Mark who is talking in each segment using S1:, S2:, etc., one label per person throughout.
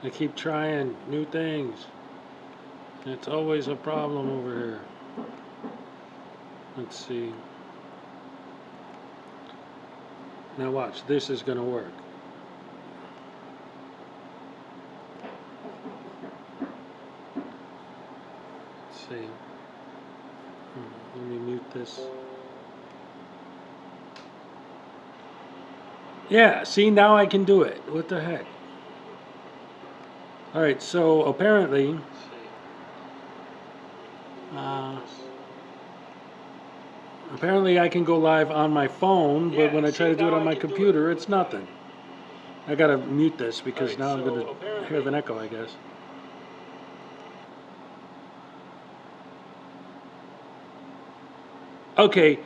S1: I keep trying new things. It's always a problem over here. Let's see. Now watch, this is gonna work. Let's see. Let me mute this. Yeah, see, now I can do it. What the heck? Alright, so apparently apparently I can go live on my phone, but when I try to do it on my computer, it's nothing. I gotta mute this because now I'm gonna have an echo, I guess. Okay,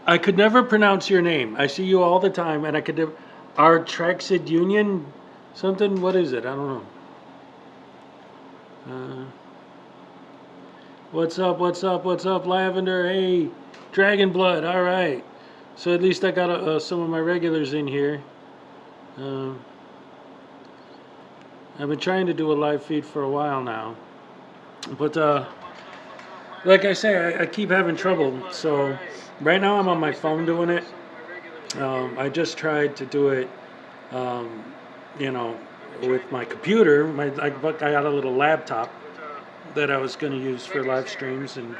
S1: I could never pronounce your name. I see you all the time, and I could never. Artraxid Union, something. What is it? I don't know. What's up? What's up? What's up, Lavender? Hey, Dragon Blood. All right. So at least I got some of my regulars in here. I've been trying to do a live feed for a while now, but like I say, I keep having trouble. So right now I'm on my phone doing it. I just tried to do it, you know, with my computer. I got a little laptop that I was going to use for live streams and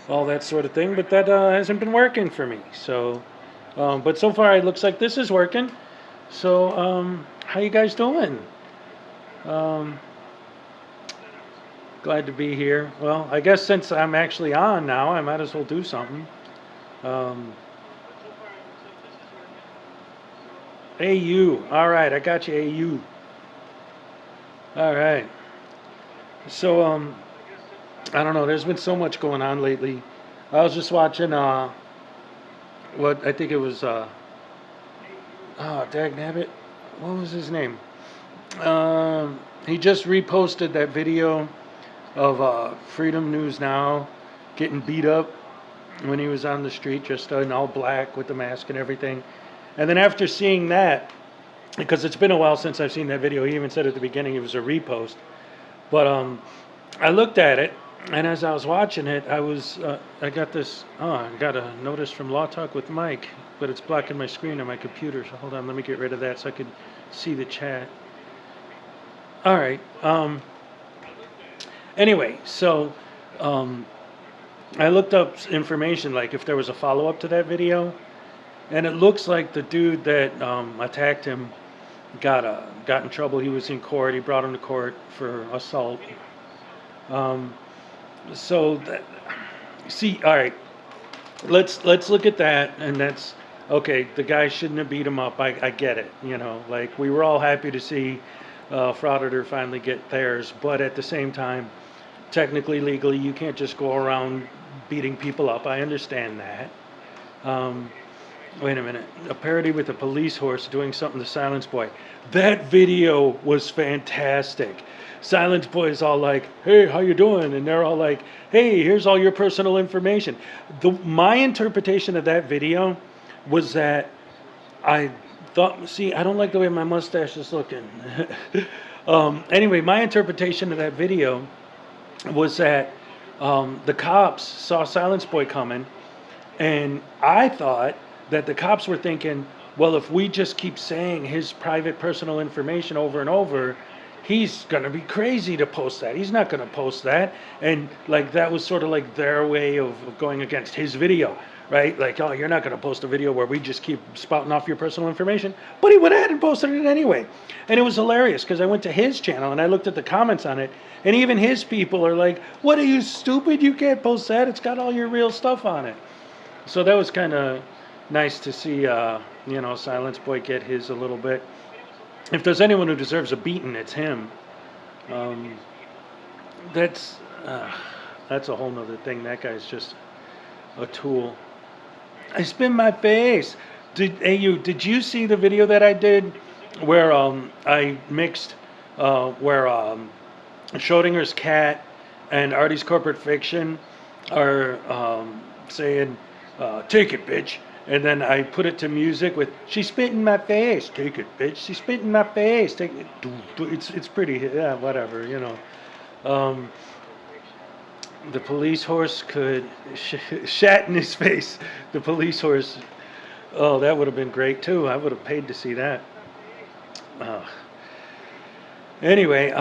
S1: all that sort of thing, but that hasn't been working for me. So, but so far it looks like this is working. So, how you guys doing? Glad to be here. Well, I guess since I'm actually on now, I might as well do something. AU. All right, I got you, AU. All right. So, I don't know. There's been so much going on lately. I was just watching, what I think it was, dagnabbit. What was his name? He just reposted that video of Freedom News Now getting beat up when he was on the street, just in all black with the mask and everything. And then after seeing that, because it's been a while since I've seen that video, he even said at the beginning it was a repost. But I looked at it, and as I was watching it, I got this. Oh, I got a notice from Law Talk with Mike, but it's blocking my screen on my computer. So hold on, let me get rid of that so I could see the chat. All right. Anyway, so I looked up information, like if there was a follow-up to that video, and it looks like the dude that attacked him got in trouble. He was in court. He brought him to court for assault. So that, see, all right, let's look at that, and that's okay. The guy shouldn't have beat him up. I get it. You know, like we were all happy to see Frauditor finally get theirs, but at the same time, technically, legally, you can't just go around beating people up. I understand that. Wait a minute. A parody with a police horse doing something to Silence Boy. That video was fantastic. Silence Boy is all like, hey, how you doing? And they're all like, hey, here's all your personal information. My interpretation of that video was that I thought, see, I don't like the way my mustache is looking. Anyway, my interpretation of that video was that the cops saw Silence Boy coming, and I thought that the cops were thinking, well, if we just keep saying his private personal information over and over, he's going to be crazy to post that. He's not going to post that. And like that was sort of like their way of going against his video, right? Like, oh, you're not going to post a video where we just keep spouting off your personal information. But he went ahead and posted it anyway. And it was hilarious because I went to his channel and I looked at the comments on it. And even his people are like, what are you, stupid? You can't post that. It's got all your real stuff on it. So that was kind of nice to see, you know, Silence Boy get his a little bit. If there's anyone who deserves a beating, it's him. That's a whole nother thing. That guy's just a tool. I spin my face. Did you see the video that I did where I mixed where Schrodinger's cat and Artie's Corporate Fiction are saying, take it, bitch. and then I put it to music with "She spit in my face, take it, bitch. She spit in my face, take it." It's pretty, yeah, whatever, you know. Um, the police horse could shat in his face. The police horse. Oh, that would have been great too. I would have paid to see that. Uh, anyway,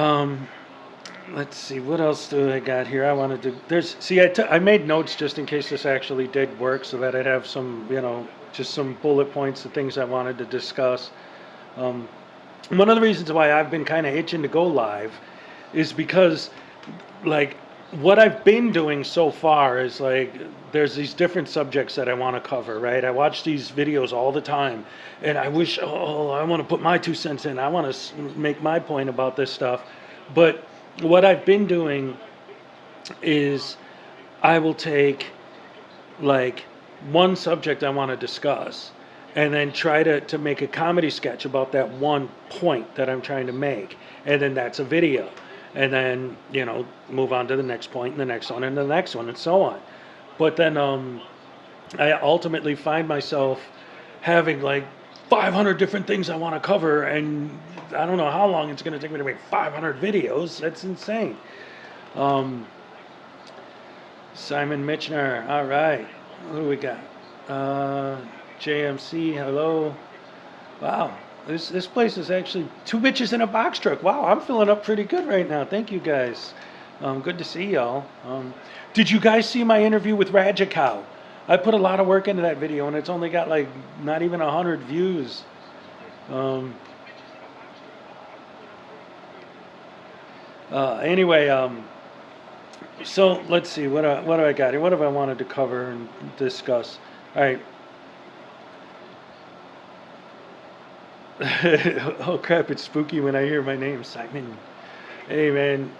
S1: let's see, what else do I got here? I wanted to. There's see, I made notes just in case this actually did work, so that I'd have some, you know, just some bullet points of things I wanted to discuss. Um, One of the reasons why I've been kind of itching to go live is because, like, what I've been doing so far is like there's these different subjects that I want to cover, right? I watch these videos all the time, and I wish, oh, I want to put my 2 cents in. I want to make my point about this stuff, but what I've been doing is I will take like one subject I want to discuss and then try to make a comedy sketch about that one point that I'm trying to make. And then that's a video. And then, you know, move on to the next point and the next one and the next one and so on. But then I ultimately find myself having like 500 different things I want to cover, and I don't know how long it's going to take me to make 500 videos. That's insane. Simon Mitchner, all right. What do we got? JMC, hello. Wow, this place is actually 2 bitches in a box truck. Wow, I'm filling up pretty good right now. Thank you guys. Good to see y'all. Did you guys see my interview with Rajikow? I put a lot of work into that video, and it's only got like not even 100 views. Anyway, so let's see, what do I got here? What have I wanted to cover and discuss? All right. Oh crap, it's spooky when I hear my name, Simon. Hey man,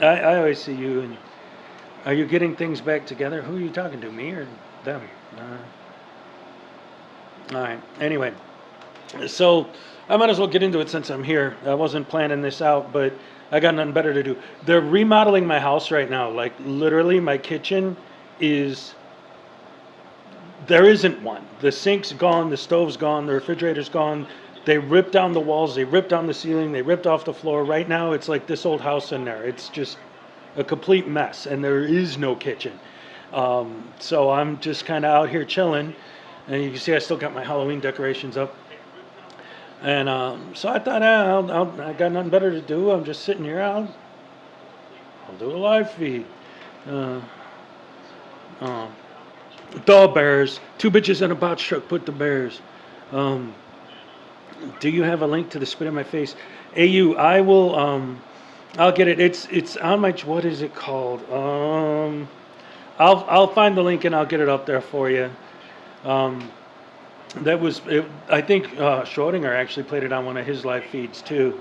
S1: I always see you. And are you getting things back together? Who are you talking to, me or them? All right, anyway, so I might as well get into it since I'm here. I wasn't planning this out, but I got nothing better to do. They're remodeling my house right now. Like literally my kitchen is, there isn't one. The sink's gone, the stove's gone, the refrigerator's gone. They ripped down the walls, they ripped down the ceiling, they ripped off the floor. Right now it's like this old house in there. It's just a complete mess, and there is no kitchen. So I'm just kind of out here chilling, and you can see I still got my Halloween decorations up. And so I thought, I got nothing better to do. I'm just sitting here. I'll do a live feed. The Bears. 2 bitches in a box truck. Put the Bears. Do you have a link to the spit in my face? AU, I will. I'll get it. It's on my. What is it called? I'll find the link and I'll get it up there for you. That was. I think Schrodinger actually played it on one of his live feeds too,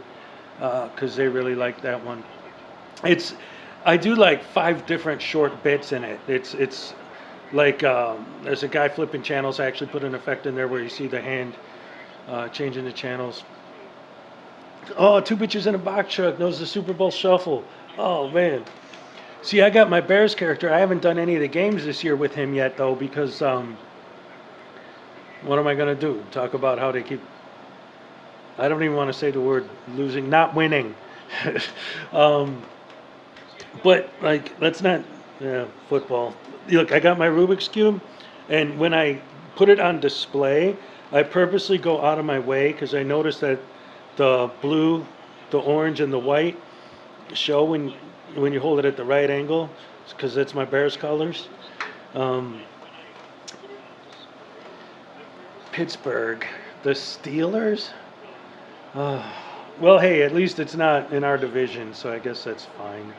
S1: because they really liked that one. I do like 5 different short bits in it. It's like there's a guy flipping channels. I actually put an effect in there where you see the hand changing the channels. Oh, 2 bitches in a box truck knows the Super Bowl shuffle. Oh man. See, I got my Bears character. I haven't done any of the games this year with him yet though, because what am I gonna do? Talk about how they keep. I don't even want to say the word losing, not winning. But like, let's not. Yeah, football. Look, I got my Rubik's Cube, and when I put it on display, I purposely go out of my way because I noticed that the blue, the orange, and the white show when you hold it at the right angle, because that's my Bears colors. Pittsburgh, the Steelers. Well, hey, at least it's not in our division, so I guess that's fine.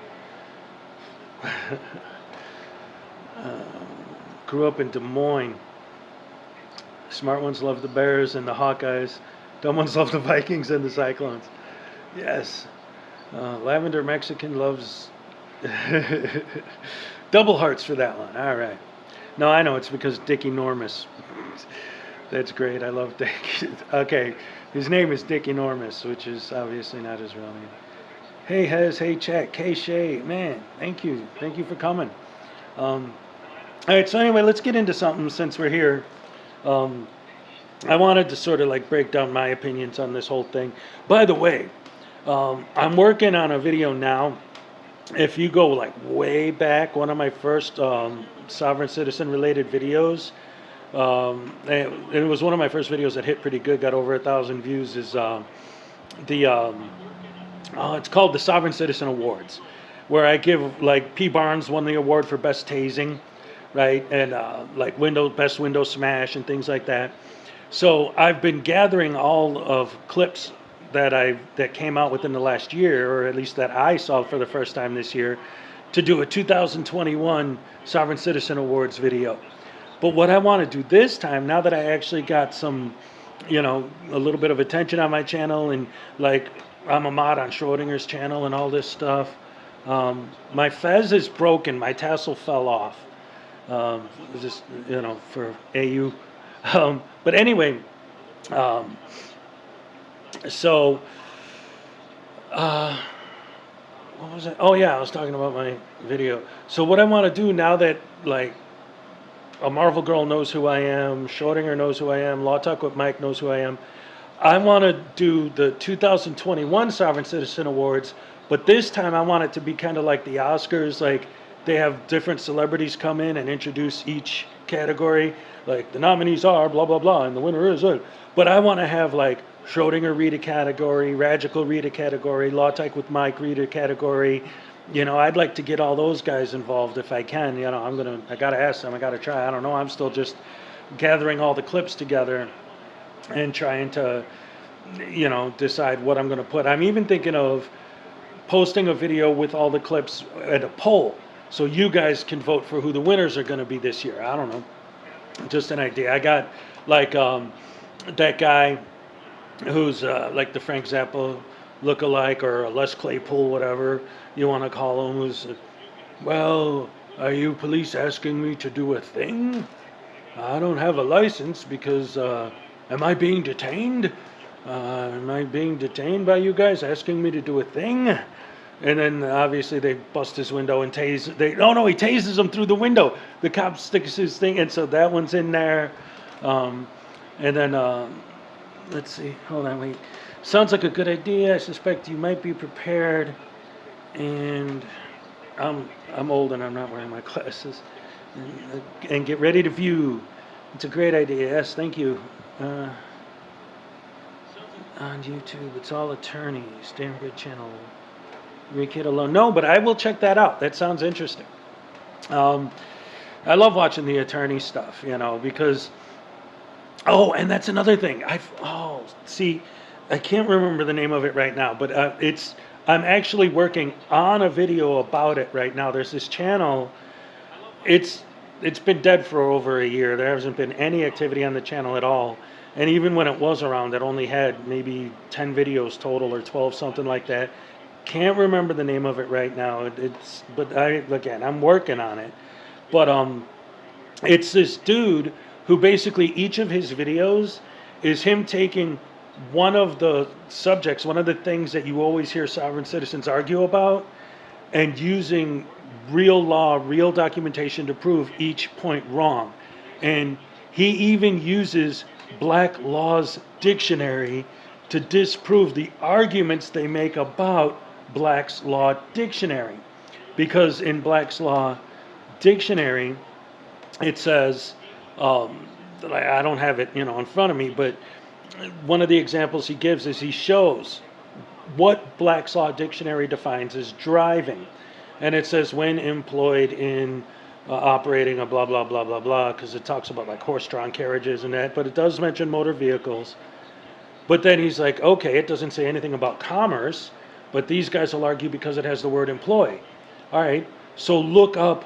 S1: Grew up in Des Moines. Smart ones love the Bears and the Hawkeyes. Dumb ones love the Vikings and the Cyclones. Yes. Lavender Mexican loves double hearts for that one. All right. No, I know it's because Dick Enormous. That's great. I love Dick. Okay. His name is Dick Enormous, which is obviously not his real name. Hey, Hez. Hey, Chat. K-Shay. Man, thank you. Thank you for coming. All right. So anyway, let's get into something since we're here. Um, I wanted to sort of like break down my opinions on this whole thing. By the way, I'm working on a video now. If you go like way back, one of my first sovereign citizen related videos, it was one of my first videos that hit pretty good, got over 1,000 views. Is the it's called the Sovereign Citizen Awards, where I give like P. Barnes won the award for best tasing, right, and like best window smash and things like that. So I've been gathering all of clips that came out within the last year, or at least that I saw for the first time this year, to do a 2021 Sovereign Citizen Awards video. But what I want to do this time, now that I actually got some, a little bit of attention on my channel, and like I'm a mod on Schrodinger's channel and all this stuff, my fez is broken. My tassel fell off. Just for AU. But anyway, so what was it? Oh yeah, I was talking about my video. So what I want to do now that like a Marvel girl knows who I am, Schrodinger knows who I am, Law Talk with Mike knows who I am, I want to do the 2021 Sovereign Citizen Awards, but this time I want it to be kind of like the Oscars, like they have different celebrities come in and introduce each category, like the nominees are blah blah blah and the winner is but I want to have like Schrodinger read a category, Radical read a category, Law Talk with Mike read a category. I'd like to get all those guys involved if I can. I gotta ask them, I gotta try. I don't know, I'm still just gathering all the clips together and trying to decide what I'm going to put. I'm even thinking of posting a video with all the clips at a poll, so you guys can vote for who the winners are going to be this year. I don't know, just an idea. I got like that guy who's like the Frank Zappa lookalike, or a Les Claypool, whatever you want to call him, who's, well, are you police asking me to do a thing? I don't have a license because am I being detained? Am I being detained by you guys asking me to do a thing? And then obviously they bust his window and tase. He tases him through the window. The cop sticks his thing, and so that one's in there. And then let's see. Hold on, wait. Sounds like a good idea. I suspect you might be prepared. And I'm old and I'm not wearing my glasses. And get ready to view. It's a great idea. Yes, thank you. On YouTube, it's all attorneys. Damn good channel. Kid alone. No, but I will check that out. That sounds interesting. I love watching the attorney stuff, because. Oh, and that's another thing. I can't remember the name of it right now, but I'm actually working on a video about it right now. There's this channel. It's been dead for over a year. There hasn't been any activity on the channel at all. And even when it was around, it only had maybe 10 videos total, or 12, something like that. Can't remember the name of it right now. I'm working on it. But it's this dude who basically, each of his videos is him taking one of the subjects, one of the things that you always hear sovereign citizens argue about, and using real law, real documentation to prove each point wrong. And he even uses Black Law's dictionary to disprove the arguments they make about Black's Law dictionary. Because in Black's Law dictionary, it says, I don't have it, in front of me, but one of the examples he gives is he shows what Black's Law dictionary defines as driving. And it says when employed in operating a blah, blah, blah, blah, blah, because it talks about like horse-drawn carriages and that, but it does mention motor vehicles. But then he's like, okay, it doesn't say anything about commerce, but these guys will argue because it has the word employ. All right, so look up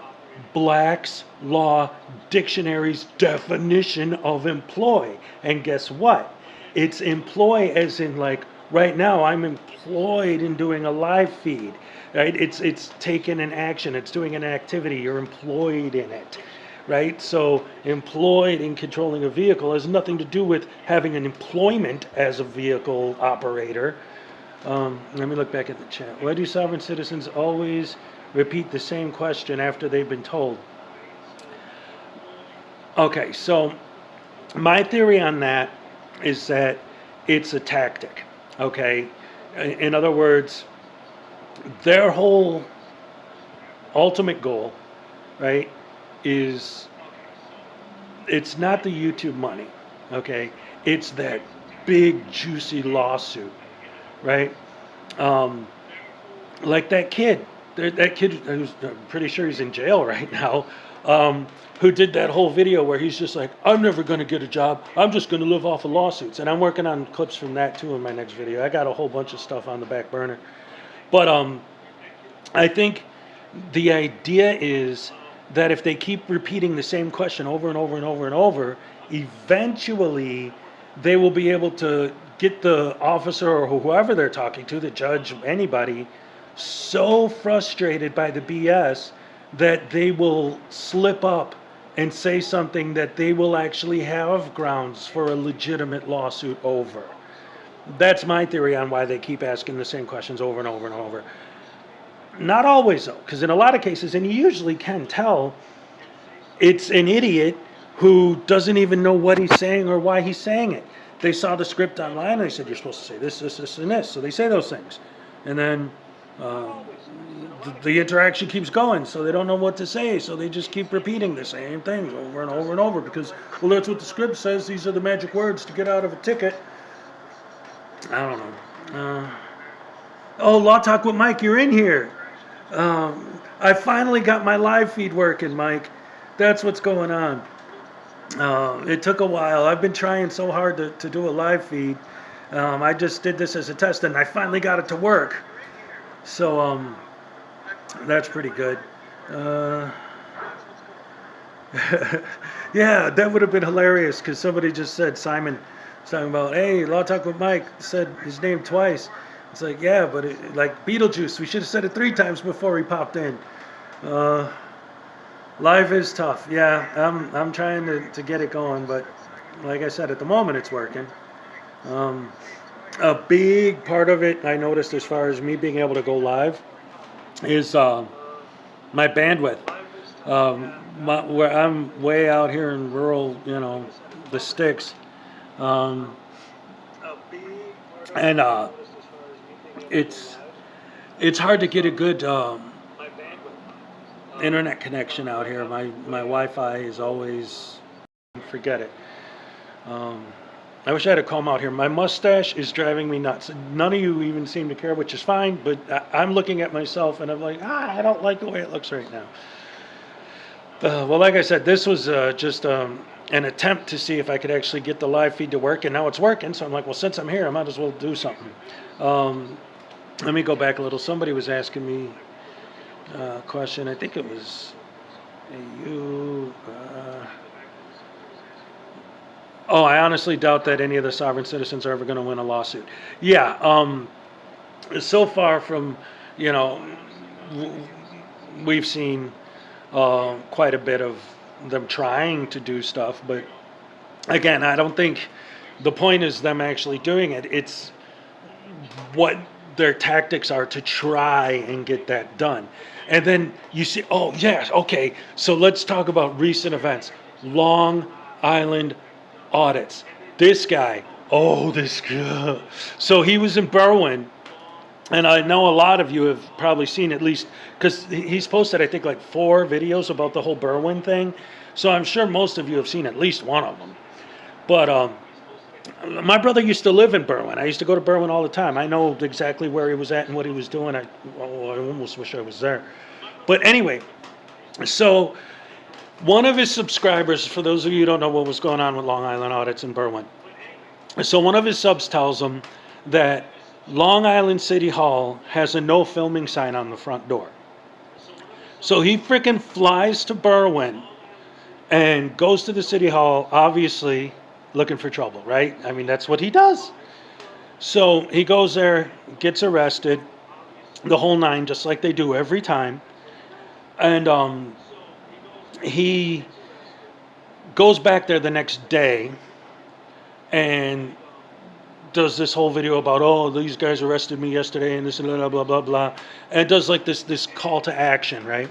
S1: Black's Law Dictionary's definition of employ. And guess what? It's employ as in like, right now I'm employed in doing a live feed. Right? It's taking an action. It's doing an activity. You're employed in it. Right? So employed in controlling a vehicle has nothing to do with having an employment as a vehicle operator. Let me look back at the chat. Why do sovereign citizens always repeat the same question after they've been told? Okay, so My theory on that is that it's a tactic. Okay, in other words, their whole ultimate goal, right, is it's not the YouTube money. Okay, it's that big juicy lawsuit, right? Um, like that kid, that kid who's I'm pretty sure he's in jail right now, um, who did that whole video where he's just like, I'm never going to get a job. I'm just going to live off of lawsuits. And I'm working on clips from that too in my next video. I got a whole bunch of stuff on the back burner. But I think the idea is that if they keep repeating the same question over and over and over and over, eventually they will be able to get the officer or whoever they're talking to, the judge, anybody, so frustrated by the BS that they will slip up and say something that they will actually have grounds for a legitimate lawsuit over. That's my theory on why they keep asking the same questions over and over and over. Not always, though, because in a lot of cases, and you usually can tell, it's an idiot who doesn't even know what he's saying or why he's saying it. They saw the script online and they said, you're supposed to say this, this, this, and this. So they say those things. And then the interaction keeps going, so they don't know what to say. So they just keep repeating the same things over and over and over because, well, that's what the script says. These are the magic words to get out of a ticket. I don't know. Oh, Law Talk with Mike, you're in here. I finally got my live feed working, Mike. That's what's going on. It took a while. I've been trying so hard to do a live feed. I just did this as a test, and I finally got it to work. So that's pretty good. Yeah, that would have been hilarious because somebody just said Simon was talking about, hey, Law Talk with Mike said his name twice. It's like, yeah, but like Beetlejuice, we should have said it 3 times before he popped in. Live is tough. Yeah, I'm trying to get it going, but like I said, at the moment it's working. A big part of it I noticed as far as me being able to go live is my bandwidth. Where I'm way out here in rural, the sticks, and it's hard to get a good internet connection out here. My Wi-Fi is always, forget it. I wish I had a comb out here. My mustache is driving me nuts. None of you even seem to care, which is fine, but I'm looking at myself and I'm like, I don't like the way it looks right now. Well, like I said, this was just an attempt to see if I could actually get the live feed to work, and now it's working, so I'm like, well, since I'm here, I might as well do something. Let me go back a little. Somebody was asking me a question. I think it was you. Oh, I honestly doubt that any of the sovereign citizens are ever going to win a lawsuit. Yeah, so far from, we've seen quite a bit of them trying to do stuff, but again, I don't think the point is them actually doing it. It's what their tactics are to try and get that done. And then you see, oh, yes, okay, so let's talk about recent events. Long Island audits. This guy, so he was in Berwyn, and I know a lot of you have probably seen at least, because he's posted, I think, like 4 videos about the whole Berwyn thing, so I'm sure most of you have seen at least one of them. But my brother used to live in Berwyn. I used to go to Berwyn all the time. I know exactly where he was at and what he was doing. I almost wish I was there. But anyway, so one of his subscribers, for those of you who don't know what was going on with Long Island audits in Berwyn, so one of his subs tells him that Long Island City Hall has a no filming sign on the front door. So he freaking flies to Berwyn and goes to the City Hall, obviously looking for trouble, right? I mean, that's what he does. So he goes there, gets arrested, the whole 9, just like they do every time. And he goes back there the next day and does this whole video about, oh, these guys arrested me yesterday and this and blah, blah, blah, blah. And it does like this call to action, right?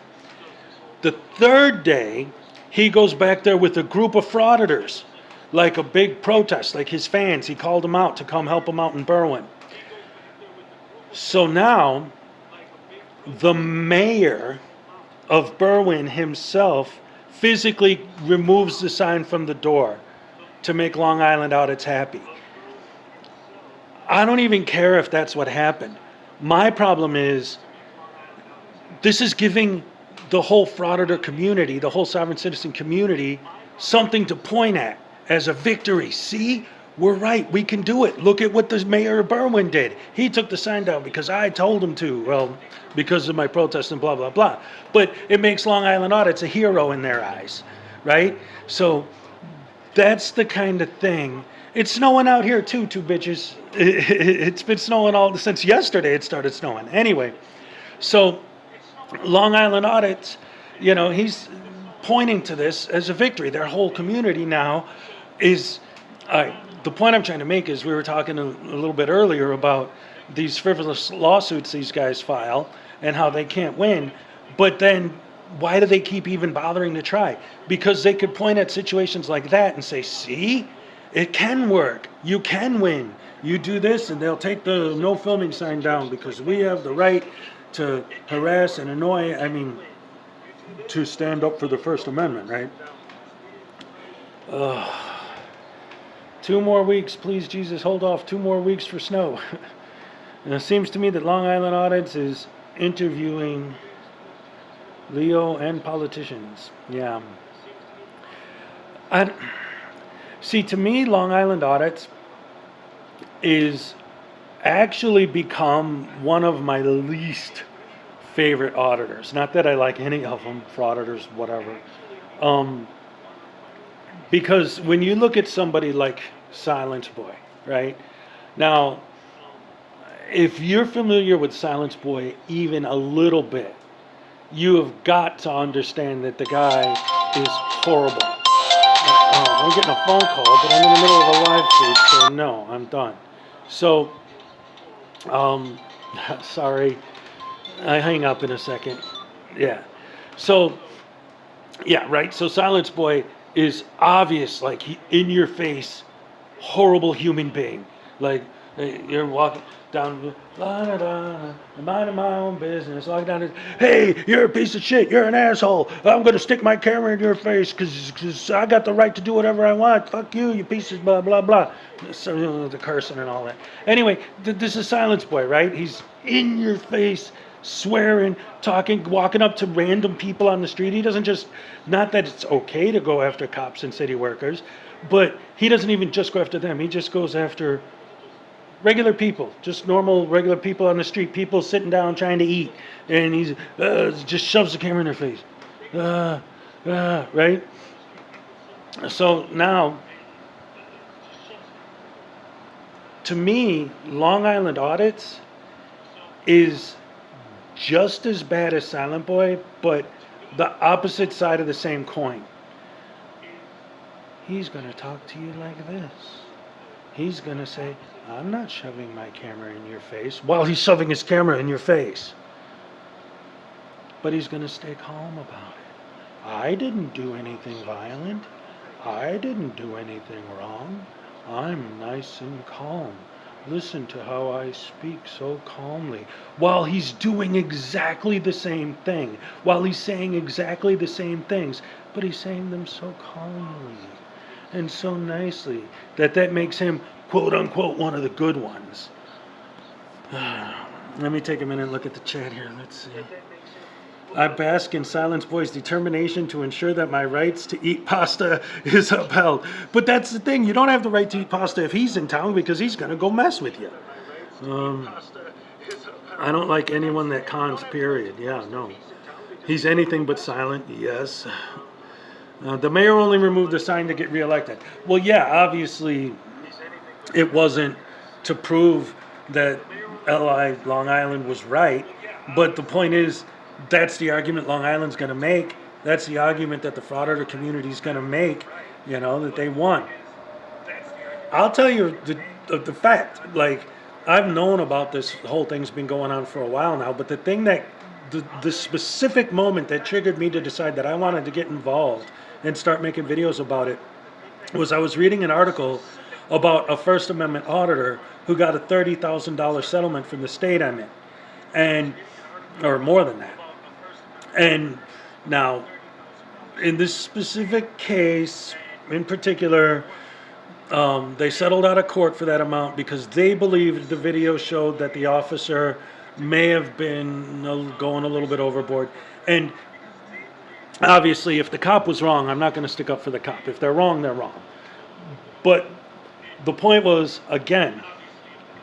S1: The 3rd day, he goes back there with a group of frauditors. like a big protest, like his fans. He called them out to come help him out in Berwyn. So now, the mayor of Berwyn himself physically removes the sign from the door to make Long Island Audits happy. I don't even care if that's what happened. My problem is, this is giving the whole frauditor community, the whole sovereign citizen community, something to point at as a victory. See, we're right. We can do it. Look at what the mayor of Berwyn did. He took the sign down because I told him to. Well, because of my protest and blah, blah, blah. But it makes Long Island Audits a hero in their eyes, right? So that's the kind of thing. It's snowing out here too, two bitches. It's been snowing all since yesterday. It started snowing. Anyway, so Long Island Audits, you know, he's pointing to this as a victory. Their whole community now is, the point I'm trying to make is, we were talking a little bit earlier about these frivolous lawsuits these guys file and how they can't win. But then why do they keep even bothering to try? Because they could point at situations like that and say, see, it can work. You can win. You do this and they'll take the no filming sign down because we have the right to harass and annoy, to stand up for the First Amendment, right? 2 more weeks, please, Jesus, hold off. 2 more weeks for snow. And it seems to me that Long Island Audits is interviewing Leo and politicians. Yeah. See, to me, Long Island Audits is actually become one of my least favorite auditors. Not that I like any of them, frauditors, whatever. Because when you look at somebody like Silence Boy, right? Now, if you're familiar with Silence Boy even a little bit, you have got to understand that the guy is horrible. I'm getting a phone call, but I'm in the middle of a live feed, so no, I'm done. So, sorry, I hang up in a second. Yeah. So, yeah, right. So Silence Boy is obvious, like, in your face, horrible human being. Like, you're walking down, minding my own business, walking down, hey, you're a piece of shit, you're an asshole, I'm going to stick my camera in your face because I got the right to do whatever I want, fuck you, you piece of blah, blah, blah. So, the cursing and all that. Anyway, this is Silence Boy, right? He's in your face, swearing, talking, walking up to random people on the street. He doesn't just, not that it's okay to go after cops and city workers, but he doesn't even just go after them. He just goes after regular people, just normal, regular people on the street, people sitting down trying to eat, and he just shoves the camera in their face. Right? So now, to me, Long Island Audits is just as bad as Silent Boy, but the opposite side of the same coin. He's going to talk to you like this. He's going to say, I'm not shoving my camera in your face, while he's shoving his camera in your face. But he's going to stay calm about it. I didn't do anything violent. I didn't do anything wrong. I'm nice and calm. Listen to how I speak so calmly. While he's doing exactly the same thing. While he's saying exactly the same things. But he's saying them so calmly and so nicely that makes him, quote unquote, one of the good ones. Let me take a minute and look at the chat here. Let's see. I bask in Silence Boy's determination to ensure that my rights to eat pasta is upheld. But that's the thing. You don't have the right to eat pasta if he's in town, because he's going to go mess with you. I don't like anyone that cons, period. Yeah, no. He's anything but silent, yes. The mayor only removed the sign to get reelected. Well, yeah, obviously it wasn't to prove that LI, Long Island, was right. But the point is, that's the argument Long Island's going to make. That's the argument that the frauditor community is going to make, that they won. I'll tell you the fact, like, I've known about this whole thing's been going on for a while now, but the thing that, the specific moment that triggered me to decide that I wanted to get involved and start making videos about it was I was reading an article about a First Amendment auditor who got a $30,000 settlement from the state I'm in, and or more than that. And now, in this specific case, in particular, they settled out of court for that amount because they believed the video showed that the officer may have been going a little bit overboard. And obviously, if the cop was wrong, I'm not going to stick up for the cop. If they're wrong, they're wrong. But the point was, again,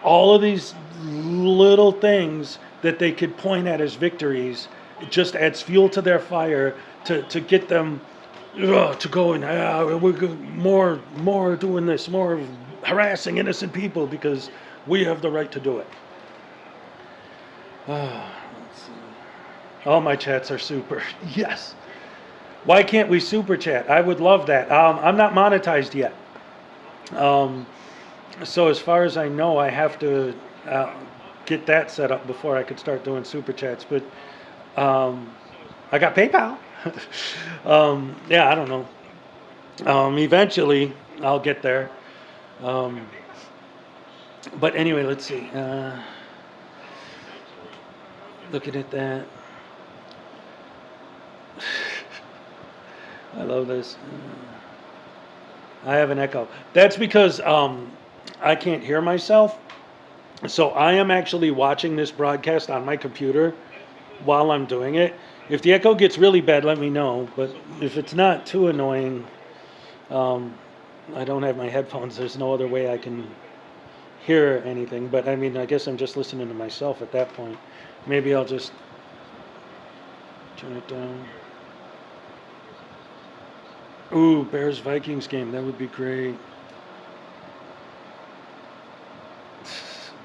S1: all of these little things that they could point at as victories, it just adds fuel to their fire to get them to go and we're more doing this, more harassing innocent people because we have the right to do it. Let's see. All my chats are super. Yes. Why can't we super chat? I would love that. I'm not monetized yet. So as far as I know, I have to get that set up before I could start doing super chats. But I got PayPal. Yeah, I don't know. Eventually, I'll get there. But anyway, let's see. Looking at that. I love this. I have an echo. That's because I can't hear myself. So I am actually watching this broadcast on my computer while I'm doing it. If the echo gets really bad, let me know. But if it's not too annoying, I don't have my headphones. There's no other way I can hear anything. But I mean, I guess I'm just listening to myself at that point. Maybe I'll just turn it down. Ooh, Bears-Vikings game. That would be great.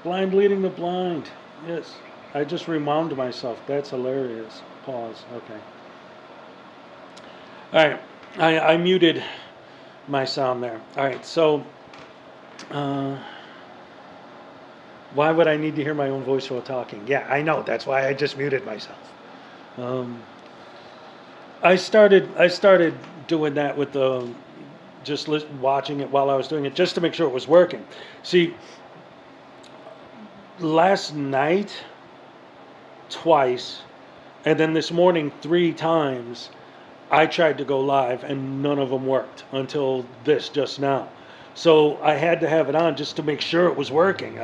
S1: Blind leading the blind. Yes. I just rewound myself. That's hilarious. Pause. Okay. All right. I muted my sound there. All right. So, why would I need to hear my own voice while talking? Yeah, I know. That's why I just muted myself. I started doing that with just watching it while I was doing it, just to make sure it was working. See, last night, twice, and then this morning 3 times, I tried to go live and none of them worked until this just now. So I had to have it on just to make sure it was working,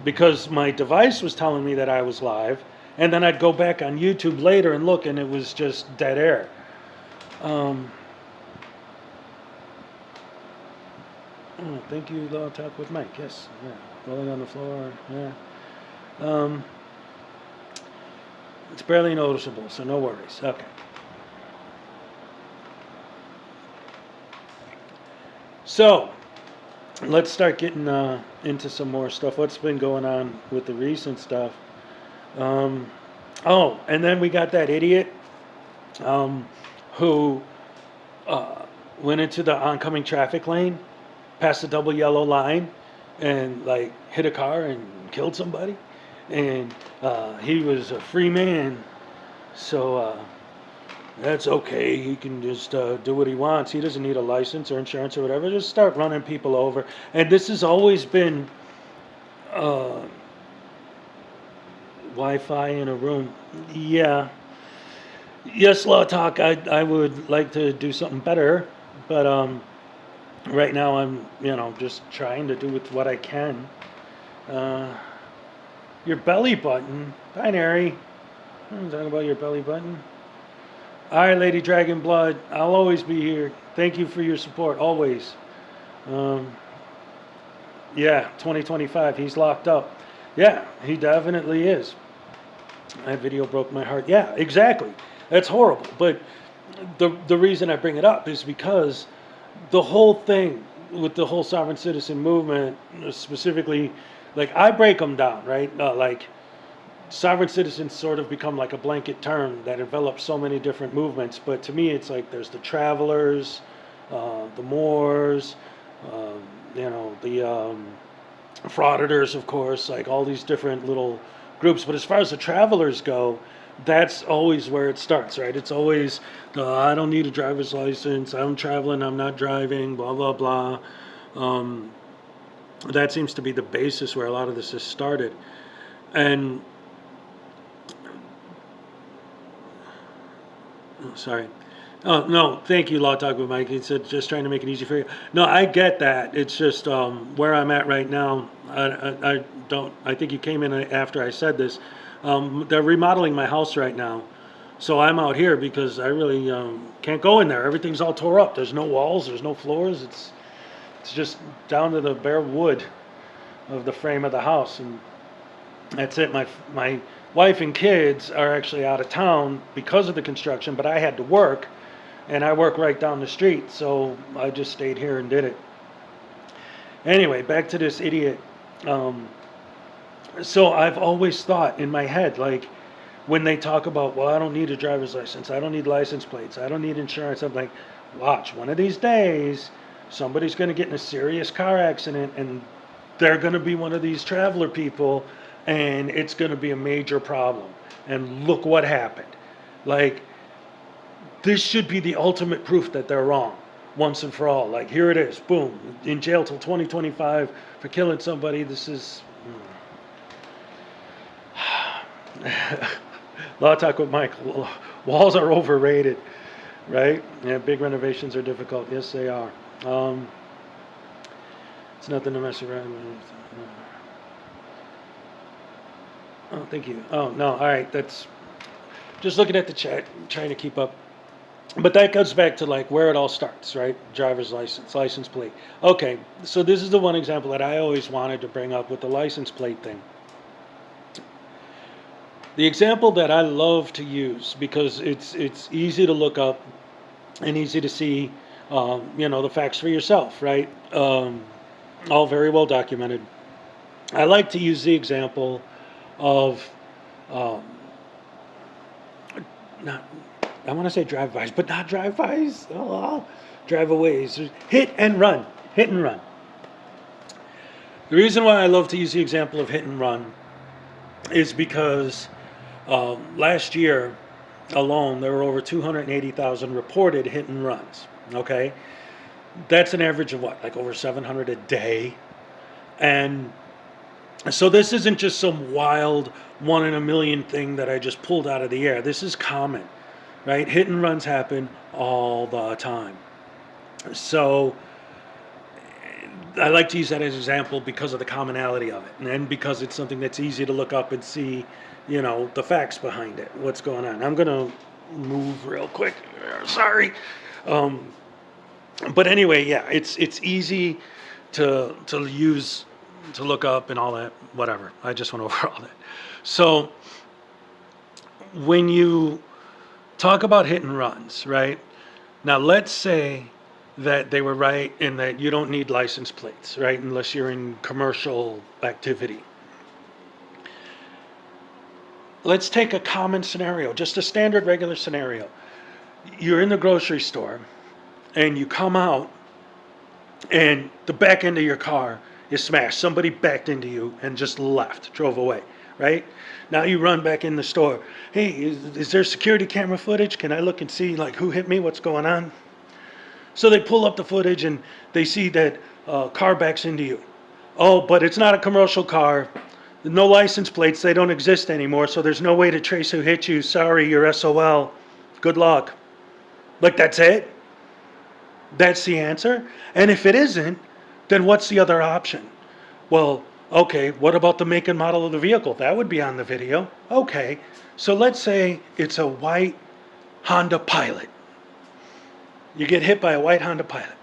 S1: because my device was telling me that I was live, and then I'd go back on YouTube later and look, and it was just dead air. Thank you, Law Talk with Mike. Yes, yeah. Rolling on the floor. Yeah. It's barely noticeable, so no worries. Okay. So, let's start getting into some more stuff. What's been going on with the recent stuff? Oh, and then we got that idiot who went into the oncoming traffic lane, past the double yellow line, and hit a car and killed somebody. And he was a free man, so that's okay. He can just do what he wants. He doesn't need a license or insurance or whatever. Just start running people over. And this has always been Wi-Fi in a room. Yeah. Yes, Law Talk, I would like to do something better, but right now I'm, just trying to do with what I can. Your belly button, binary. I'm talking about your belly button. All right, Lady Dragon Blood, I'll always be here. Thank you for your support, always. Yeah, 2025, he's locked up. Yeah, he definitely is. That video broke my heart. Yeah, exactly. That's horrible. But the reason I bring it up is because the whole thing with the whole sovereign citizen movement, specifically, I break them down, right? Sovereign citizens sort of become like a blanket term that envelops so many different movements. But to me, it's there's the travelers, the Moors, the frauditors, of course, all these different little groups. But as far as the travelers go, that's always where it starts, right? It's always, I don't need a driver's license, I'm traveling, I'm not driving, blah, blah, blah. Um, that seems to be the basis where a lot of this has started. And, oh, sorry. Oh, no, thank you, Law Talk with Mike. He said, just trying to make it easy for you. No, I get that. It's just where I'm at right now. I don't, I think you came in after I said this. They're remodeling my house right now. So I'm out here because I really can't go in there. Everything's all tore up. There's no walls, there's no floors. It's just down to the bare wood of the frame of the house. And that's it. My wife and kids are actually out of town because of the construction, but I had to work. And I work right down the street, so I just stayed here and did it. Anyway, back to this idiot. So I've always thought in my head, like, when they talk about, well, I don't need a driver's license, I don't need license plates, I don't need insurance, I'm like, watch, one of these days, somebody's going to get in a serious car accident, and they're going to be one of these traveler people, and it's going to be a major problem. And look what happened. Like, this should be the ultimate proof that they're wrong once and for all. Like, here it is, boom, in jail till 2025 for killing somebody. This is Law Talk with Mike. Walls are overrated, right? Yeah, big renovations are difficult. Yes, they are. It's nothing to mess around with. Oh, thank you. Oh, no, all right, that's just looking at the chat, trying to keep up. But that goes back to like where it all starts, right? Driver's license, license plate. Okay, so this is the one example that I always wanted to bring up with the license plate thing. The example that I love to use because it's easy to look up and easy to see, the facts for yourself, right? All very well documented. I like to use the example of not. I want to say drive-bys, but not drive-bys. Oh, drive-aways. Hit and run. Hit and run. The reason why I love to use the example of hit and run is because last year alone, there were over 280,000 reported hit and runs. Okay? That's an average of what? Like over 700 a day. And so this isn't just some wild one in a million thing that I just pulled out of the air. This is common. Right? Hit and runs happen all the time. So I like to use that as an example because of the commonality of it. And then because it's something that's easy to look up and see, the facts behind it, what's going on. I'm going to move real quick. Sorry. But anyway, yeah, it's easy to use, to look up and all that, whatever. I just went over all that. So when you talk about hit and runs, right? Now, let's say that they were right in that you don't need license plates, right? Unless you're in commercial activity. Let's take a common scenario, just a standard regular scenario. You're in the grocery store and you come out and the back end of your car is smashed. Somebody backed into you and just left, drove away, right? Now you run back in the store. Hey, is there security camera footage? Can I look and see like who hit me? What's going on? So they pull up the footage and they see that car backs into you. Oh, but it's not a commercial car. No license plates. They don't exist anymore. So there's no way to trace who hit you. Sorry, you're SOL. Good luck. Like, that's it? That's the answer? And if it isn't, then what's the other option? Well, okay, what about the make and model of the vehicle? That would be on the video. Okay, so let's say it's a white Honda Pilot. You get hit by a white Honda Pilot.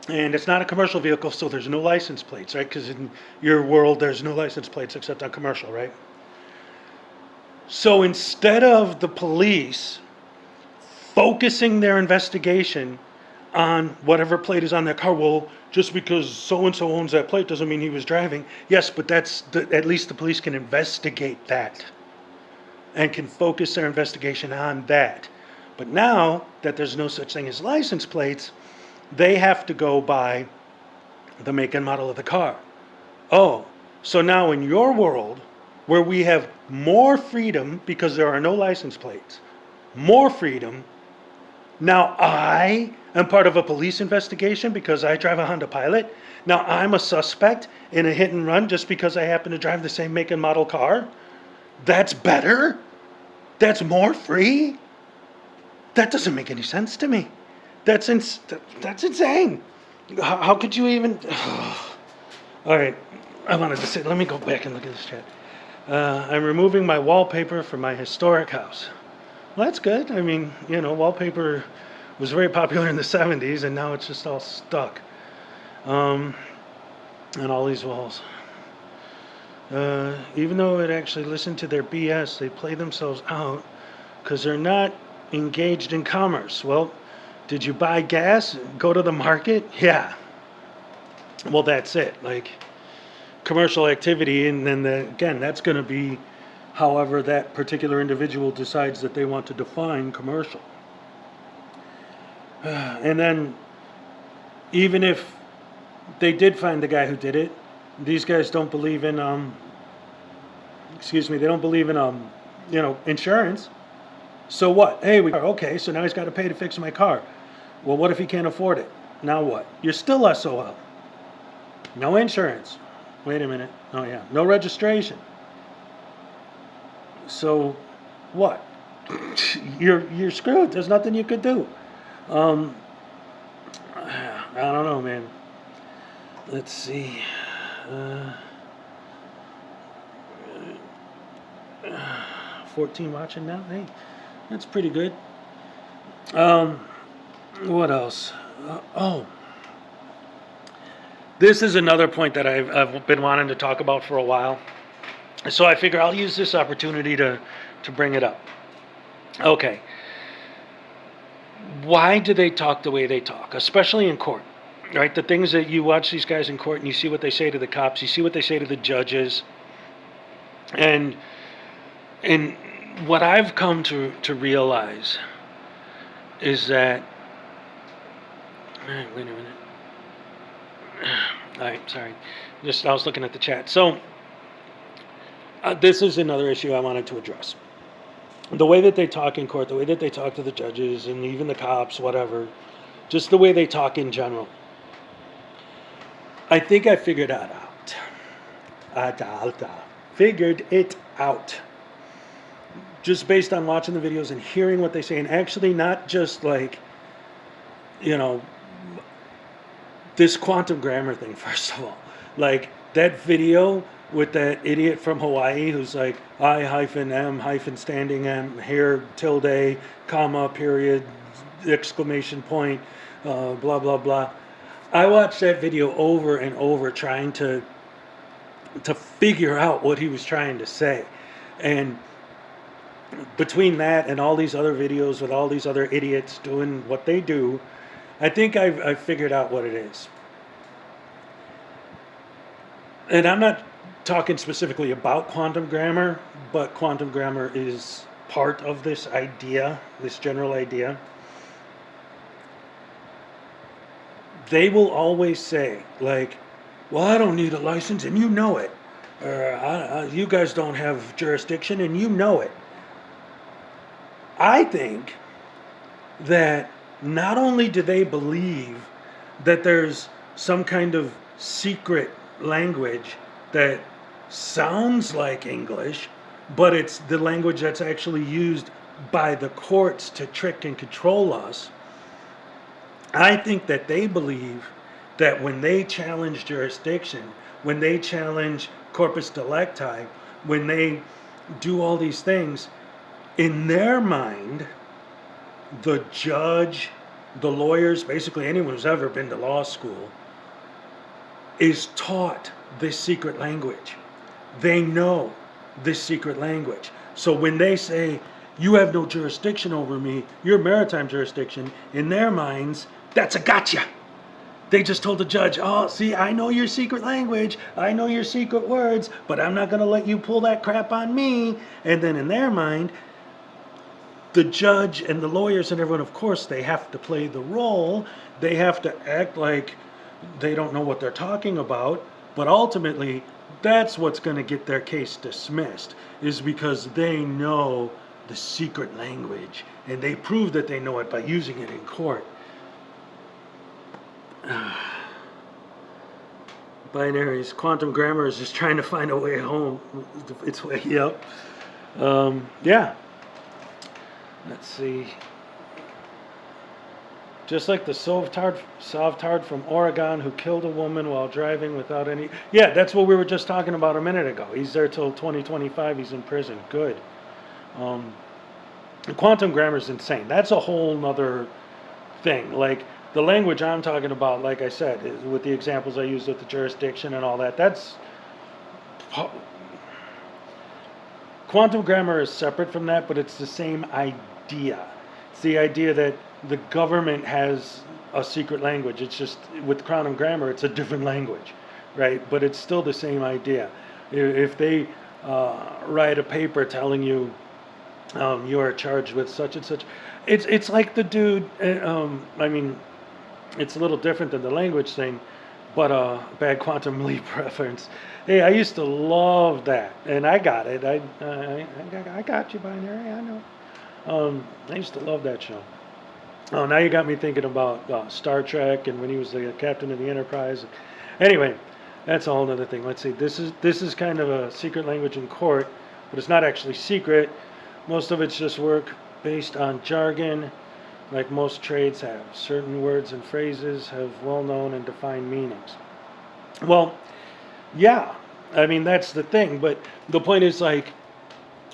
S1: And it's not a commercial vehicle, so there's no license plates, right? Because in your world, there's no license plates except on commercial, right? So instead of the police focusing their investigation on whatever plate is on their car, well, just because so-and-so owns that plate doesn't mean he was driving. Yes, but at least the police can investigate that and can focus their investigation on that. But now that there's no such thing as license plates, they have to go by the make and model of the car. Oh, so now in your world, where we have more freedom because there are no license plates, more freedom. Now I am part of a police investigation because I drive a Honda Pilot. Now I'm a suspect in a hit and run just because I happen to drive the same make and model car. That's better? That's more free? That doesn't make any sense to me. That's insane. How could you even... All right, I wanted to say, let me go back and look at this chat. I'm removing my wallpaper from my historic house. Well, that's good. I mean, wallpaper was very popular in the 70s, and now it's just all stuck on all these walls. Even though it actually listened to their BS, they play themselves out because they're not engaged in commerce. Well, did you buy gas? Go to the market? Yeah. Well, that's it. Like commercial activity, and then again, that's going to be however that particular individual decides that they want to define commercial. And then, even if they did find the guy who did it, these guys don't believe in they don't believe in insurance. So what? Hey, okay, so now he's got to pay to fix my car. Well, what if he can't afford it? Now what? You're still SOL. No insurance. Wait a minute. Oh yeah, no registration. So what? You're screwed. There's nothing you could do. I don't know, man. Let's see. 14 watching now. Hey, that's pretty good. What else? This is another point that I've been wanting to talk about for a while. So I figure I'll use this opportunity to bring it up. Okay. Why do they talk the way they talk, especially in court? Right? The things that you watch these guys in court and you see what they say to the cops, you see what they say to the judges. And what I've come to realize is that... Wait a minute. All right, sorry. I was looking at the chat. So, this is another issue I wanted to address. The way that they talk in court, the way that they talk to the judges and even the cops, whatever, just the way they talk in general. I think I figured that out. Figured it out. Just based on watching the videos and hearing what they say, and actually not just like, this quantum grammar thing, first of all. Like, that video with that idiot from Hawaii who's like, I-M standing M, here, tilde, comma, period, exclamation point, blah, blah, blah. I watched that video over and over trying to figure out what he was trying to say. And between that and all these other videos with all these other idiots doing what they do, I think I've figured out what it is. And I'm not talking specifically about quantum grammar, but quantum grammar is part of this idea, this general idea. They will always say, like, well, I don't need a license, and you know it. Or you guys don't have jurisdiction, and you know it. I think that not only do they believe that there's some kind of secret language that sounds like English, but it's the language that's actually used by the courts to trick and control us. I think that they believe that when they challenge jurisdiction, when they challenge corpus delicti, when they do all these things, in their mind, the judge, the lawyers, basically anyone who's ever been to law school, is taught this secret language. They know this secret language. So when they say, you have no jurisdiction over me, you're maritime jurisdiction, in their minds, that's a gotcha. They just told the judge, oh, see, I know your secret language, I know your secret words, but I'm not going to let you pull that crap on me. And then in their mind, the judge and the lawyers and everyone, of course, they have to play the role. They have to act like they don't know what they're talking about. But ultimately, That's what's going to get their case dismissed, is because they know the secret language, and they prove that they know it by using it in court. Binaries, quantum grammar is just trying to find a way home. Its way, yep. Yeah. Let's see. Just like the Sovtard from Oregon who killed a woman while driving without any... Yeah, that's what we were just talking about a minute ago. He's there till 2025. He's in prison. Good. Quantum grammar is insane. That's a whole nother thing. Like, the language I'm talking about, like I said, is with the examples I used with the jurisdiction and all that, that's... Quantum grammar is separate from that, but it's the same idea. It's the idea that the government has a secret language. It's just, with quantum grammar, it's a different language, right? But it's still the same idea. If they write a paper telling you you are charged with such and such, it's like the dude, I mean, it's a little different than the language thing, but bad quantum leap reference. Hey, I used to love that, and I got it. I got you, Binary. I know. I used to love that show. Oh, now you got me thinking about Star Trek and when he was the captain of the Enterprise. Anyway, that's a whole other thing. Let's see. This is kind of a secret language in court, but it's not actually secret. Most of it's just work based on jargon, like most trades have. Certain words and phrases have well-known and defined meanings. Well, yeah, I mean, that's the thing. But the point is, like,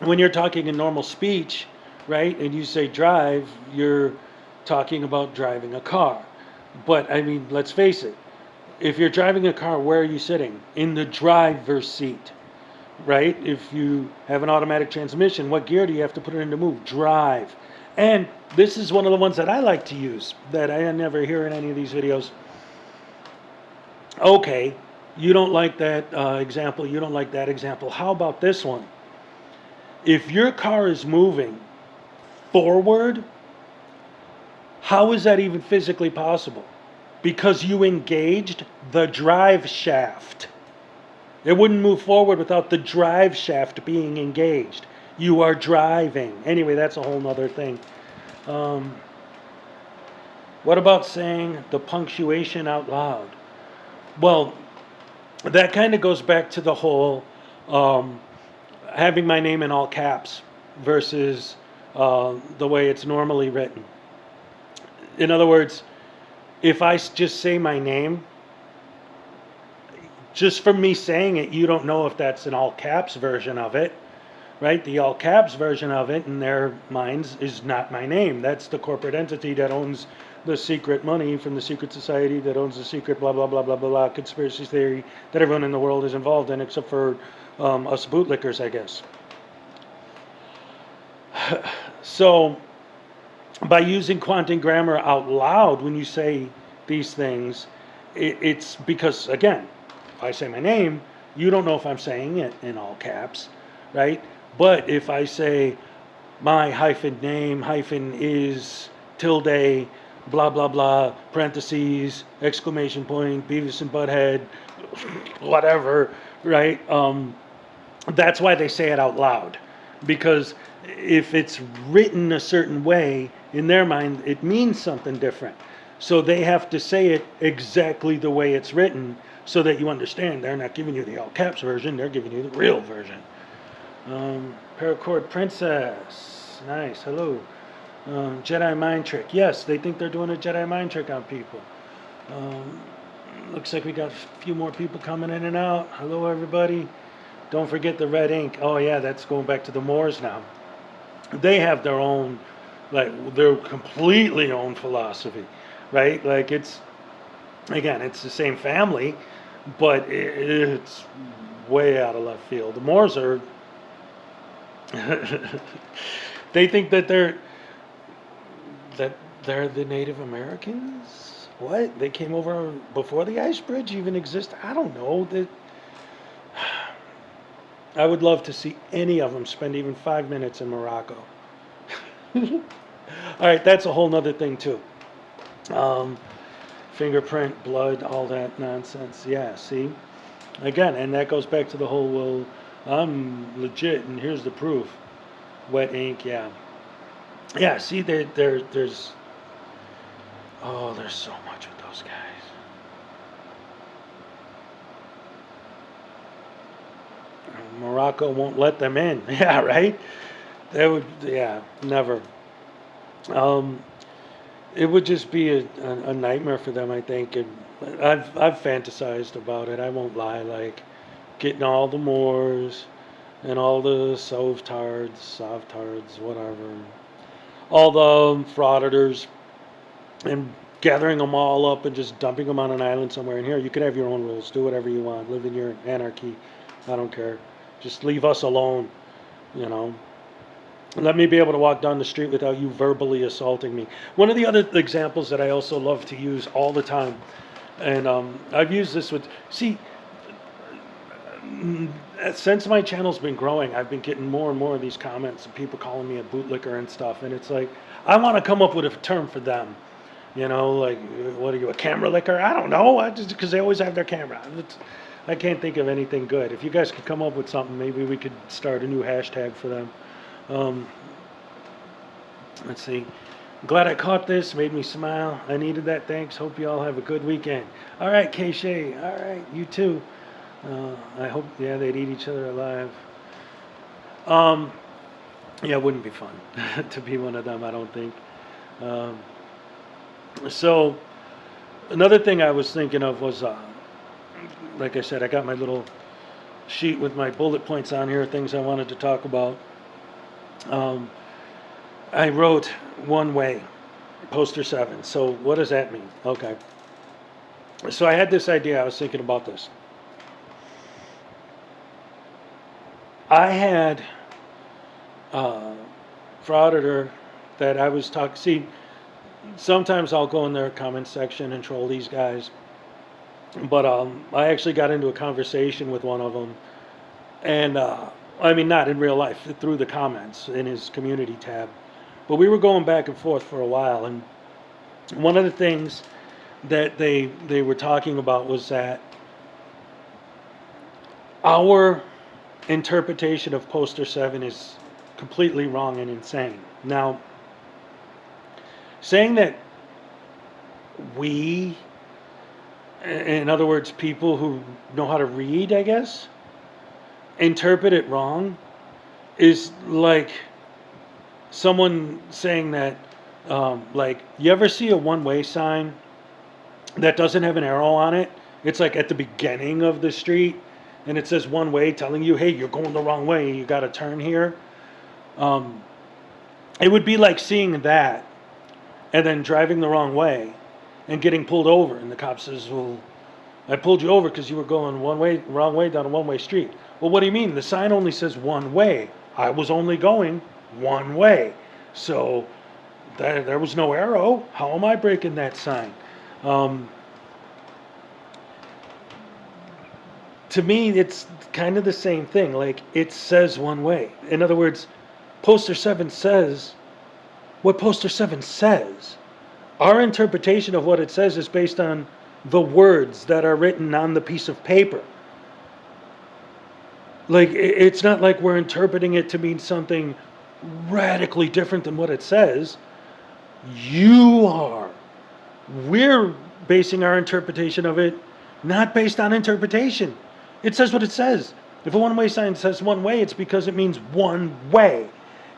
S1: when you're talking in normal speech, right, and you say drive, you're talking about driving a car. But, I mean, let's face it. If you're driving a car, where are you sitting? In the driver's seat, right? If you have an automatic transmission, what gear do you have to put it in to move? Drive. And this is one of the ones that I like to use, that I never hear in any of these videos. Okay, you don't like that example, you don't like that example. How about this one? If your car is moving forward, how is that even physically possible? Because you engaged the drive shaft. It wouldn't move forward without the drive shaft being engaged. You are driving. Anyway, that's a whole nother thing. What about saying the punctuation out loud? Well, that kind of goes back to the whole having my name in all caps versus the way it's normally written. In other words, if I just say my name, just from me saying it, you don't know if that's an all caps version of it, right? The all caps version of it in their minds is not my name. That's the corporate entity that owns the secret money from the secret society that owns the secret blah, blah, blah, blah, blah, blah, conspiracy theory that everyone in the world is involved in except for us bootlickers, I guess. So by using quantum grammar out loud when you say these things, it's because, again, if I say my name, you don't know if I'm saying it in all caps, right? But if I say my hyphen name hyphen is tilde blah blah blah parentheses exclamation point Beavis and Butthead whatever, right? That's why they say it out loud, because if it's written a certain way in their mind, it means something different. So they have to say it exactly the way it's written so that you understand. They're not giving you the all caps version, they're giving you the real version. Paracord Princess, nice, hello. Jedi mind trick, yes, they think they're doing a Jedi mind trick on people. Looks like we got a few more people coming in and out. Hello everybody. Don't forget the red ink. Oh yeah, that's going back to the Moors now. They have their own, like, their completely own philosophy, right? Like, it's, again, it's the same family, but it's way out of left field. The Moors are, they think that they're the Native Americans. What? They came over before the ice bridge even existed? I don't know. I would love to see any of them spend even 5 minutes in Morocco. All right, that's a whole nother thing too. Fingerprint, blood, all that nonsense. Yeah, see? Again, and that goes back to the whole, well, I'm legit, and here's the proof. Wet ink, yeah. Yeah, see, there's, oh, there's so much with those guys. Morocco won't let them in. Yeah, right? That would, yeah, never. Um, it would just be a nightmare for them, I think. And I've fantasized about it. I won't lie. Like getting all the Moors and all the Sovtards, whatever, all the frauditors, and gathering them all up and just dumping them on an island somewhere. And here, you can have your own rules. Do whatever you want. Live in your anarchy. I don't care. Just leave us alone. You know. Let me be able to walk down the street without you verbally assaulting me. One of the other examples that I also love to use all the time, and I've used this with, see, since my channel's been growing, I've been getting more and more of these comments and people calling me a bootlicker and stuff. And it's like, I want to come up with a term for them. You know, like, what are you, a camera licker? I don't know, because they always have their camera. I can't think of anything good. If you guys could come up with something, maybe we could start a new hashtag for them. Let's see. Glad I caught this. Made me smile. I needed that. Thanks. Hope you all have a good weekend. All right, K-Shay. All right, you too. I hope, yeah, they'd eat each other alive. Yeah, it wouldn't be fun to be one of them, I don't think. So, another thing I was thinking of was, like I said, I got my little sheet with my bullet points on here, things I wanted to talk about. I wrote one way, poster 7. So what does that mean? Okay. So I had this idea. I was thinking about this. I had a frauditor that I was talking. See, sometimes I'll go in their comment section and troll these guys. But I actually got into a conversation with one of them. And I mean, not in real life, through the comments in his community tab. But we were going back and forth for a while, and one of the things that they were talking about was that our interpretation of poster 7 is completely wrong and insane. Now, saying that we, in other words, people who know how to read, I guess, interpret it wrong is like someone saying that, like, you ever see a one-way sign that doesn't have an arrow on it? It's like at the beginning of the street, and it says one way, telling you, hey, you're going the wrong way, you got to turn here. It would be like seeing that and then driving the wrong way and getting pulled over, and the cop says, well, I pulled you over because you were going one way, wrong way down a one-way street. Well, what do you mean? The sign only says one way. I was only going one way. So there was no arrow. How am I breaking that sign? To me, it's kind of the same thing. Like, it says one way. In other words, poster 7 says what poster 7 says. Our interpretation of what it says is based on the words that are written on the piece of paper. Like, it's not like we're interpreting it to mean something radically different than what it says. You are. We're basing our interpretation of it not based on interpretation. It says what it says. If a one-way sign says one way, it's because it means one way.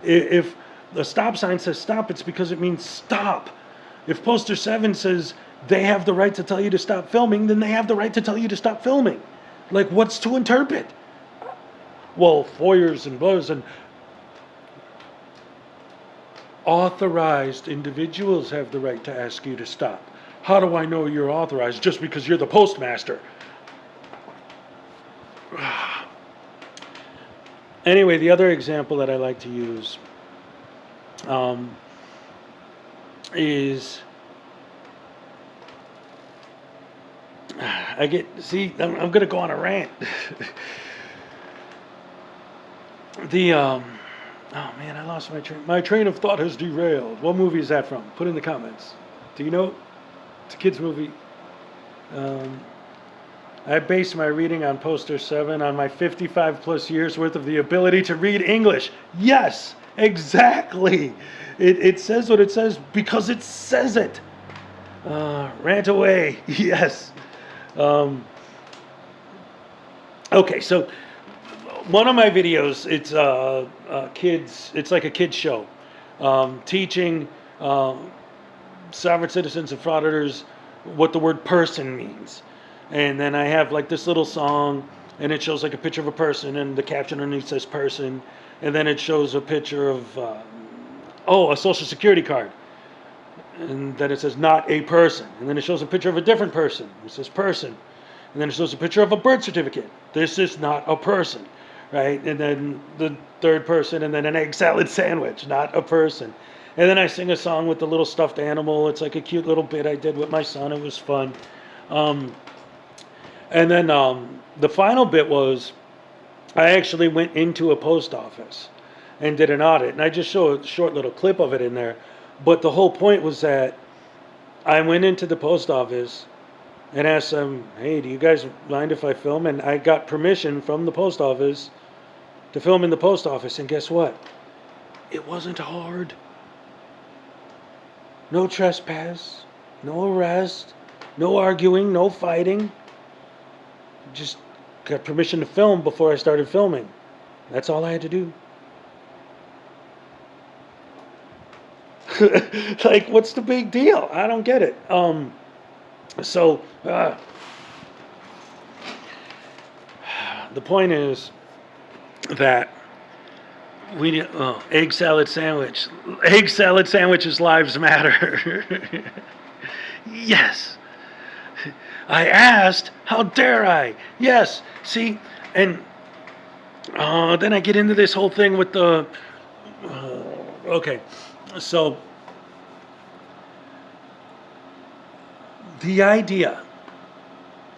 S1: If the stop sign says stop, it's because it means stop. If poster 7 says they have the right to tell you to stop filming, then they have the right to tell you to stop filming. Like, what's to interpret? Well, foyers and buzz and authorized individuals have the right to ask you to stop. How do I know you're authorized? Just because you're the postmaster. Anyway, the other example that I like to use is I'm going to go on a rant. Oh man, I lost my train of thought has derailed. What movie is that from? Put in the comments. Do you know? It's a kid's movie. I base my reading on poster 7 on my 55 plus years worth of the ability to read English. Yes, exactly. It says what it says because it says it. Rant away. Yes. Okay, so one of my videos, it's kids. It's like a kids show, teaching sovereign citizens and frauditors what the word person means. And then I have like this little song, and it shows like a picture of a person, and the caption underneath says person, and then it shows a picture of a social security card, and then it says not a person, and then it shows a picture of a different person, it says person, and then it shows a picture of a birth certificate. This is not a person, right? And then the third person, and then an egg salad sandwich, not a person. And then I sing a song with the little stuffed animal. It's like a cute little bit I did with my son. It was fun. And then the final bit was I actually went into a post office and did an audit. And I just show a short little clip of it in there. But the whole point was that I went into the post office and asked them, hey, do you guys mind if I film? And I got permission from the post office to film in the post office. And guess what? It wasn't hard. No trespass, no arrest, no arguing, no fighting. Just got permission to film before I started filming. That's all I had to do. Like, what's the big deal? I don't get it. The point is that we need egg salad sandwich. Egg salad sandwiches lives matter. Yes. I asked, how dare I? Yes. See, and then I get into this whole thing with the okay. So the idea,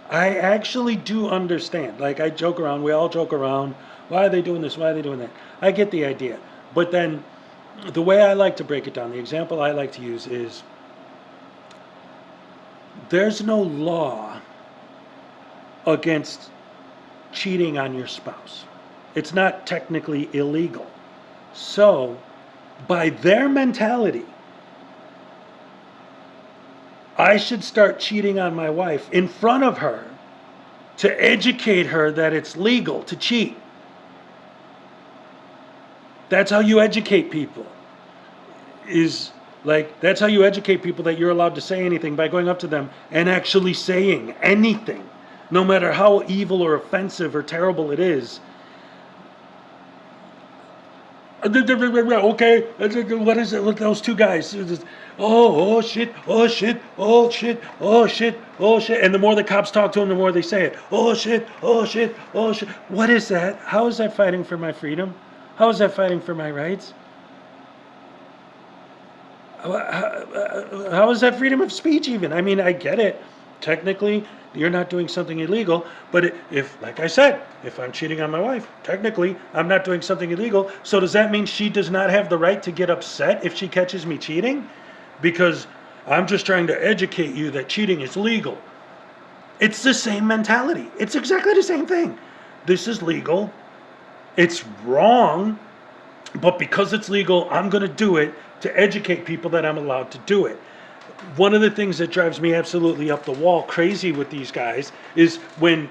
S1: I actually do understand. Like, I joke around, we all joke around. Why are they doing this? Why are they doing that? I get the idea. But then the way I like to break it down, the example I like to use is there's no law against cheating on your spouse. It's not technically illegal. So, by their mentality, I should start cheating on my wife in front of her to educate her that it's legal to cheat. That's how you educate people. That's how you educate people that you're allowed to say anything, by going up to them and actually saying anything, no matter how evil or offensive or terrible it is. Okay, what is it with those two guys? Oh shit, oh shit, oh shit, oh shit, oh shit. And the more the cops talk to them, the more they say it. Oh shit, oh shit, oh shit. What is that? How is that fighting for my freedom? How is that fighting for my rights? How is that freedom of speech even? I mean, I get it. Technically, you're not doing something illegal. But if, like I said, if I'm cheating on my wife, technically, I'm not doing something illegal. So does that mean she does not have the right to get upset if she catches me cheating? Because I'm just trying to educate you that cheating is legal. It's the same mentality. It's exactly the same thing. This is legal. It's wrong. But because it's legal, I'm going to do it to educate people that I'm allowed to do it. One of the things that drives me absolutely up the wall crazy with these guys is when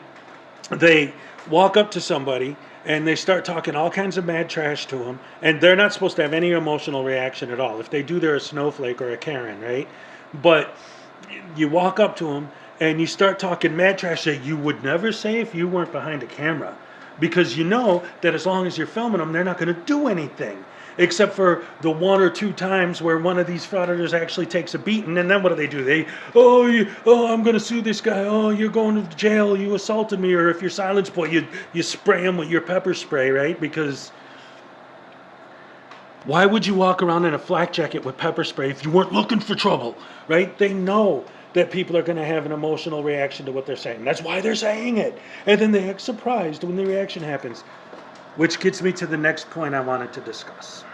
S1: they walk up to somebody and they start talking all kinds of mad trash to them, and they're not supposed to have any emotional reaction at all. If they do, they're a snowflake or a Karen, right? But you walk up to them and you start talking mad trash that you would never say if you weren't behind a camera. Because you know that as long as you're filming them, they're not going to do anything. Except for the one or two times where one of these frauditors actually takes a beating, and then what do? They, I'm going to sue this guy. Oh, you're going to jail. You assaulted me. Or if you're Silence Boy, you spray him with your pepper spray, right? Because why would you walk around in a flak jacket with pepper spray if you weren't looking for trouble, right? They know that people are going to have an emotional reaction to what they're saying. That's why they're saying it. And then they act surprised when the reaction happens. Which gets me to the next point I wanted to discuss.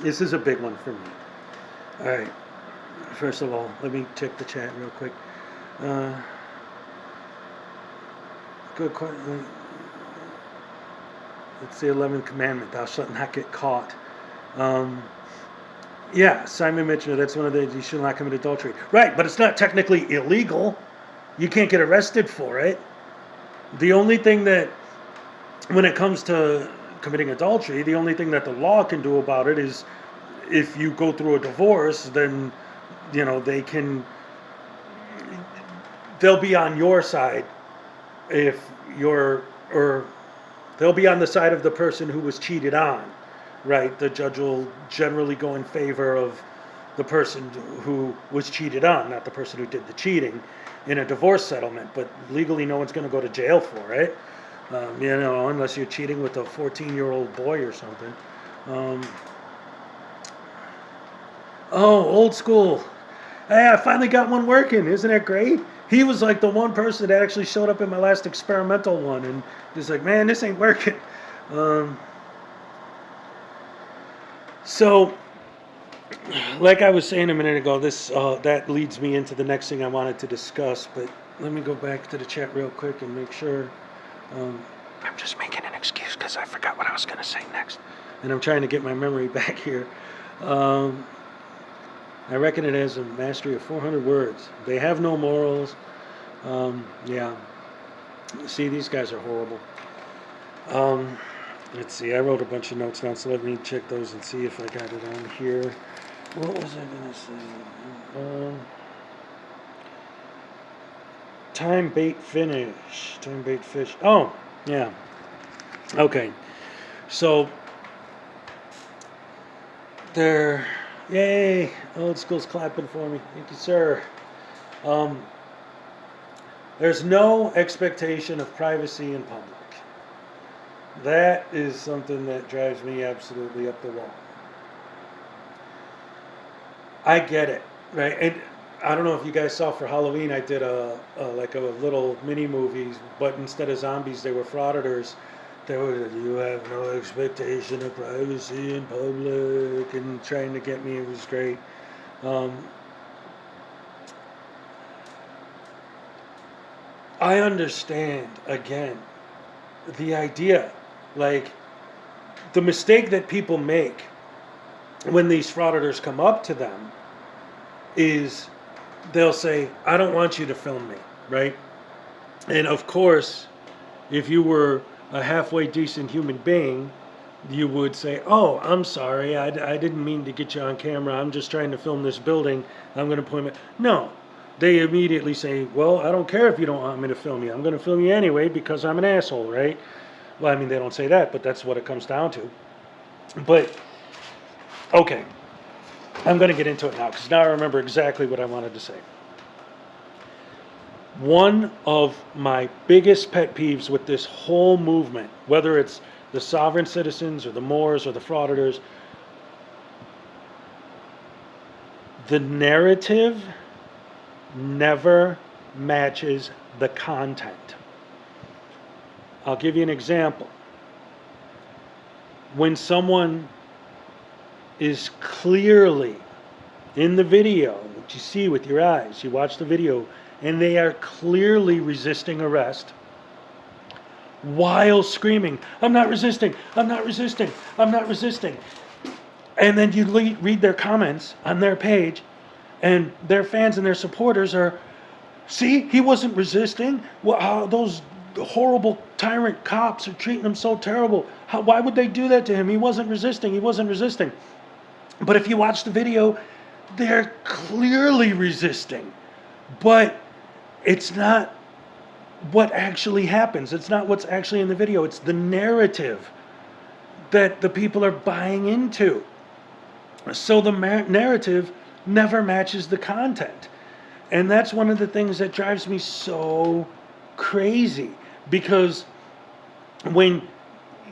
S1: This is a big one for me. All right. First of all, let me check the chat real quick. good question. It's the 11th commandment: Thou shalt not get caught. Um, yeah, Simon mentioned it. That's one of the, you shall not commit adultery. Right, but it's not technically illegal. You can't get arrested for it. The only thing that, when it comes to committing adultery, the only thing that the law can do about it is, if you go through a divorce, then, they'll be on your side if or they'll be on the side of the person who was cheated on, right? The judge will generally go in favor of the person who was cheated on, not the person who did the cheating, in a divorce settlement. But legally, no one's going to go to jail for it, unless you're cheating with a 14-year-old boy or something. Old school. Hey, I finally got one working. Isn't that great? He was like the one person that actually showed up in my last experimental one, and he's like, man, this ain't working. So, like I was saying a minute ago, this that leads me into the next thing I wanted to discuss. But let me go back to the chat real quick and make sure. I'm just making an excuse because I forgot what I was going to say next, and I'm trying to get my memory back here. I reckon it has a mastery of 400 words. They have no morals. Yeah. See, these guys are horrible. Let's see. I wrote a bunch of notes down, so let me check those and see if I got it on here. What was I going to say? Time bait finish. Time bait fish. Oh, yeah. Okay. So, there. Yay! Old school's clapping for me. Thank you, sir. There's no expectation of privacy in public. That is something that drives me absolutely up the wall. I get it, right? And I don't know if you guys saw, for Halloween, I did a little mini movie, but instead of zombies, they were frauditors. They were, you have no expectation of privacy in public, and trying to get me. It was great. I understand, again, the idea, like, the mistake that people make when these frauditors come up to them is they'll say, I don't want you to film me, right? And of course, if you were a halfway decent human being, you would say, oh, I'm sorry, I didn't mean to get you on camera, I'm just trying to film this building, I'm going to point my... No, they immediately say, well, I don't care if you don't want me to film you, I'm going to film you anyway because I'm an asshole, right? Well, I mean, they don't say that, but that's what it comes down to. But, okay, I'm going to get into it now, because now I remember exactly what I wanted to say. One of my biggest pet peeves with this whole movement, whether it's the sovereign citizens or the Moors or the frauditors, the narrative never matches the content. I'll give you an example. When someone is clearly in the video, what you see with your eyes, you watch the video, and they are clearly resisting arrest while screaming, I'm not resisting, I'm not resisting, I'm not resisting. And then you read their comments on their page, and their fans and their supporters are, see, he wasn't resisting. Well, those horrible tyrant cops are treating him so terrible. Why would they do that to him? He wasn't resisting, he wasn't resisting. But if you watch the video, they're clearly resisting. But it's not what actually happens. It's not what's actually in the video. It's the narrative that the people are buying into. So the narrative never matches the content. And that's one of the things that drives me so crazy. Because when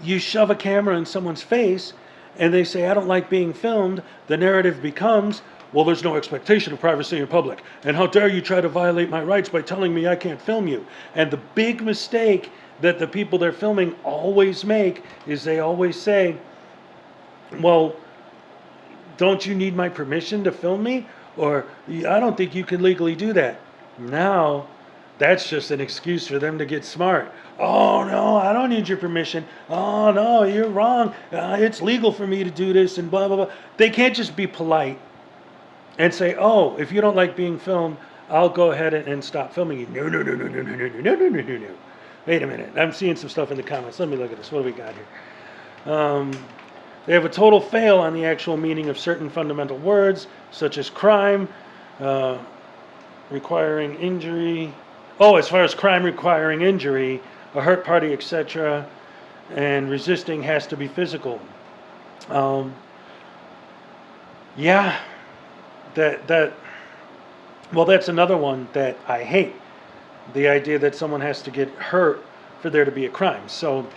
S1: you shove a camera in someone's face and they say, I don't like being filmed, the narrative becomes, well, there's no expectation of privacy in public. And how dare you try to violate my rights by telling me I can't film you? And the big mistake that the people they're filming always make is they always say, well, don't you need my permission to film me? Or, I don't think you can legally do that. Now, That's just an excuse for them to get smart. Oh no, I don't need your permission. Oh no, you're wrong. It's legal for me to do this and blah blah blah. They can't just be polite and say, "Oh, if you don't like being filmed, I'll go ahead and stop filming you." No, no, no, no, no, no, no, no, no, no, no, no. Wait a minute. I'm seeing some stuff in the comments. Let me look at this. What do we got here? They have a total fail on the actual meaning of certain fundamental words, such as crime, requiring injury. Oh, as far as crime requiring injury, a hurt party, etc., and resisting has to be physical. Yeah, well, that's another one that I hate. The idea that someone has to get hurt for there to be a crime. So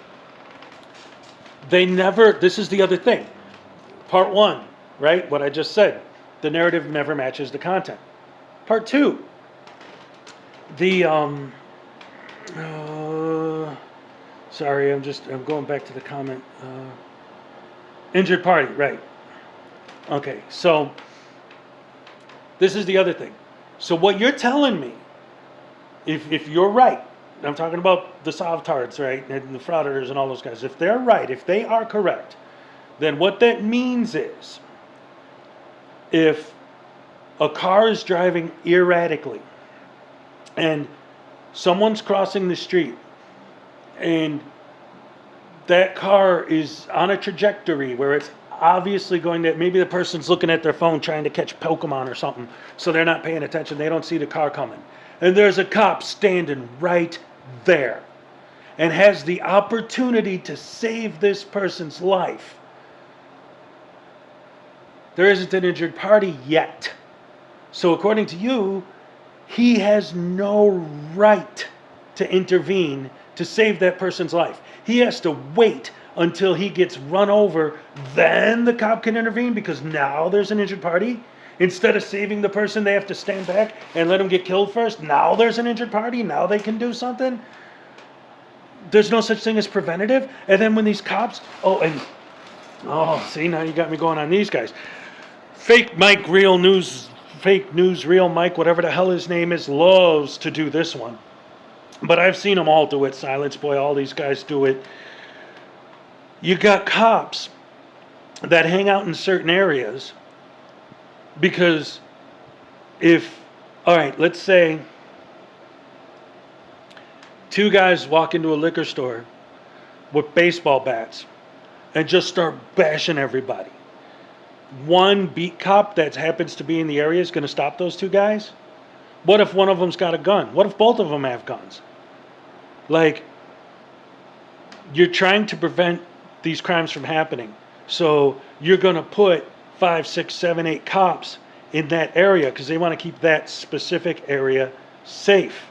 S1: they never, this is the other thing. Part one, right? What I just said. The narrative never matches the content. Part two, sorry, I'm going back to the comment. Injured party, right. Okay, so this is the other thing. So what you're telling me, if you're right, I'm talking about the Sovtards, right, and the frauditors and all those guys, if they're right, if they are correct, then what that means is if a car is driving erratically and someone's crossing the street and that car is on a trajectory where it's obviously going to, maybe the person's looking at their phone trying to catch Pokemon or something, so they're not paying attention, they don't see the car coming. And there's a cop standing right there and has the opportunity to save this person's life. There isn't an injured party yet. So according to you, he has no right to intervene to save that person's life. He has to wait until he gets run over, then the cop can intervene because now there's an injured party. Instead of saving the person, they have to stand back and let him get killed first. Now there's an injured party. Now they can do something. There's no such thing as preventative. And then when these cops, see, now you got me going on these guys. Fake Mike, real news, fake news, real Mike, whatever the hell his name is, loves to do this one. But I've seen them all do it. Silence Boy, all these guys do it. You got cops that hang out in certain areas because all right, let's say two guys walk into a liquor store with baseball bats and just start bashing everybody. One beat cop that happens to be in the area is going to stop those two guys? What if one of them's got a gun? What if both of them have guns? Like, you're trying to prevent these crimes from happening. So you're going to put 5, 6, 7, 8 cops in that area because they want to keep that specific area safe.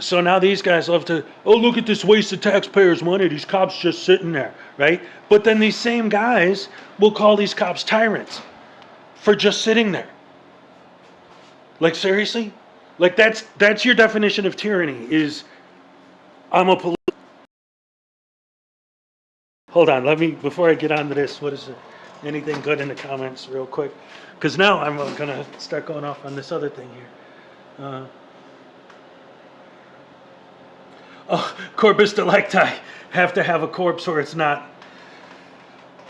S1: So now these guys love to, oh, look at this waste of taxpayers' money. These cops just sitting there, right? But then these same guys will call these cops tyrants for just sitting there. Like, seriously? Like, that's your definition of tyranny is, I'm a police. Hold on, before I get on to this, what is it? Anything good in the comments real quick? Because now I'm going to start going off on this other thing here. Corpus delicti. Have to have a corpse or it's not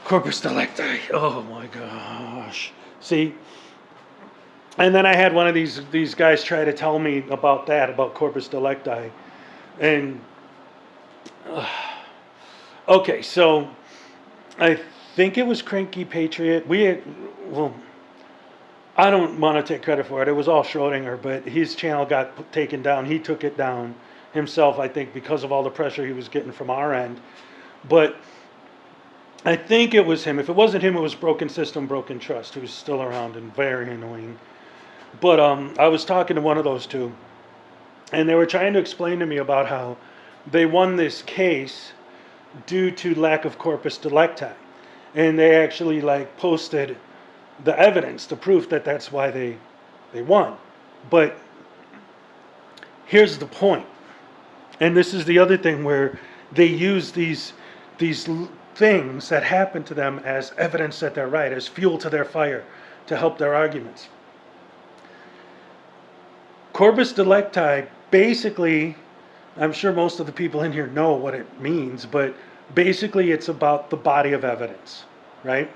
S1: corpus delicti. Oh my gosh. See? And then I had one of these guys try to tell me about that, about corpus delicti. And, okay, so I think it was Cranky Patriot. I don't want to take credit for it. It was all Schrodinger, but his channel got taken down. He took it down himself, I think, because of all the pressure he was getting from our end. But I think it was him. If it wasn't him, it was Broken System, Broken Trust, who's still around and very annoying. But I was talking to one of those two, and they were trying to explain to me about how they won this case due to lack of corpus delicti. And they actually posted the evidence, the proof that that's why they won. But here's the point. And this is the other thing where they use these things that happen to them as evidence that they're right, as fuel to their fire, to help their arguments. Corpus delicti, basically, I'm sure most of the people in here know what it means, but basically it's about the body of evidence, right?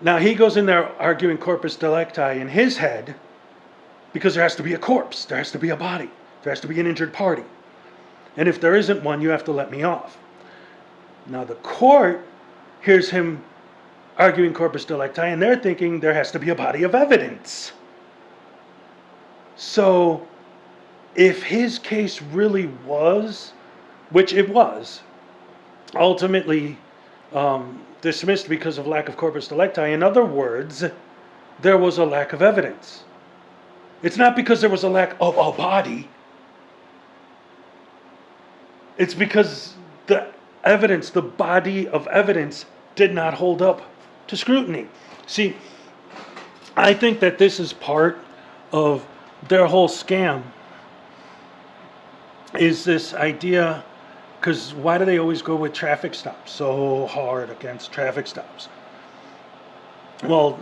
S1: Now he goes in there arguing corpus delicti in his head because there has to be a corpse, there has to be a body, there has to be an injured party. And if there isn't one, you have to let me off. Now the court hears him arguing corpus delicti and they're thinking there has to be a body of evidence. So if his case really was, which it was, ultimately dismissed because of lack of corpus delicti, in other words, there was a lack of evidence. It's not because there was a lack of a body. It's because the evidence, the body of evidence, did not hold up to scrutiny. See, I think that this is part of their whole scam, is this idea, because why do they always go with traffic stops so hard against traffic stops? Well,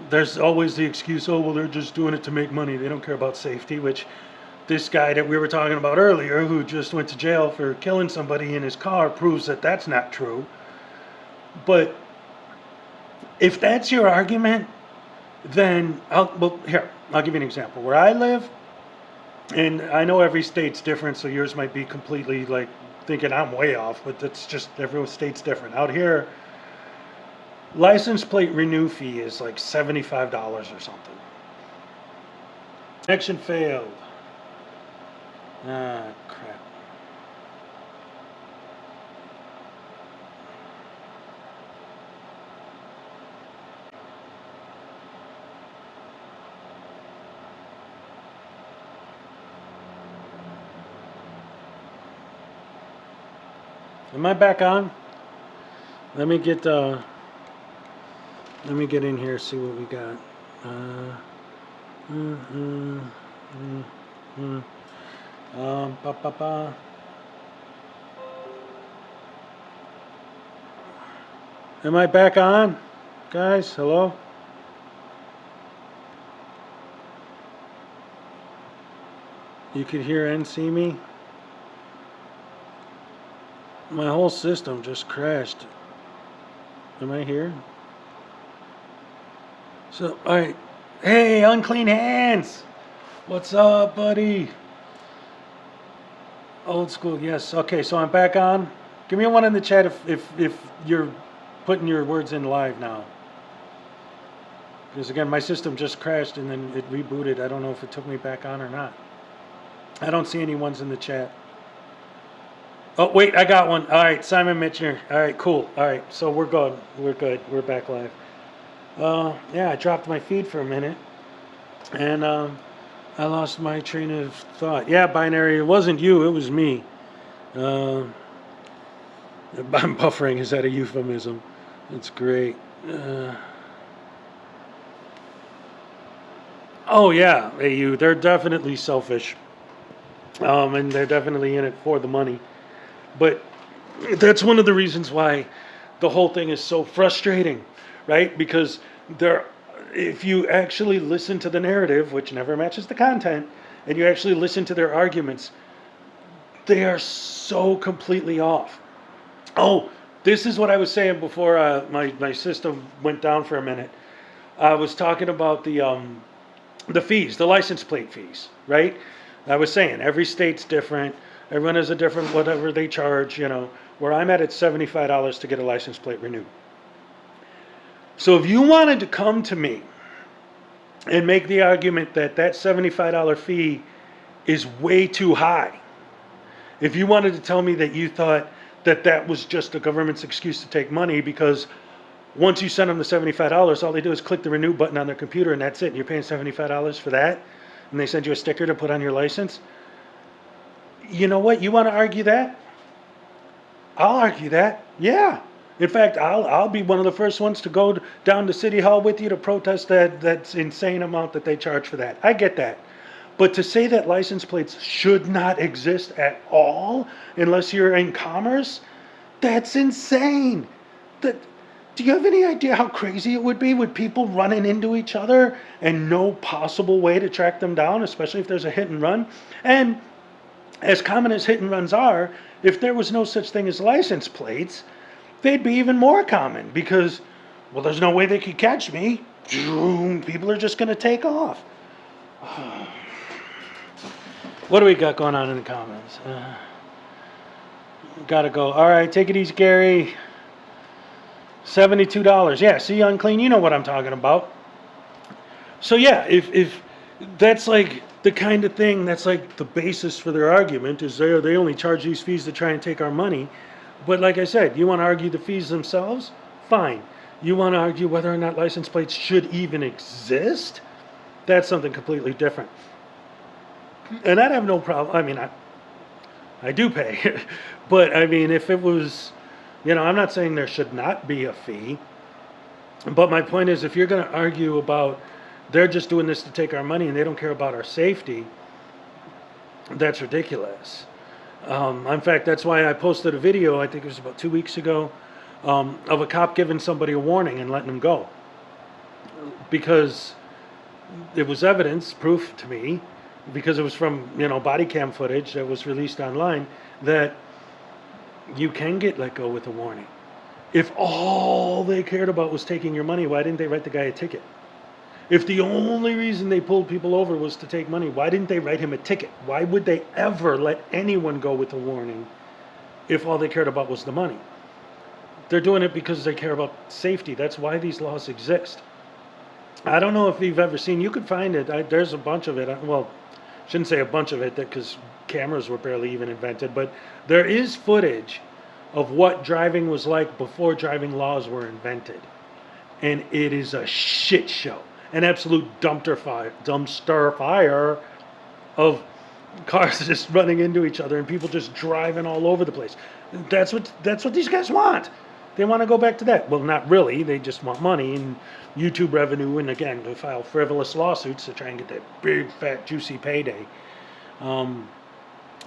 S1: there's always the excuse, oh, well, they're just doing it to make money. They don't care about safety, which this guy that we were talking about earlier, who just went to jail for killing somebody in his car, proves that that's not true. But if that's your argument, then, I'll give you an example. Where I live, and I know every state's different, so yours might be completely like thinking I'm way off, but that's just, every state's different. Out here, license plate renew fee is like $75 or something. Connection failed. Ah, crap. Am I back on? Let me get in here, see what we got. Ba, ba, ba. Am I back on, guys? Hello? You could hear and see me? My whole system just crashed. Am I here? So, alright. Hey, unclean hands! What's up, buddy? Old school, yes. Okay, so I'm back on. Give me a one in the chat if you're putting your words in live now. Because again, my system just crashed and then it rebooted. I don't know if it took me back on or not. I don't see any ones in the chat. Oh, wait, I got one. All right, Simon Mitchner. All right, cool. All right, so we're good. We're good. We're back live. Yeah, I dropped my feed for a minute. And I lost my train of thought. Yeah, binary, it wasn't you, it was me. I'm buffering. Is that a euphemism? It's great. Oh, yeah, AU. They're definitely selfish. And they're definitely in it for the money. But that's one of the reasons why the whole thing is so frustrating, right? Because if you actually listen to the narrative, which never matches the content, and you actually listen to their arguments, they are so completely off. Oh, this is what I was saying before my system went down for a minute. I was talking about the fees, the license plate fees, right? I was saying every state's different. Everyone has a different whatever they charge, Where I'm at, it's $75 to get a license plate renewed. So if you wanted to come to me and make the argument that that $75 fee is way too high, if you wanted to tell me that you thought that that was just the government's excuse to take money because once you send them the $75, all they do is click the renew button on their computer and that's it. You're paying $75 for that, and they send you a sticker to put on your license. You know what? You want to argue that? I'll argue that. Yeah. In fact, I'll be one of the first ones to go down to City Hall with you to protest that's insane amount that they charge for that. I get that. But to say that license plates should not exist at all unless you're in commerce, that's insane. Do Do you have any idea how crazy it would be with people running into each other and no possible way to track them down, especially if there's a hit and run? And as common as hit and runs are, if there was no such thing as license plates, they'd be even more common because, well, there's no way they could catch me. People are just going to take off. What do we got going on in the comments? Gotta go. All right, take it easy, Gary. $72. Yeah, see, Unclean, you know what I'm talking about. So yeah, if that's like the kind of thing that's like the basis for their argument is they only charge these fees to try and take our money. But like I said, you want to argue the fees themselves? Fine. You want to argue whether or not license plates should even exist? That's something completely different. And I'd have no problem. I mean, I do pay. But I mean, if it was, I'm not saying there should not be a fee. But my point is, if you're going to argue about they're just doing this to take our money and they don't care about our safety, that's ridiculous. In fact, that's why I posted a video, I think it was about 2 weeks ago, of a cop giving somebody a warning and letting them go. Because it was evidence, proof to me, because it was from, body cam footage that was released online, that you can get let go with a warning. If all they cared about was taking your money, why didn't they write the guy a ticket? If the only reason they pulled people over was to take money, why didn't they write him a ticket? Why would they ever let anyone go with a warning if all they cared about was the money? They're doing it because they care about safety. That's why these laws exist. I don't know if you've ever seen, you could find it. There's a bunch of it. Well, shouldn't say a bunch of it because cameras were barely even invented, but there is footage of what driving was like before driving laws were invented. And it is a shit show. An absolute dumpster fire of cars just running into each other and people just driving all over the place. That's what these guys want. They want to go back to that. Well, not really. They just want money and YouTube revenue, and again, to file frivolous lawsuits to try and get that big, fat, juicy payday.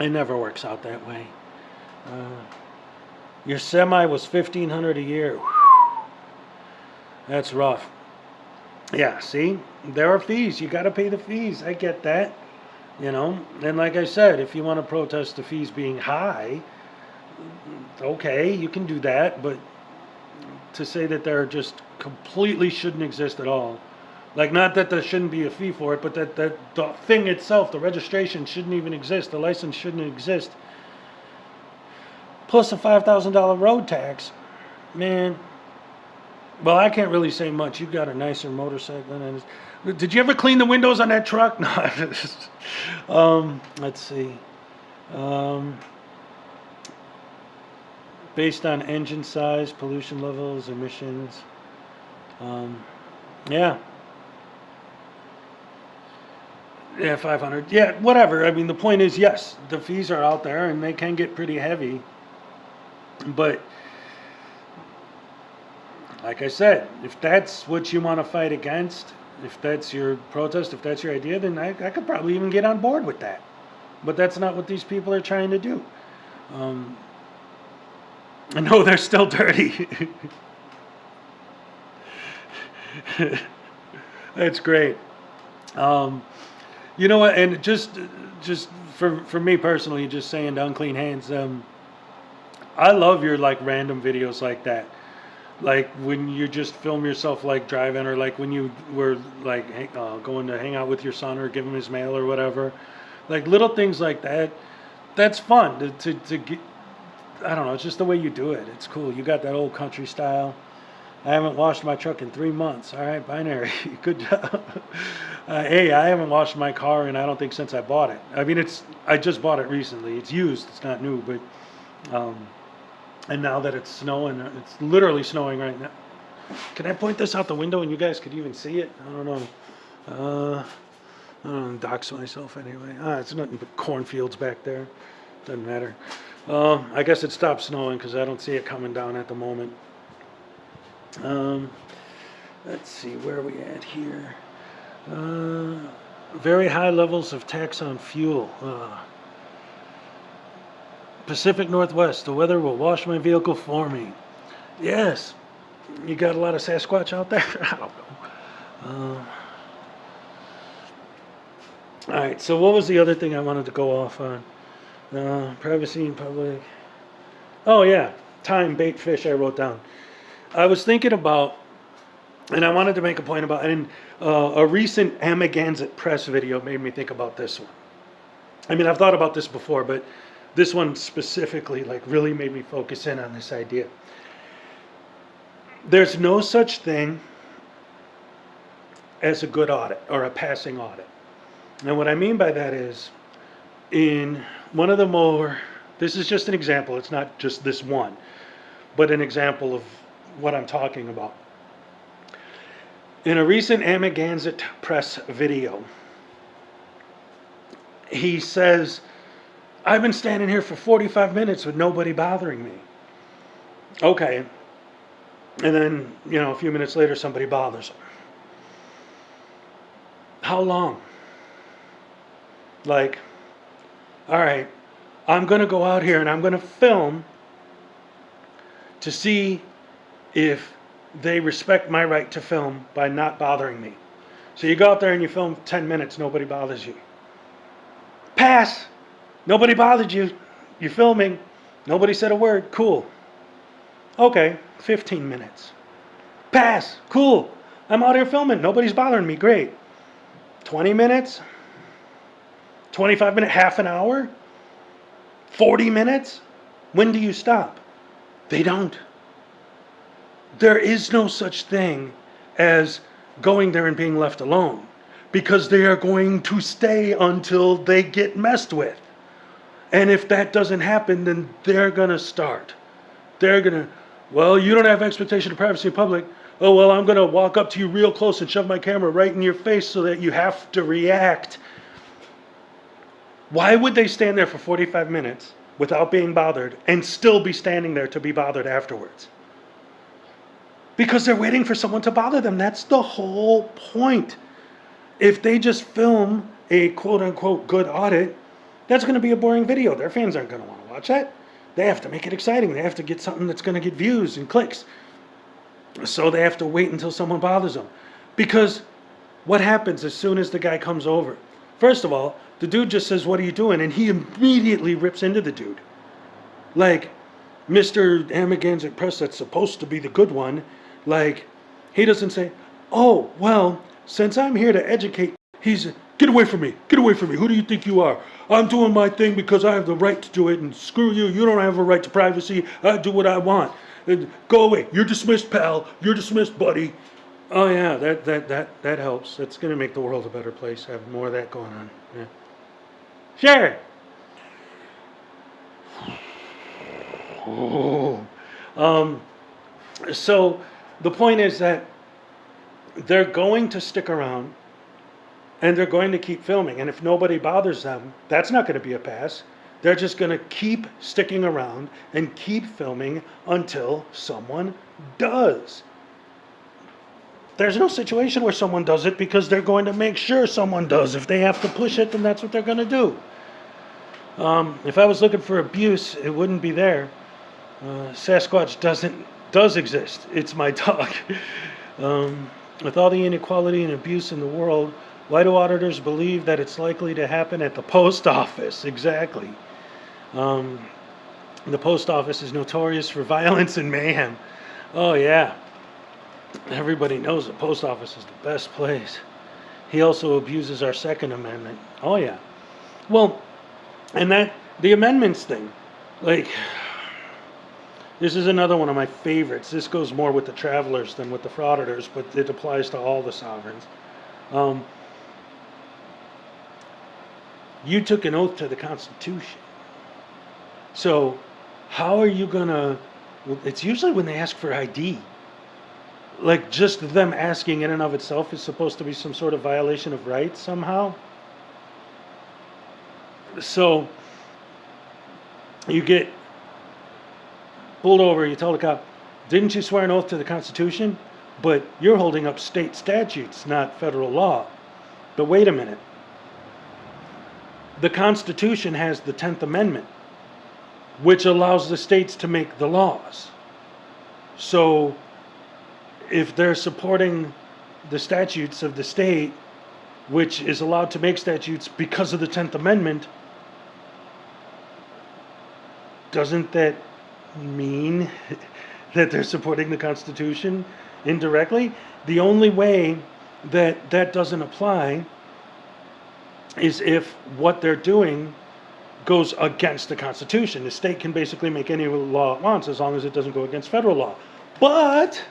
S1: It never works out that way. Your semi was $1,500 a year. Whew. That's rough. Yeah, see, there are fees. You got to pay the fees. I get that, And like I said, if you want to protest the fees being high, okay, you can do that. But to say that they're just completely shouldn't exist at all, like not that there shouldn't be a fee for it, but that the thing itself, the registration shouldn't even exist. The license shouldn't exist. Plus a $5,000 road tax, man. Well, I can't really say much. You've got a nicer motorcycle than it. Did you ever clean the windows on that truck? No. Let's see. Based on engine size, pollution levels, emissions. Yeah. Yeah, 500. Yeah, whatever. I mean, the point is, yes, the fees are out there and they can get pretty heavy. But like I said, if that's what you want to fight against, if that's your protest, if that's your idea, then I could probably even get on board with that. But that's not what these people are trying to do. I know they're still dirty. That's great. You know what? And just for me personally, just saying to Unclean Hands, I love your like random videos like that. Like when you just film yourself like driving, or like when you were like going to hang out with your son or give him his mail or whatever, like little things like that. That's fun to get. I don't know. It's just the way you do it. It's cool. You got that old country style. I haven't washed my truck in 3 months. All right, binary. Good job. Hey, I haven't washed my car in I don't think since I bought it. I mean, I just bought it recently. It's used. It's not new, but. And now that it's snowing, it's literally snowing right now. Can I point this out the window and you guys could even see it? I don't know. I don't dox myself anyway. It's nothing but cornfields back there. Doesn't matter. I guess it stopped snowing because I don't see it coming down at the moment. Let's see, where are we at here? Very high levels of tax on fuel. Pacific Northwest, the weather will wash my vehicle for me. Yes, You got a lot of Sasquatch out there? I don't know. All right, so what was the other thing I wanted to go off on? Privacy in public. Oh, yeah, time, bait, fish, I wrote down. I was thinking about, and I wanted to make a point about, and a recent Amagansett Press video made me think about this one. I mean, I've thought about this before, but this one specifically, like, really made me focus in on this idea. There's no such thing as a good audit or a passing audit. And what I mean by that is, in one of the more, this is just an example, it's not just this one, but an example of what I'm talking about. In a recent Amagansett Press video, he says, I've been standing here for 45 minutes with nobody bothering me. Okay. And then, a few minutes later, somebody bothers him. How long? Like, all right, I'm going to go out here and I'm going to film to see if they respect my right to film by not bothering me. So you go out there and you film 10 minutes, nobody bothers you. Pass. Nobody bothered you. You're filming. Nobody said a word. Cool. Okay, 15 minutes. Pass. Cool. I'm out here filming. Nobody's bothering me. Great. 20 minutes? 25 minutes? Half an hour? 40 minutes? When do you stop? They don't. There is no such thing as going there and being left alone, because they are going to stay until they get messed with. And if that doesn't happen, then they're going to start. They're going to, well, you don't have expectation of privacy in public. Oh, well, I'm going to walk up to you real close and shove my camera right in your face so that you have to react. Why would they stand there for 45 minutes without being bothered and still be standing there to be bothered afterwards? Because they're waiting for someone to bother them. That's the whole point. If they just film a quote-unquote good audit, that's going to be a boring video. Their fans aren't going to want to watch that. They have to make it exciting. They have to get something that's going to get views and clicks. So they have to wait until someone bothers them. Because what happens as soon as the guy comes over? First of all, the dude just says, what are you doing? And he immediately rips into the dude. Like, Mr. Amagansett Press, that's supposed to be the good one, like, he doesn't say, oh, well, since I'm here to educate, he's, get away from me, who do you think you are? I'm doing my thing because I have the right to do it, and screw you, you don't have a right to privacy, I do what I want. And go away, you're dismissed, pal, you're dismissed, buddy. Oh yeah, that helps. That's going to make the world a better place, have more of that going on. Yeah. Sure. Oh. So the point is that they're going to stick around and they're going to keep filming. And if nobody bothers them, that's not going to be a pass. They're just going to keep sticking around and keep filming until someone does. There's no situation where someone does it, because they're going to make sure someone does. If they have to push it, then that's what they're going to do. If I was looking for abuse, it wouldn't be there. Sasquatch does exist. It's my dog. With all the inequality and abuse in the world, why do auditors believe that it's likely to happen at the post office? Exactly. The post office is notorious for violence and mayhem. Oh yeah. Everybody knows the post office is the best place. He also abuses our Second Amendment. Oh yeah. Well, and that, the amendments thing, like, this is another one of my favorites. This goes more with the travelers than with the frauditors, but it applies to all the sovereigns. You took an oath to the Constitution. So how are you gonna, it's usually when they ask for ID. Like, just them asking in and of itself is supposed to be some sort of violation of rights somehow. So you get pulled over, you tell the cop, didn't you swear an oath to the Constitution? But you're holding up state statutes, not federal law. But wait a minute. The Constitution has the 10th Amendment, which allows the states to make the laws. So if they're supporting the statutes of the state, which is allowed to make statutes because of the 10th Amendment, doesn't that mean that they're supporting the Constitution indirectly? The only way that that doesn't apply is if what they're doing goes against the Constitution. The state can basically make any law it wants as long as it doesn't go against federal law. But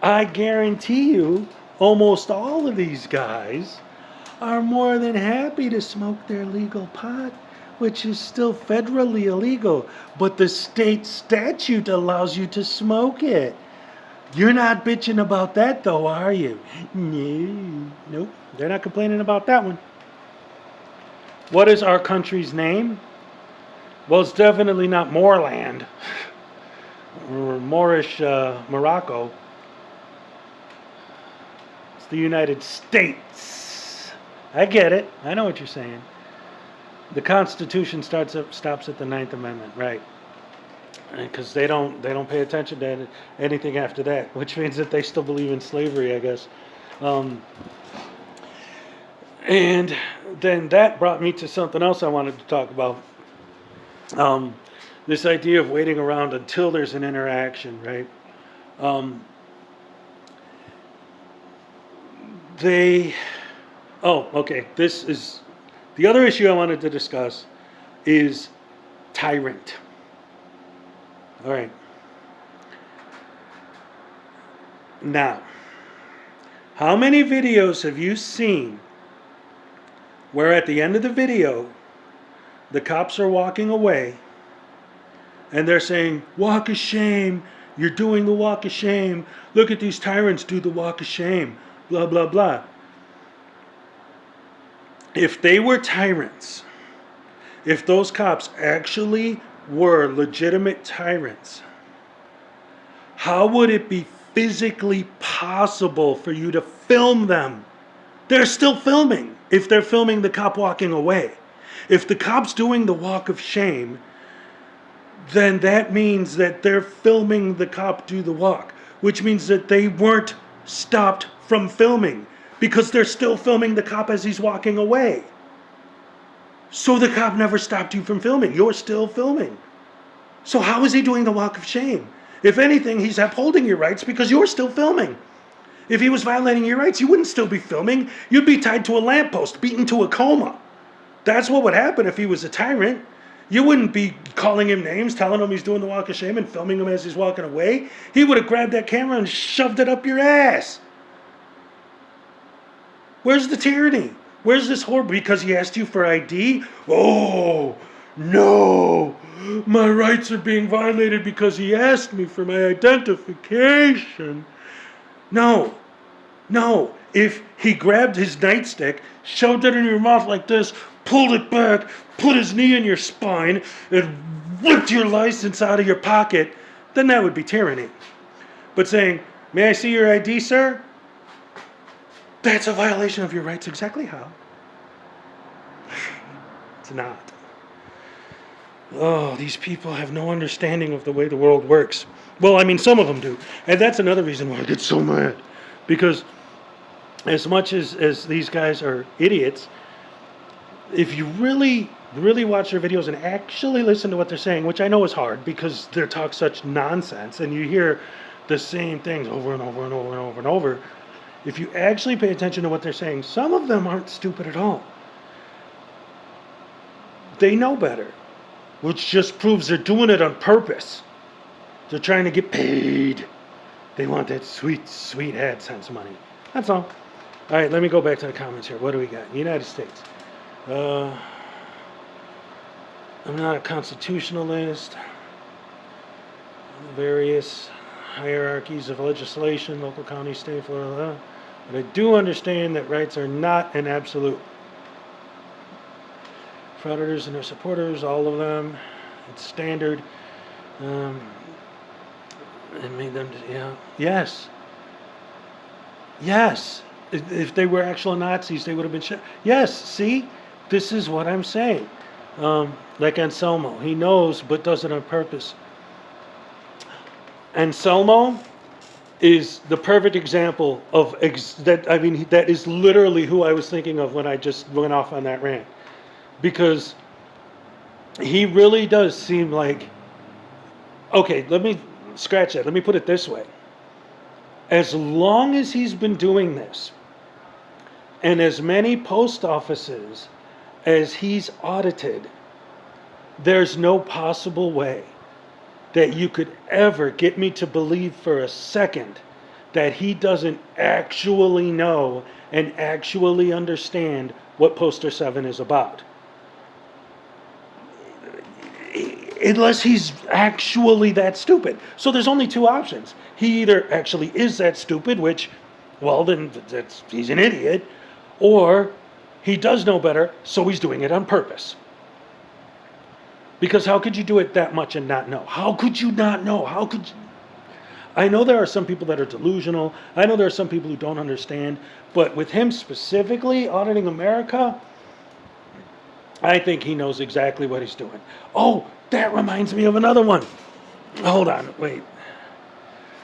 S1: I guarantee you, almost all of these guys are more than happy to smoke their legal pot, which is still federally illegal, but the state statute allows you to smoke it. You're not bitching about that though, are you? No. Nope. They're not complaining about that one. What is our country's name? Well, it's definitely not Moorland or Moorish Morocco. It's the United States. I get it. I know what you're saying. The Constitution stops at the 9th Amendment, right? Because they don't pay attention to anything after that, which means that they still believe in slavery, I guess. And then that brought me to something else I wanted to talk about. This idea of waiting around until there's an interaction, right? Okay. This is the other issue I wanted to discuss is tyrant. All right. Now, how many videos have you seen where at the end of the video, the cops are walking away and they're saying, walk of shame, you're doing the walk of shame, look at these tyrants do the walk of shame, blah, blah, blah. If they were tyrants, if those cops actually were legitimate tyrants, how would it be physically possible for you to film them? They're still filming if they're filming the cop walking away. If the cop's doing the walk of shame, then that means that they're filming the cop do the walk, which means that they weren't stopped from filming because they're still filming the cop as he's walking away. So the cop never stopped you from filming. You're still filming. So how is he doing the walk of shame? If anything, he's upholding your rights because you're still filming. If he was violating your rights, you wouldn't still be filming. You'd be tied to a lamppost, beaten to a coma. That's what would happen if he was a tyrant. You wouldn't be calling him names, telling him he's doing the walk of shame and filming him as he's walking away. He would have grabbed that camera and shoved it up your ass. Where's the tyranny? Where's this horror? Because he asked you for ID? Oh, no. My rights are being violated because he asked me for my identification. No. If he grabbed his nightstick, shoved it in your mouth like this, pulled it back, put his knee in your spine, and whipped your license out of your pocket, then that would be tyranny. But saying, may I see your ID, sir? That's a violation of your rights. Exactly how? It's not. Oh, these people have no understanding of the way the world works. Well, I mean, some of them do. And that's another reason why I get so mad. Because as much as these guys are idiots, if you really watch their videos and actually listen to what they're saying, which I know is hard because they talk such nonsense and you hear the same things over and over and over and over and over, if you actually pay attention to what they're saying, some of them aren't stupid at all. They know better, which just proves they're doing it on purpose. They're trying to get paid. They want that sweet, sweet AdSense money. That's all. All right, let me go back to the comments here. What do we got? United States. I'm not a constitutionalist. Various hierarchies of legislation, local, county, state, Florida. But I do understand that rights are not an absolute. Frauditors and their supporters, all of them, it's standard. It made them, yes. If they were actual Nazis, they would have been shot. Yes, see? This is what I'm saying. Like Anselmo, he knows but does it on purpose. Anselmo is the perfect example of that. I mean, that is literally who I was thinking of when I just went off on that rant. Because he really does seem like, okay, let me scratch that. Let me put it this way. As long as he's been doing this, and as many post offices as he's audited, there's no possible way that you could ever get me to believe for a second that he doesn't actually know and actually understand what Poster 7 is about. Unless he's actually that stupid. So there's only two options. He either actually is that stupid, which, well, then he's an idiot, or he does know better, so he's doing it on purpose. Because how could you do it that much and not know? How could you not know? How could you? I know there are some people that are delusional. I know there are some people who don't understand. But with him specifically auditing America, I think he knows exactly what he's doing. Oh, that reminds me of another one. Hold on, wait.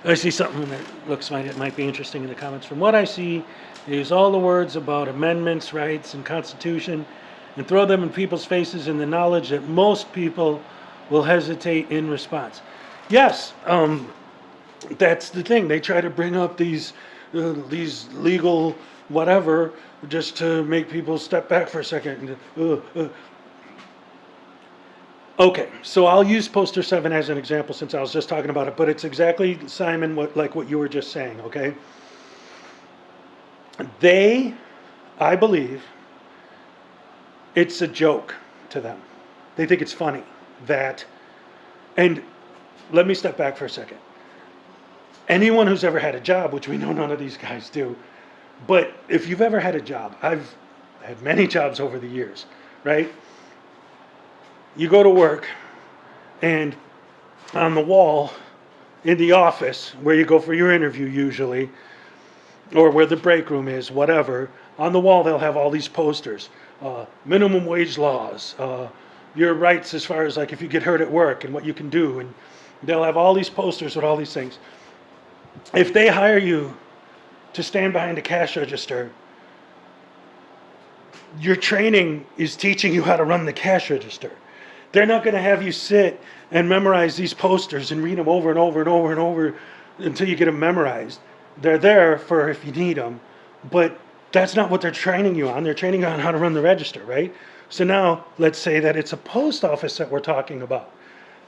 S1: I see something that looks like it might be interesting in the comments. From what I see, they use all the words about amendments, rights, and Constitution and throw them in people's faces in the knowledge that most people will hesitate in response. Yes, that's the thing. They try to bring up these legal whatever just to make people step back for a second. Okay, so I'll use Poster 7 as an example since I was just talking about it, but it's exactly, Simon, what you were just saying, okay? I believe, it's a joke to them. They think it's funny that, and let me step back for a second. Anyone who's ever had a job, which we know none of these guys do, but if you've ever had a job, I've had many jobs over the years, right? You go to work, and on the wall in the office, where you go for your interview usually, or where the break room is, whatever, on the wall they'll have all these posters. Minimum wage laws, your rights as far as like if you get hurt at work and what you can do, and they'll have all these posters with all these things. If they hire you to stand behind a cash register, your training is teaching you how to run the cash register. They're not going to have you sit and memorize these posters and read them over and over and over and over until you get them memorized. They're there for if you need them, but that's not what they're training you on. They're training you on how to run the register, right? So now let's say that it's a post office that we're talking about.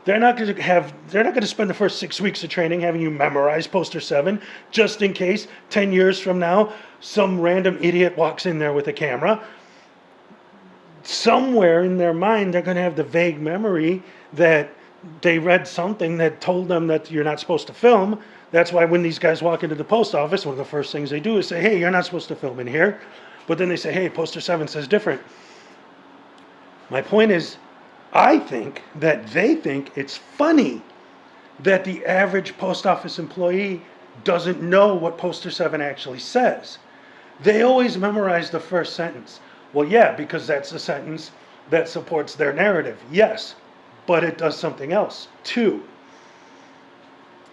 S1: They're not going to spend the first 6 weeks of training having you memorize Poster 7 just in case 10 years from now some random idiot walks in there with a camera. Somewhere in their mind they're going to have the vague memory that they read something that told them that you're not supposed to film. That's why when these guys walk into the post office, one of the first things they do is say, hey, you're not supposed to film in here. But then they say, hey, Poster 7 says different. My point is, I think that they think it's funny that the average post office employee doesn't know what Poster 7 actually says. They always memorize the first sentence. Well, yeah, because that's the sentence that supports their narrative. Yes, but it does something else too.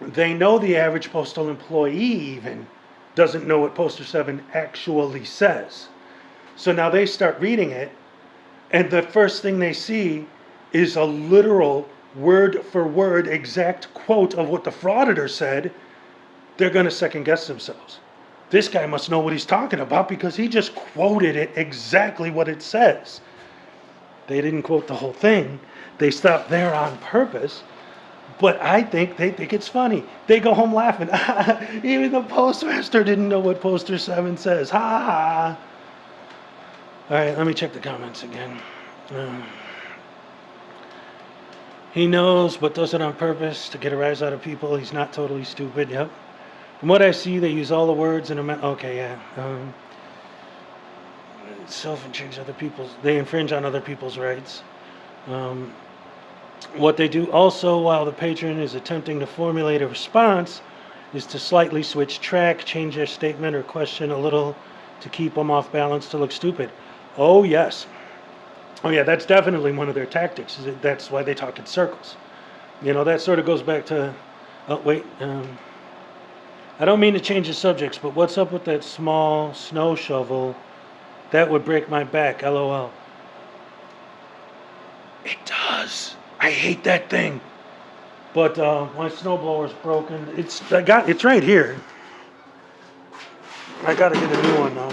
S1: They know the average postal employee even doesn't know what Poster 7 actually says. So now they start reading it, and the first thing they see is a literal word for word exact quote of what the frauditor said. They're going to second guess themselves. This guy must know what he's talking about because he just quoted it exactly what it says. They didn't quote the whole thing. They stopped there on purpose. But I think they think it's funny. They go home laughing. Even the postmaster didn't know what Poster 7 says. Ha ha. All right, let me check the comments again. He knows but does it on purpose to get a rise out of people. He's not totally stupid. Yep. From what I see, they use all the words in a... Okay, yeah. Self-infringe other people's... They infringe on other people's rights. What they do also while the patron is attempting to formulate a response is to slightly switch track, change their statement or question a little to keep them off balance to look stupid. Oh, yes. Oh, yeah, that's definitely one of their tactics. That's why they talk in circles. You know, that sort of goes back to... Oh, wait. I don't mean to change the subjects, but what's up with that small snow shovel? That would break my back, LOL. It does. I hate that thing. But my snowblower's broken. It's right here. I gotta get a new one now.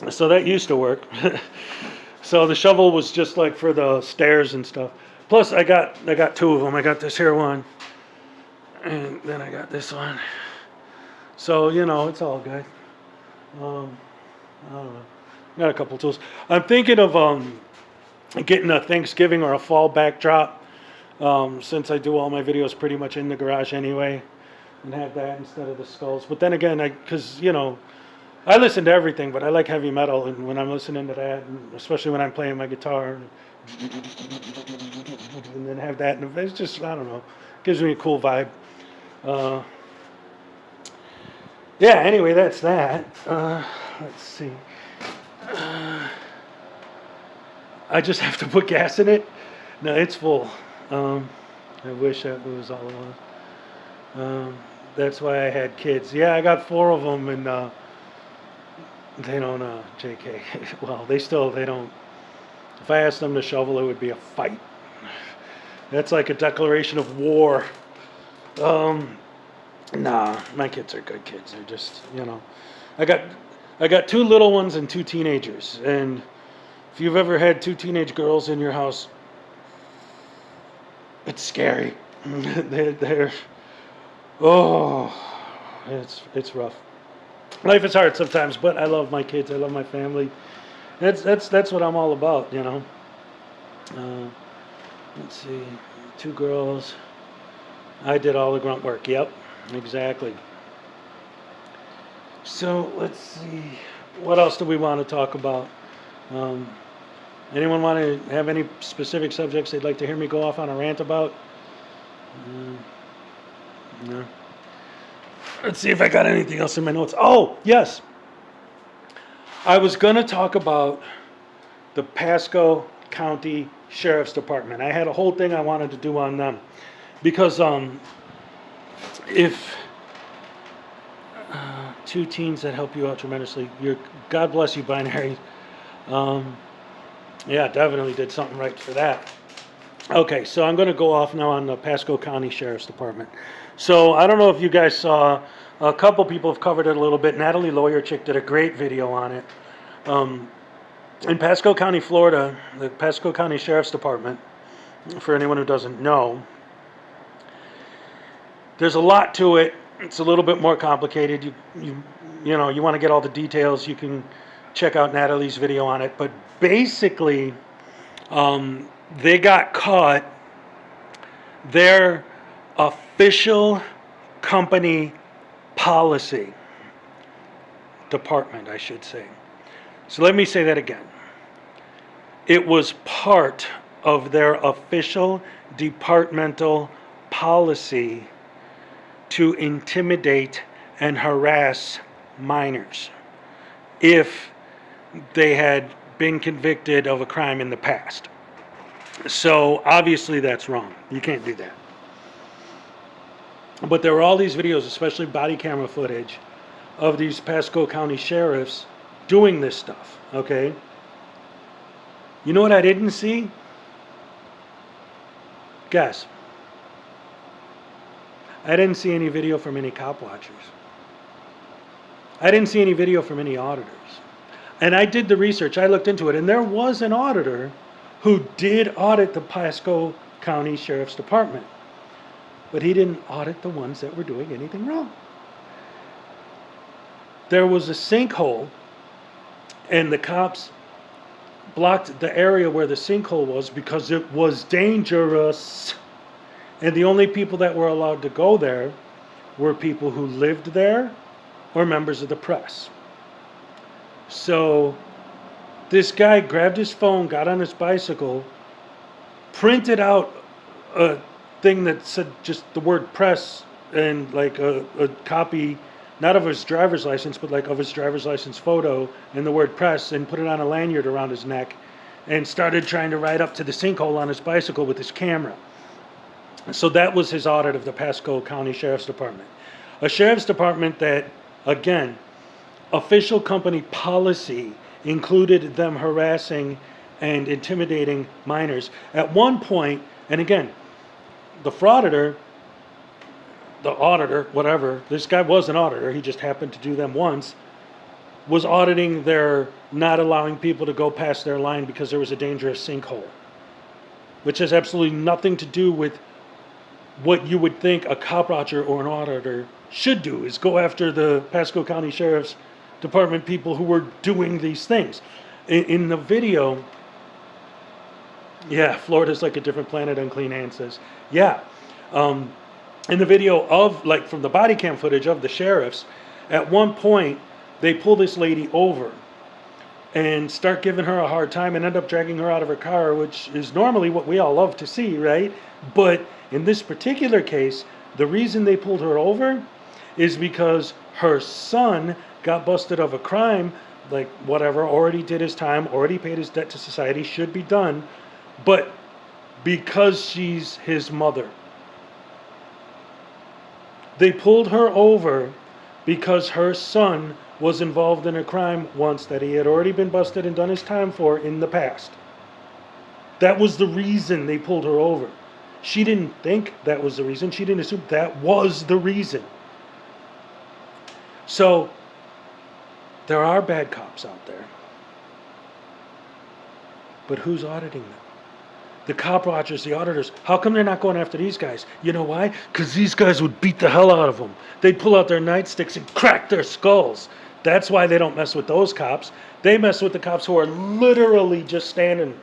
S1: So that used to work. So the shovel was just like for the stairs and stuff. Plus I got two of them. I got this here one, and then I got this one. So it's all good. I don't know. Got a couple tools. I'm thinking of getting a Thanksgiving or a fall backdrop, since I do all my videos pretty much in the garage anyway, and have that instead of the skulls. But then again, because I listen to everything, but I like heavy metal, and when I'm listening to that, and especially when I'm playing my guitar, and then have that, and it's just, I don't know, gives me a cool vibe. Yeah, anyway, that's that. Let's see. I just have to put gas in it. No, it's full. I wish that was all it was. That's why I had kids. Yeah, I got 4 of them, and they don't, JK. Well, they don't. If I asked them to shovel, it would be a fight. That's like a declaration of war. Nah, my kids are good kids. They're just, I got 2 little ones and 2 teenagers. And if you've ever had 2 teenage girls in your house, it's scary. they're it's rough. Life is hard sometimes, but I love my kids. I love my family. That's what I'm all about, Let's see, 2 girls. I did all the grunt work. Yep, exactly. So let's see, what else do we want to talk about? Anyone want to have any specific subjects they'd like to hear me go off on a rant about? No. Let's see if I got anything else in my notes. Oh, yes. I was going to talk about the Pasco County Sheriff's Department. I had a whole thing I wanted to do on them. Because if 2 teens that help you out tremendously, God bless you, binary. Yeah, definitely did something right for that. Okay, so I'm going to go off now on the Pasco County Sheriff's Department. So I don't know if you guys saw, a couple people have covered it a little bit. Natalie Lawyer Chick did a great video on it. In Pasco County, Florida, the Pasco County Sheriff's Department, for anyone who doesn't know, there's a lot to it. It's a little bit more complicated. You want to get all the details, you can check out Natalie's video on it. But basically, they got caught. Their official company policy department, I should say. So let me say that again. It was part of their official departmental policy to intimidate and harass minors if they had been convicted of a crime in the past. So obviously that's wrong. You can't do that. But there were all these videos, especially body camera footage, of these Pasco County sheriffs doing this stuff, okay? You know what I didn't see? Guess. I didn't see any video from any cop watchers. I didn't see any video from any auditors. And I did the research, I looked into it, and there was an auditor who did audit the Pasco County Sheriff's Department. But he didn't audit the ones that were doing anything wrong. There was a sinkhole, and the cops blocked the area where the sinkhole was because it was dangerous. And the only people that were allowed to go there were people who lived there or members of the press. So this guy grabbed his phone, got on his bicycle, printed out a thing that said just the word press and like a copy, not of his driver's license, but like of his driver's license photo and the word press, and put it on a lanyard around his neck and started trying to ride up to the sinkhole on his bicycle with his camera. So that was his audit of the Pasco County Sheriff's Department. A sheriff's department that, again, official company policy included them harassing and intimidating minors. At one point, and again, the frauditor, the auditor, whatever, this guy was an auditor, he just happened to do them once, was auditing their not allowing people to go past their line because there was a dangerous sinkhole. Which has absolutely nothing to do with what you would think a cop watcher or an auditor should do, is go after the Pasco County Sheriff's Department people who were doing these things. In the video, yeah, Florida's like a different planet, Unclean Hand says. Yeah. In the video of, like, from the body cam footage of the sheriffs, at one point, they pull this lady over and start giving her a hard time and end up dragging her out of her car, which is normally what we all love to see, right? But in this particular case, the reason they pulled her over is because her son got busted of a crime, like whatever, already did his time, already paid his debt to society, should be done, but because she's his mother. They pulled her over because her son was involved in a crime once that he had already been busted and done his time for in the past. That was the reason they pulled her over. She didn't think that was the reason. She didn't assume that was the reason. So, there are bad cops out there. But who's auditing them? The cop watchers, the auditors. How come they're not going after these guys? You know why? Because these guys would beat the hell out of them. They'd pull out their nightsticks and crack their skulls. That's why they don't mess with those cops. They mess with the cops who are literally just standing.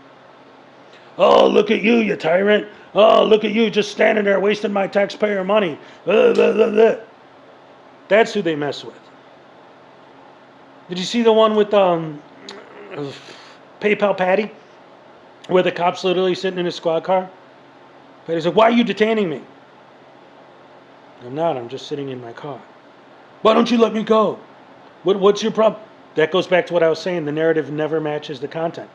S1: Oh, look at you, you tyrant. Oh, look at you just standing there wasting my taxpayer money. Blah, blah, blah, blah. That's who they mess with. Did you see the one with PayPal Patty? Where the cop's literally sitting in his squad car? Patty's like, why are you detaining me? I'm not, I'm just sitting in my car. Why don't you let me go? What's your problem? That goes back to what I was saying. The narrative never matches the content.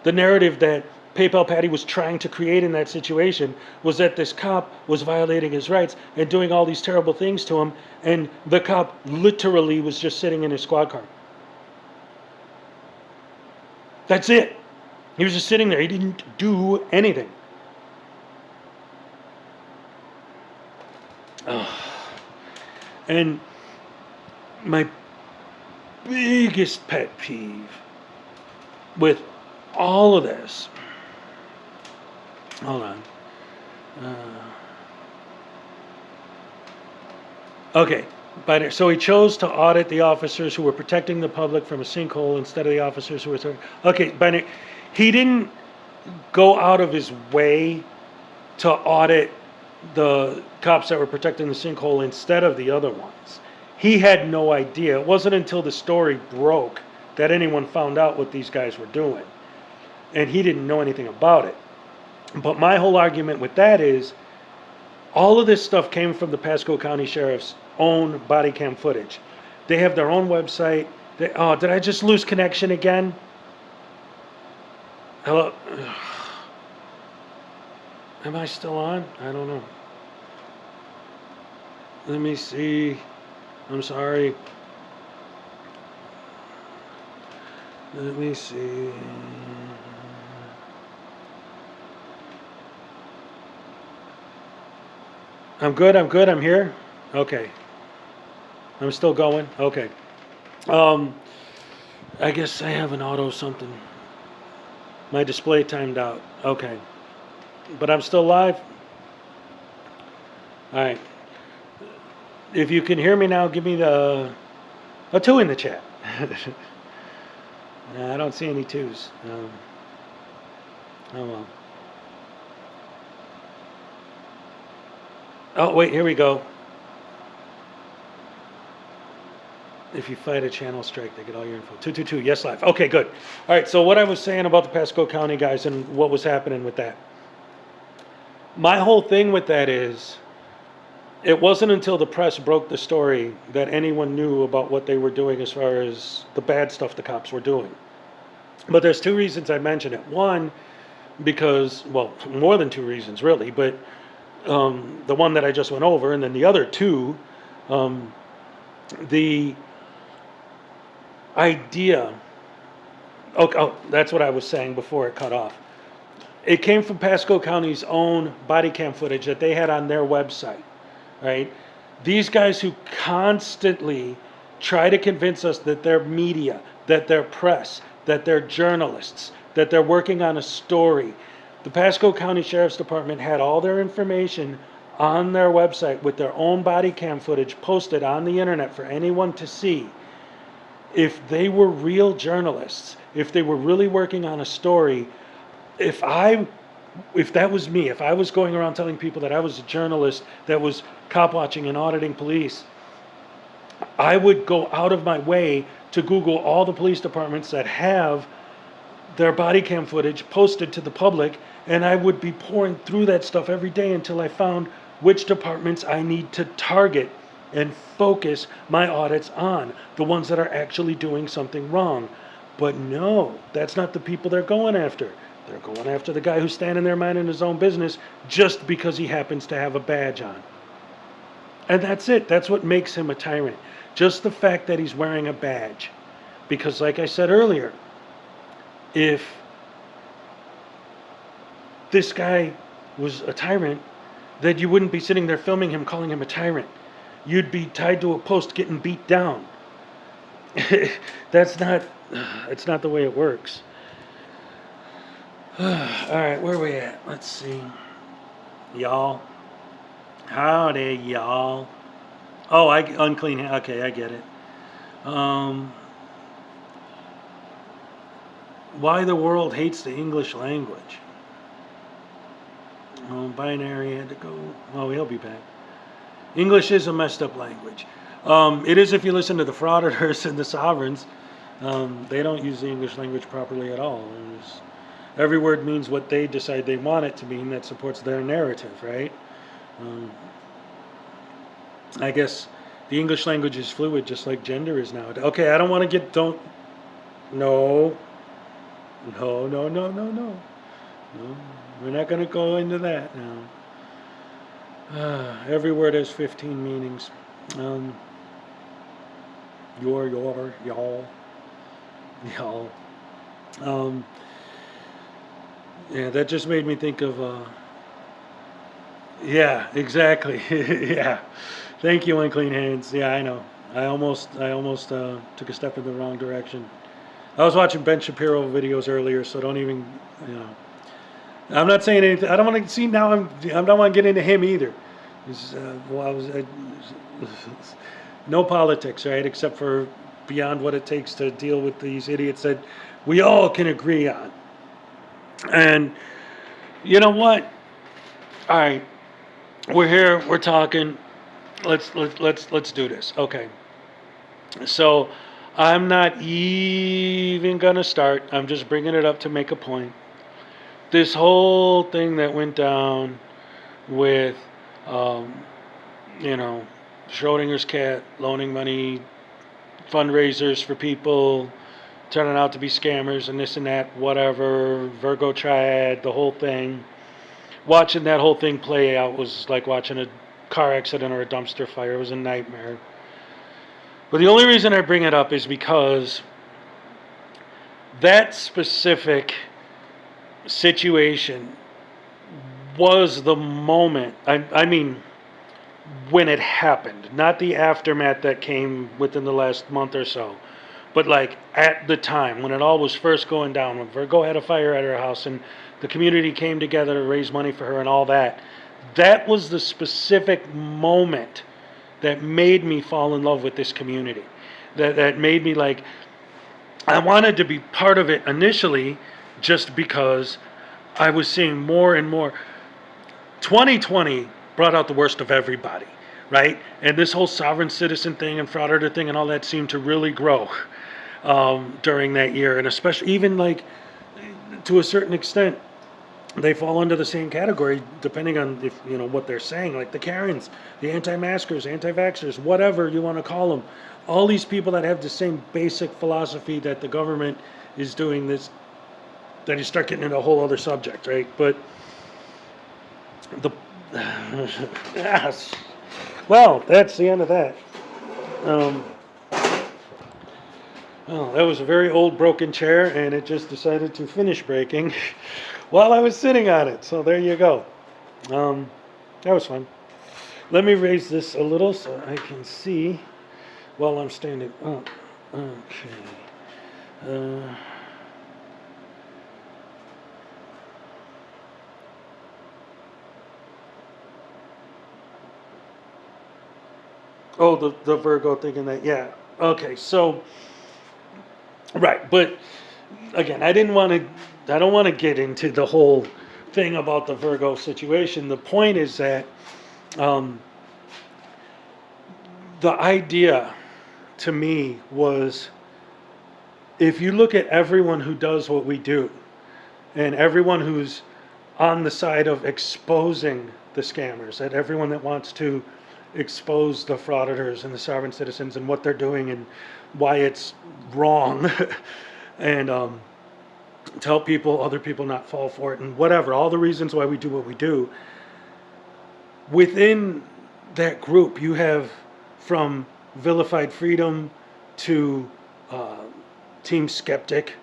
S1: The narrative that PayPal Patty was trying to create in that situation was that this cop was violating his rights and doing all these terrible things to him, and the cop literally was just sitting in his squad car. That's it. He was just sitting there. He didn't do anything. And my biggest pet peeve with all of this, hold on. Okay, but so he chose to audit the officers who were protecting the public from a sinkhole instead of the officers who were. Okay, but he didn't go out of his way to audit the cops that were protecting the sinkhole instead of the other ones. He had no idea. It wasn't until the story broke that anyone found out what these guys were doing. And he didn't know anything about it. But my whole argument with that is, all of this stuff came from the Pasco County Sheriff's own body cam footage. They have their own website. Oh, did I just lose connection again? Hello? Am I still on? I don't know. Let me see. I'm sorry. Let me see. I'm good, I'm here. Okay. I'm still going. Okay. I guess I have an auto something. My display timed out. Okay. But I'm still live. All right. If you can hear me now, give me a 2 in the chat. I don't see any 2s. Oh well. Oh wait, here we go. If you fight a channel strike, they get all your info. 222, yes, live. Okay, good. All right, so what I was saying about the Pasco County guys and what was happening with that. My whole thing with that is, it wasn't until the press broke the story that anyone knew about what they were doing as far as the bad stuff the cops were doing. But there's two reasons I mention it. One, because, well, more than two reasons really, but the one that I just went over, and then the other two, um, the idea. Oh, that's what I was saying before it cut off. It came from Pasco County's own body cam footage that they had on their website, right? These guys who constantly try to convince us that they're media, that they're press, that they're journalists, that they're working on a story. The Pasco County Sheriff's Department had all their information on their website with their own body cam footage posted on the internet for anyone to see. If they were real journalists, if they were really working on a story, if that was me, if I was going around telling people that I was a journalist that was cop watching and auditing police, I would go out of my way to Google all the police departments that have their body cam footage posted to the public, and I would be pouring through that stuff every day until I found which departments I need to target and focus my audits on, the ones that are actually doing something wrong. But no, that's not the people they're going after. They're going after the guy who's standing there minding his own business just because he happens to have a badge on. And that's it. That's what makes him a tyrant. Just the fact that he's wearing a badge. Because like I said earlier, if this guy was a tyrant, then you wouldn't be sitting there filming him, calling him a tyrant. You'd be tied to a post getting beat down. It's not the way it works. All right, where are we at? Let's see. Y'all. Howdy, y'all. Oh, unclean. Okay, I get it. Why the world hates the English language. Oh, binary had to go. Oh, he'll be back. English is a messed up language. It is if you listen to the frauditors and the sovereigns. They don't use the English language properly at all. Every word means what they decide they want it to mean that supports their narrative, right? I guess the English language is fluid just like gender is now. Okay, I don't want to No. No. We're not going to go into that now. Every word has 15 meanings. Y'all. Yeah, that just made me think of, yeah, exactly. Yeah. Thank you, Unclean Hands. Yeah, I know. I almost took a step in the wrong direction. I was watching Ben Shapiro videos earlier, so don't even, I'm not saying anything. I don't want to see now. I don't want to get into him either. No politics, right? Except for beyond what it takes to deal with these idiots that we all can agree on. And you know what? All right, we're here. We're talking. Let's do this. Okay. So I'm not even gonna start. I'm just bringing it up to make a point. This whole thing that went down with, Schrodinger's cat loaning money, fundraisers for people, turning out to be scammers and this and that, whatever, Virgo Triad, the whole thing. Watching that whole thing play out was like watching a car accident or a dumpster fire. It was a nightmare. But the only reason I bring it up is because that specific situation was the moment, I mean, when it happened, not the aftermath that came within the last month or so, but like at the time when it all was first going down, when Virgo had a fire at her house and the community came together to raise money for her and all that, that was the specific moment that made me fall in love with this community. That made me like, I wanted to be part of it initially just because I was seeing more and more. 2020 brought out the worst of everybody, right? And this whole sovereign citizen thing and frauditor thing and all that seemed to really grow during that year. And especially even like to a certain extent, they fall under the same category depending on if what they're saying, like the Karens, the anti-maskers, anti-vaxxers, whatever you want to call them. All these people that have the same basic philosophy that the government is doing this, then you start getting into a whole other subject, right? But the yes. Well, that's the end of that. Um, well, that was a very old broken chair, and it just decided to finish breaking while I was sitting on it. So there you go. That was fun. Let me raise this a little so I can see while I'm standing up. Okay. Oh, the Virgo thinking that, yeah. Okay, so, right, but again, I don't want to get into the whole thing about the Virgo situation. The point is that um, the idea to me was, if you look at everyone who does what we do, and everyone who's on the side of exposing the scammers, and everyone that wants to expose the frauditors and the sovereign citizens and what they're doing and why it's wrong, and to help other people not fall for it, and whatever, all the reasons why we do what we do. Within that group, you have from Vilified Freedom to Team Skeptic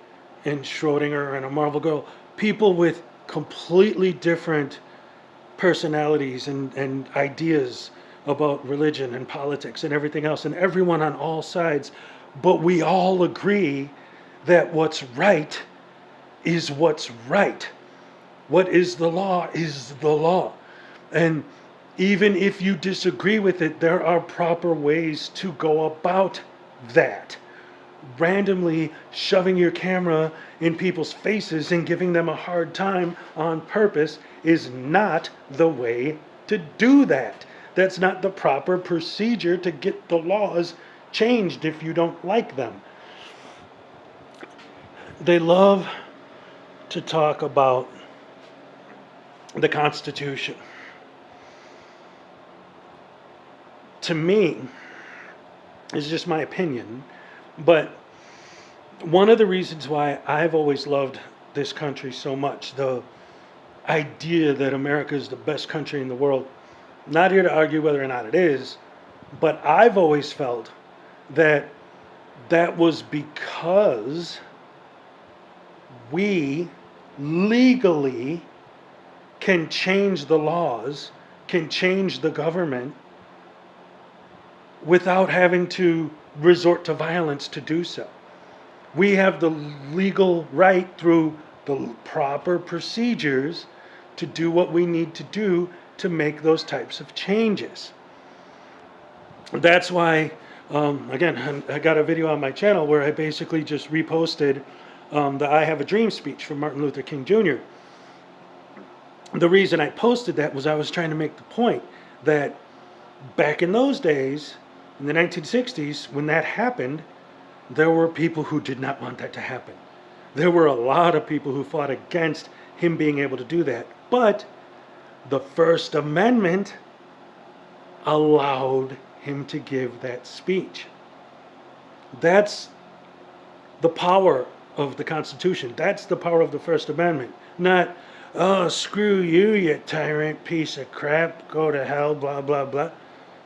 S1: and Schrodinger and a Marvel Girl, people with completely different personalities and ideas about religion and politics and everything else, and everyone on all sides, but we all agree that what's right is what's right. What is the law is the law. And even if you disagree with it, there are proper ways to go about that. Randomly shoving your camera in people's faces and giving them a hard time on purpose is not the way to do that. That's not the proper procedure to get the laws changed if you don't like them. They love to talk about the Constitution. To me, it's just my opinion, but one of the reasons why I've always loved this country so much, the idea that America is the best country in the world, not here to argue whether or not it is, but I've always felt that that was because we legally can change the laws, can change the government without having to resort to violence to do so. We have the legal right through the proper procedures to do what we need to do to make those types of changes. That's why, again, I got a video on my channel where I basically just reposted the I Have a Dream speech from Martin Luther King Jr. The reason I posted that was I was trying to make the point that back in those days, in the 1960s, when that happened, there were people who did not want that to happen. There were a lot of people who fought against him being able to do that. But the First Amendment allowed him to give that speech. That's the power of the Constitution. That's the power of the First Amendment. Not, oh, screw you, you tyrant piece of crap, go to hell, blah, blah, blah.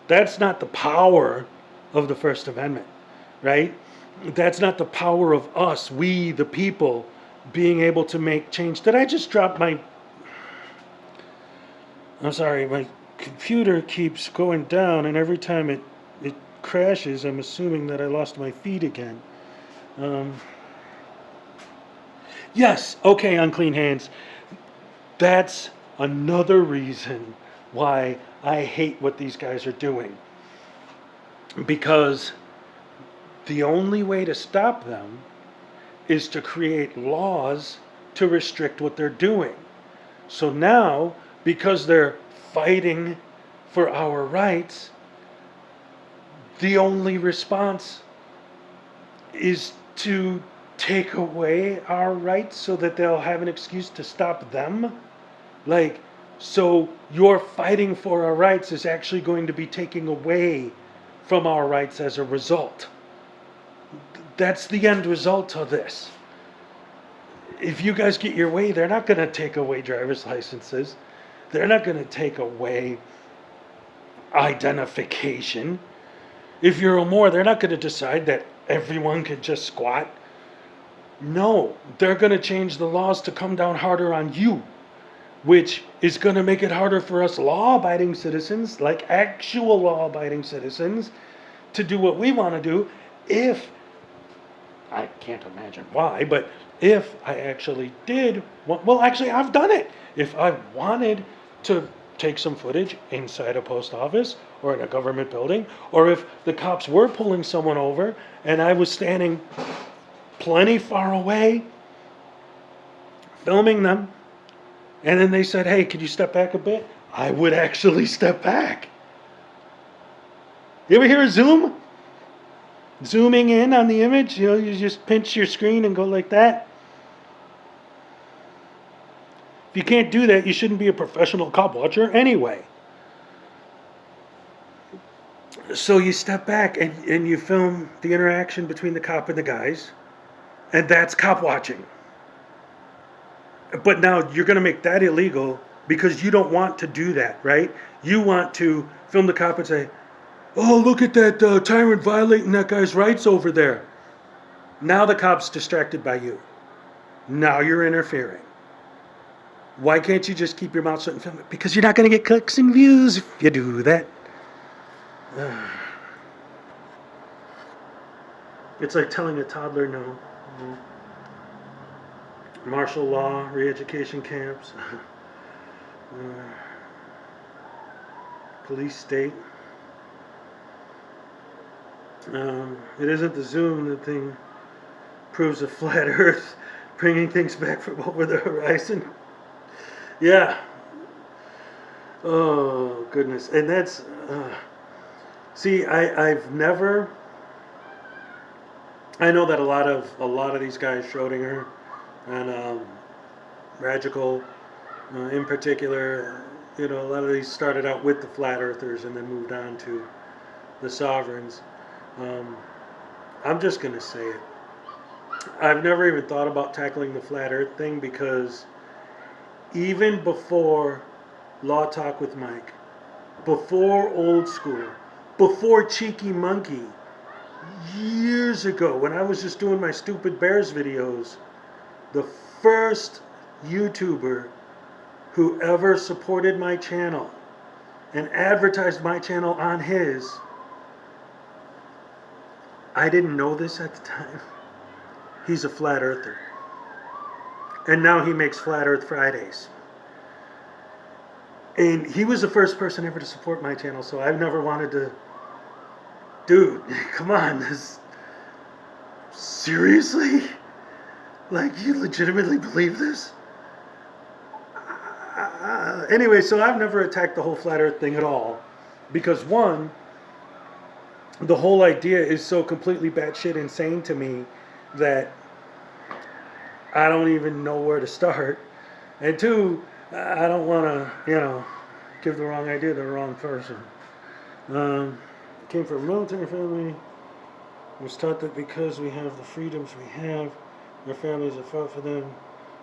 S1: That's not the power of the First Amendment, right? That's not the power of us, we the people, being able to make change. Did I just drop my... I'm sorry, my computer keeps going down, and every time it crashes, I'm assuming that I lost my feed again. Yes, okay, unclean hands. That's another reason why I hate what these guys are doing. Because the only way to stop them is to create laws to restrict what they're doing. So now, because they're fighting for our rights, the only response is to take away our rights so that they'll have an excuse to stop them. Like, so your fighting for our rights is actually going to be taking away from our rights as a result. That's the end result of this. if you guys get your way, they're not going to take away driver's licenses. They're not going to take away identification. If you're a Moor, they're not going to decide that everyone can just squat. No, they're going to change the laws to come down harder on you, which is going to make it harder for us law-abiding citizens, like actual law-abiding citizens, to do what we want to do if, I can't imagine why, but if I actually did, well, actually, I've done it. If I wanted to take some footage inside a post office or in a government building, or if the cops were pulling someone over and I was standing plenty far away filming them, and then they said, hey, could you step back a bit? I would actually step back. You ever hear of Zoom? Zooming in on the image, you just pinch your screen and go like that. If you can't do that, you shouldn't be a professional cop watcher anyway. So you step back and you film the interaction between the cop and the guys, and that's cop watching. But now you're going to make that illegal because you don't want to do that, right? You want to film the cop and say, oh, look at that tyrant violating that guy's rights over there. Now the cop's distracted by you. Now you're interfering. Why can't you just keep your mouth shut and film it? Because you're not going to get clicks and views if you do that. It's like telling a toddler no. Martial law, re-education camps, police state. It isn't the Zoom that thing proves a flat earth, bringing things back from over the horizon. Yeah. Oh, goodness. And that's, see, I've never, I know that a lot of these guys, Schrodinger and Radical in particular, a lot of these started out with the flat earthers and then moved on to the sovereigns. I'm just going to say it. I've never even thought about tackling the flat earth thing because even before Law Talk with Mike, before Old School, before Cheeky Monkey, years ago when I was just doing my Stupid Bears videos, the first YouTuber who ever supported my channel and advertised my channel on his, I didn't know this at the time. He's a flat earther. And now he makes Flat Earth Fridays. And he was the first person ever to support my channel, so I've never wanted to... Dude, come on. Seriously? Like, you legitimately believe this? Anyway, so I've never attacked the whole Flat Earth thing at all. Because one, the whole idea is so completely batshit insane to me that I don't even know where to start. And two, I don't want to, give the wrong idea to the wrong person. Came from a military family. Was taught that because we have the freedoms we have, our families have fought for them,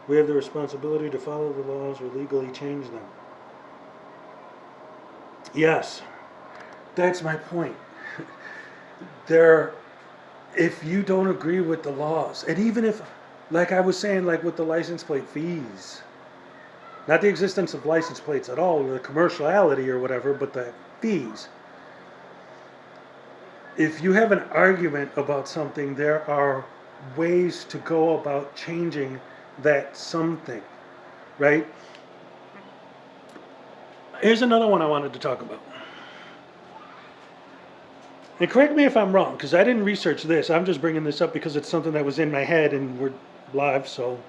S1: we have the responsibility to follow the laws or legally change them. Yes, that's my point. If you don't agree with the laws, and even if, like I was saying, like with the license plate fees, not the existence of license plates at all, or the commerciality or whatever, but the fees. If you have an argument about something, there are ways to go about changing that something, right? Here's another one I wanted to talk about. And correct me if I'm wrong, because I didn't research this. I'm just bringing this up because it's something that was in my head and we're live, so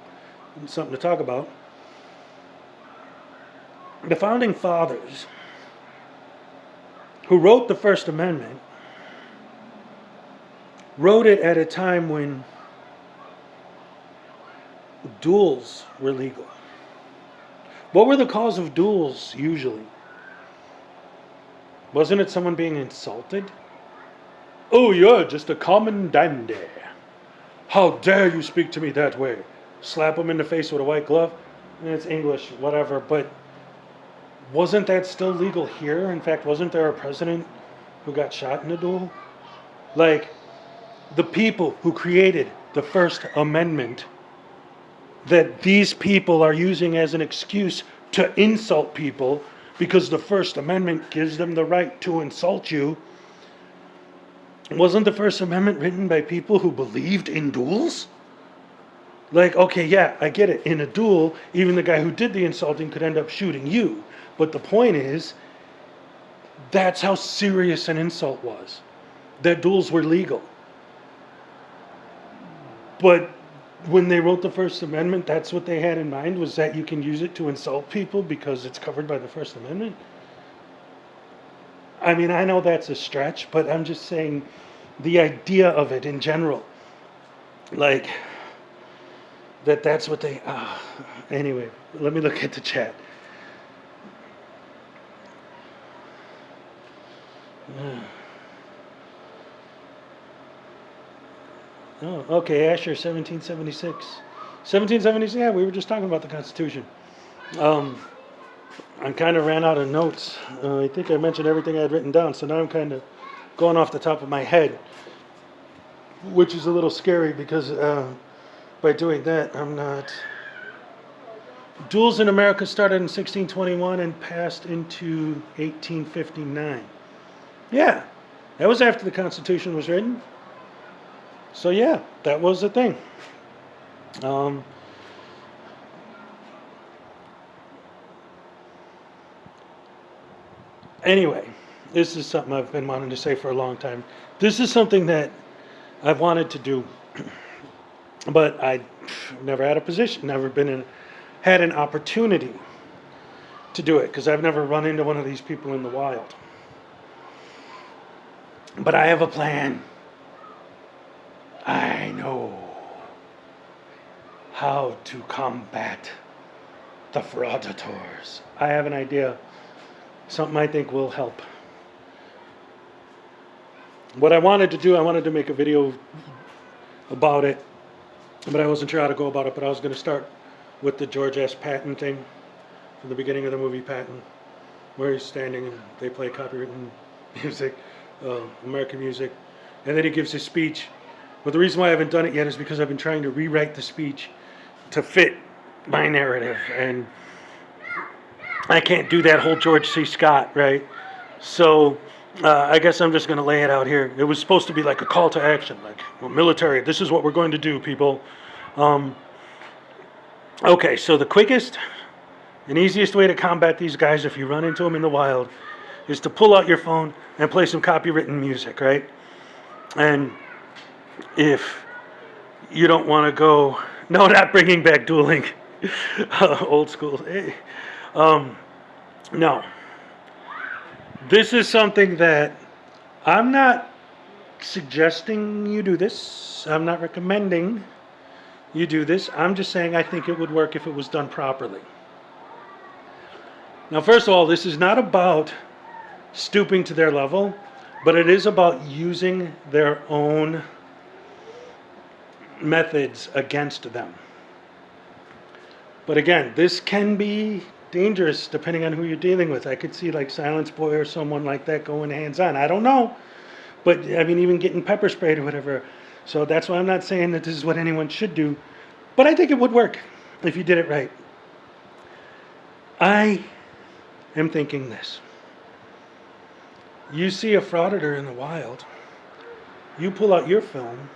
S1: it's something to talk about. The Founding Fathers, who wrote the First Amendment, wrote it at a time when duels were legal. What were the cause of duels usually? Wasn't it someone being insulted? Oh, you're just a common dandy. How dare you speak to me that way? slap them in the face with a white glove. And it's English, whatever. But wasn't that still legal here? In fact, wasn't there a president who got shot in a duel? Like, the people who created the First Amendment that these people are using as an excuse to insult people because the First Amendment gives them the right to insult you. Wasn't the First Amendment written by people who believed in duels? Like, okay, yeah, I get it. In a duel, even the guy who did the insulting could end up shooting you. But the point is, that's how serious an insult was. That duels were legal. But when they wrote the First Amendment, that's what they had in mind, was that you can use it to insult people because it's covered by the First Amendment? I mean, I know that's a stretch, but I'm just saying the idea of it in general. Like, that's what they... Anyway, let me look at the chat. Oh, okay, Asher, 1776. 1776, yeah, we were just talking about the Constitution. I kind of ran out of notes. I think I mentioned everything I had written down, so now I'm kind of going off the top of my head, which is a little scary because by doing that, I'm not... Duels in America started in 1621 and passed into 1859. Yeah, that was after the Constitution was written. So yeah, that was the thing. Anyway, this is something I've been wanting to say for a long time. This is something that I've wanted to do, but I never had a position, had an opportunity to do it, because I've never run into one of these people in the wild. But I have a plan. I know how to combat the fraudators. I have an idea. Something I think will help. What I wanted to do, I wanted to make a video about it, but I wasn't sure how to go about it, but I was going to start with the George S. Patton thing from the beginning of the movie Patton, where he's standing and they play copywritten music, American music, and then he gives his speech. But the reason why I haven't done it yet is because I've been trying to rewrite the speech to fit my narrative, and I can't do that whole George C. Scott, right? So I guess I'm just going to lay it out here. It was supposed to be like a call to action, like, well, military, this is what we're going to do, people. Okay, so the quickest and easiest way to combat these guys if you run into them in the wild is to pull out your phone and play some copywritten music, right? And if you don't want to go, no, not bringing back dueling, old school. No, this is something that I'm not suggesting you do this. I'm not recommending you do this. I'm just saying I think it would work if it was done properly. Now, first of all, this is not about stooping to their level, but it is about using their own methods against them. But again, this can be dangerous depending on who you're dealing with. I could see like Silence Boy or someone like that going hands-on. I don't know. But I mean, even getting pepper sprayed or whatever. So that's why I'm not saying that this is what anyone should do. But I think it would work if you did it right. I am thinking this. You see a frauditor in the wild. You pull out your phone,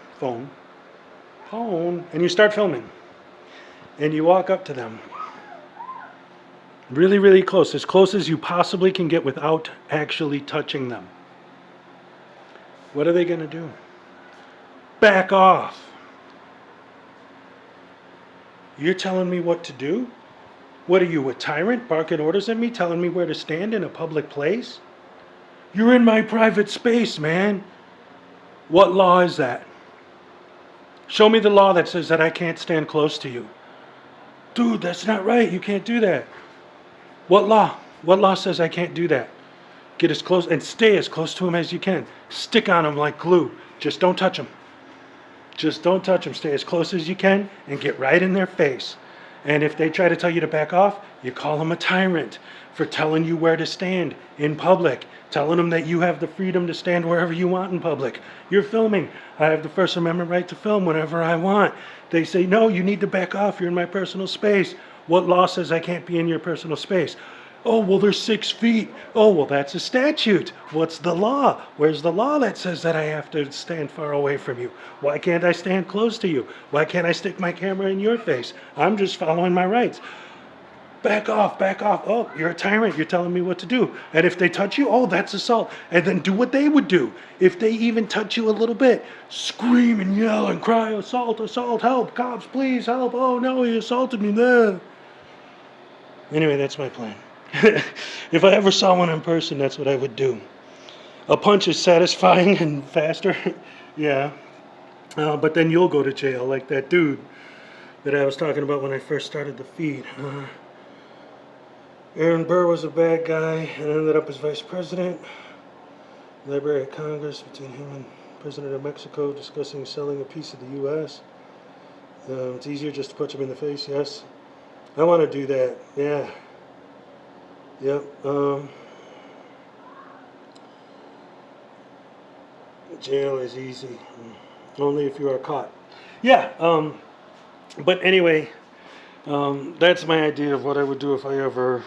S1: and you start filming. And you walk up to them. Really, really close. As close as you possibly can get without actually touching them. What are they going to do? Back off. You're telling me what to do? What are you, a tyrant, barking orders at me, telling me where to stand in a public place? You're in my private space, man. What law is that? Show me the law that says that I can't stand close to you. Dude, that's not right. You can't do that. What law? What law says I can't do that? Get as close and stay as close to him as you can. Stick on him like glue. Just don't touch him. Just don't touch them. Stay as close as you can and get right in their face. And if they try to tell you to back off, you call them a tyrant for telling you where to stand in public, telling them that you have the freedom to stand wherever you want in public. You're filming. I have the First Amendment right to film whenever I want. They say, no, you need to back off. You're in my personal space. What law says I can't be in your personal space? Oh, well, there's 6 feet. Oh, well, that's a statute. What's the law? Where's the law that says that I have to stand far away from you? Why can't I stand close to you? Why can't I stick my camera in your face? I'm just following my rights. Back off, back off. Oh, you're a tyrant. You're telling me what to do. And if they touch you, oh, that's assault. And then do what they would do. If they even touch you a little bit, scream and yell and cry, assault, assault, help, cops, please help. Oh, no, he assaulted me there. Anyway, that's my plan. If I ever saw one in person, that's what I would do. A punch is satisfying and faster. Yeah. But then you'll go to jail like that dude that I was talking about when I first started the feed. Aaron Burr was a bad guy and ended up as vice president. Library of Congress between him and President of Mexico discussing selling a piece of the U.S. It's easier just to punch him in the face, yes. I want to do that, yeah. Yep. Jail is easy. Only if you are caught. Yeah. But anyway, that's my idea of what I would do if I ever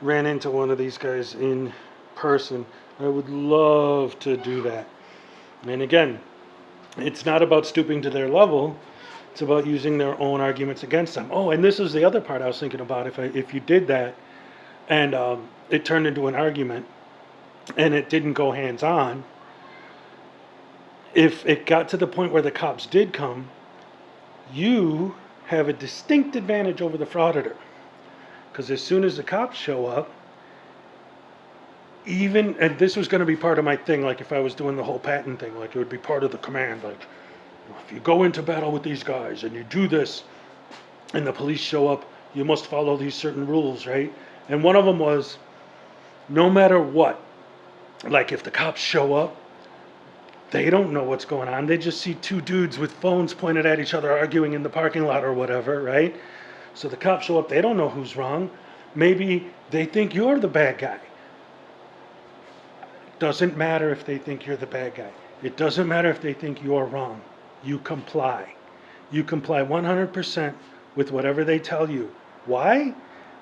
S1: ran into one of these guys in person. I would love to do that. And again, it's not about stooping to their level. It's about using their own arguments against them. Oh, and this is the other part I was thinking about. If you did that, and it turned into an argument, and it didn't go hands-on, if it got to the point where the cops did come, you have a distinct advantage over the frauditor. Because as soon as the cops show up, and this was going to be part of my thing, like if I was doing the whole patent thing, like it would be part of the command, like if you go into battle with these guys and you do this, and the police show up, you must follow these certain rules, right? And one of them was, no matter what, like if the cops show up, they don't know what's going on. They just see 2 dudes with phones pointed at each other arguing in the parking lot or whatever, right? So the cops show up, they don't know who's wrong. Maybe they think you're the bad guy. Doesn't matter if they think you're the bad guy. It doesn't matter if they think you're wrong. You comply. You comply 100% with whatever they tell you. Why?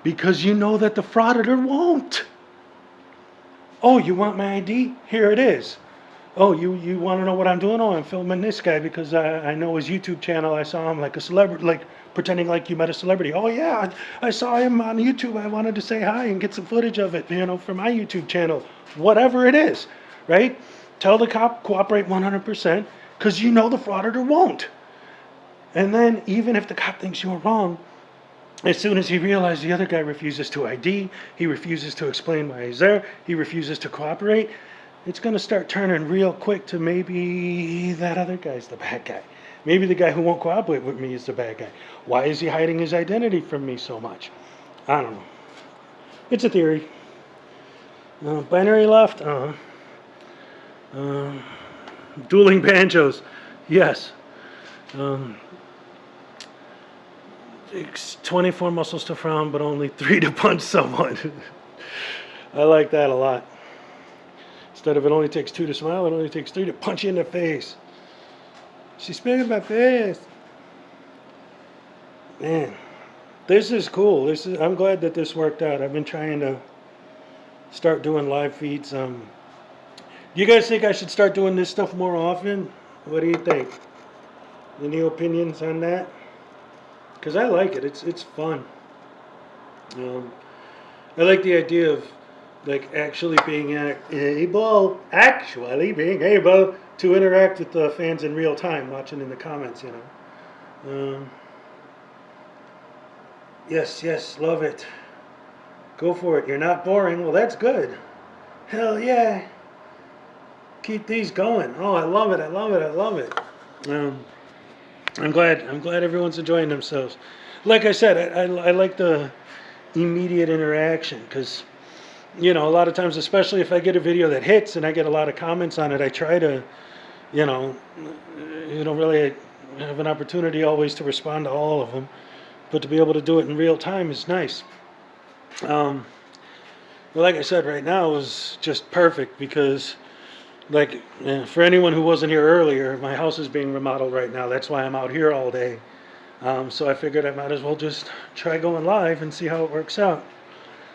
S1: Because you know that the frauditor won't. Oh, you want my ID? Here it is. Oh, you want to know what I'm doing? Oh, I'm filming this guy because I know his YouTube channel. I saw him like a celebrity, like pretending like you met a celebrity. Oh yeah, I saw him on YouTube. I wanted to say hi and get some footage of it, for my YouTube channel. Whatever it is, right? Tell the cop, cooperate 100% because you know the frauditor won't. And then even if the cop thinks you're wrong, as soon as he realizes the other guy refuses to ID, he refuses to explain why he's there, he refuses to cooperate, it's going to start turning real quick to maybe that other guy's the bad guy. Maybe the guy who won't cooperate with me is the bad guy. Why is he hiding his identity from me so much? I don't know. It's a theory. Binary left? Dueling banjos. Yes. 24 muscles to frown, but only 3 to punch someone. I like that a lot. Instead of it only takes 2 to smile, it only takes 3 to punch you in the face. She's spit in my face. Man, this is cool. I'm glad that this worked out. I've been trying to start doing live feeds. Do you guys think I should start doing this stuff more often? What do you think? Any opinions on that? Because I like it. It's fun. I like the idea of actually being able to interact with the fans in real time, watching in the comments, Yes, love it. Go for it. You're not boring. Well, that's good. Hell yeah. Keep these going. Oh, I love it. I'm glad everyone's enjoying themselves. Like I said, I like the immediate interaction because, a lot of times, especially if I get a video that hits and I get a lot of comments on it, I try to you know, you don't really have an opportunity always to respond to all of them, but to be able to do it in real time is nice. Um, but like I said, right now is just perfect because, like, for anyone who wasn't here earlier, my house is being remodeled right now. That's why I'm out here all day. So I figured I might as well just try going live and see how it works out.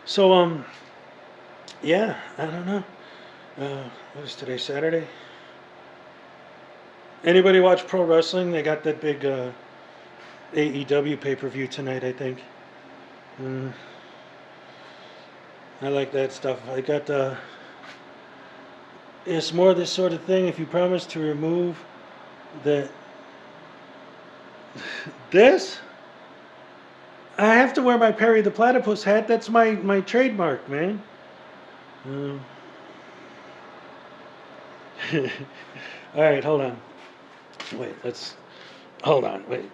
S1: So, yeah, I don't know. What is today, Saturday? Anybody watch pro wrestling? They got that big AEW pay-per-view tonight, I think. Mm, I like that stuff. I got it's more this sort of thing. If you promise to remove that, this, I have to wear my Perry the Platypus hat. That's my trademark, man. Um, all right, hold on. Wait, hold on, wait.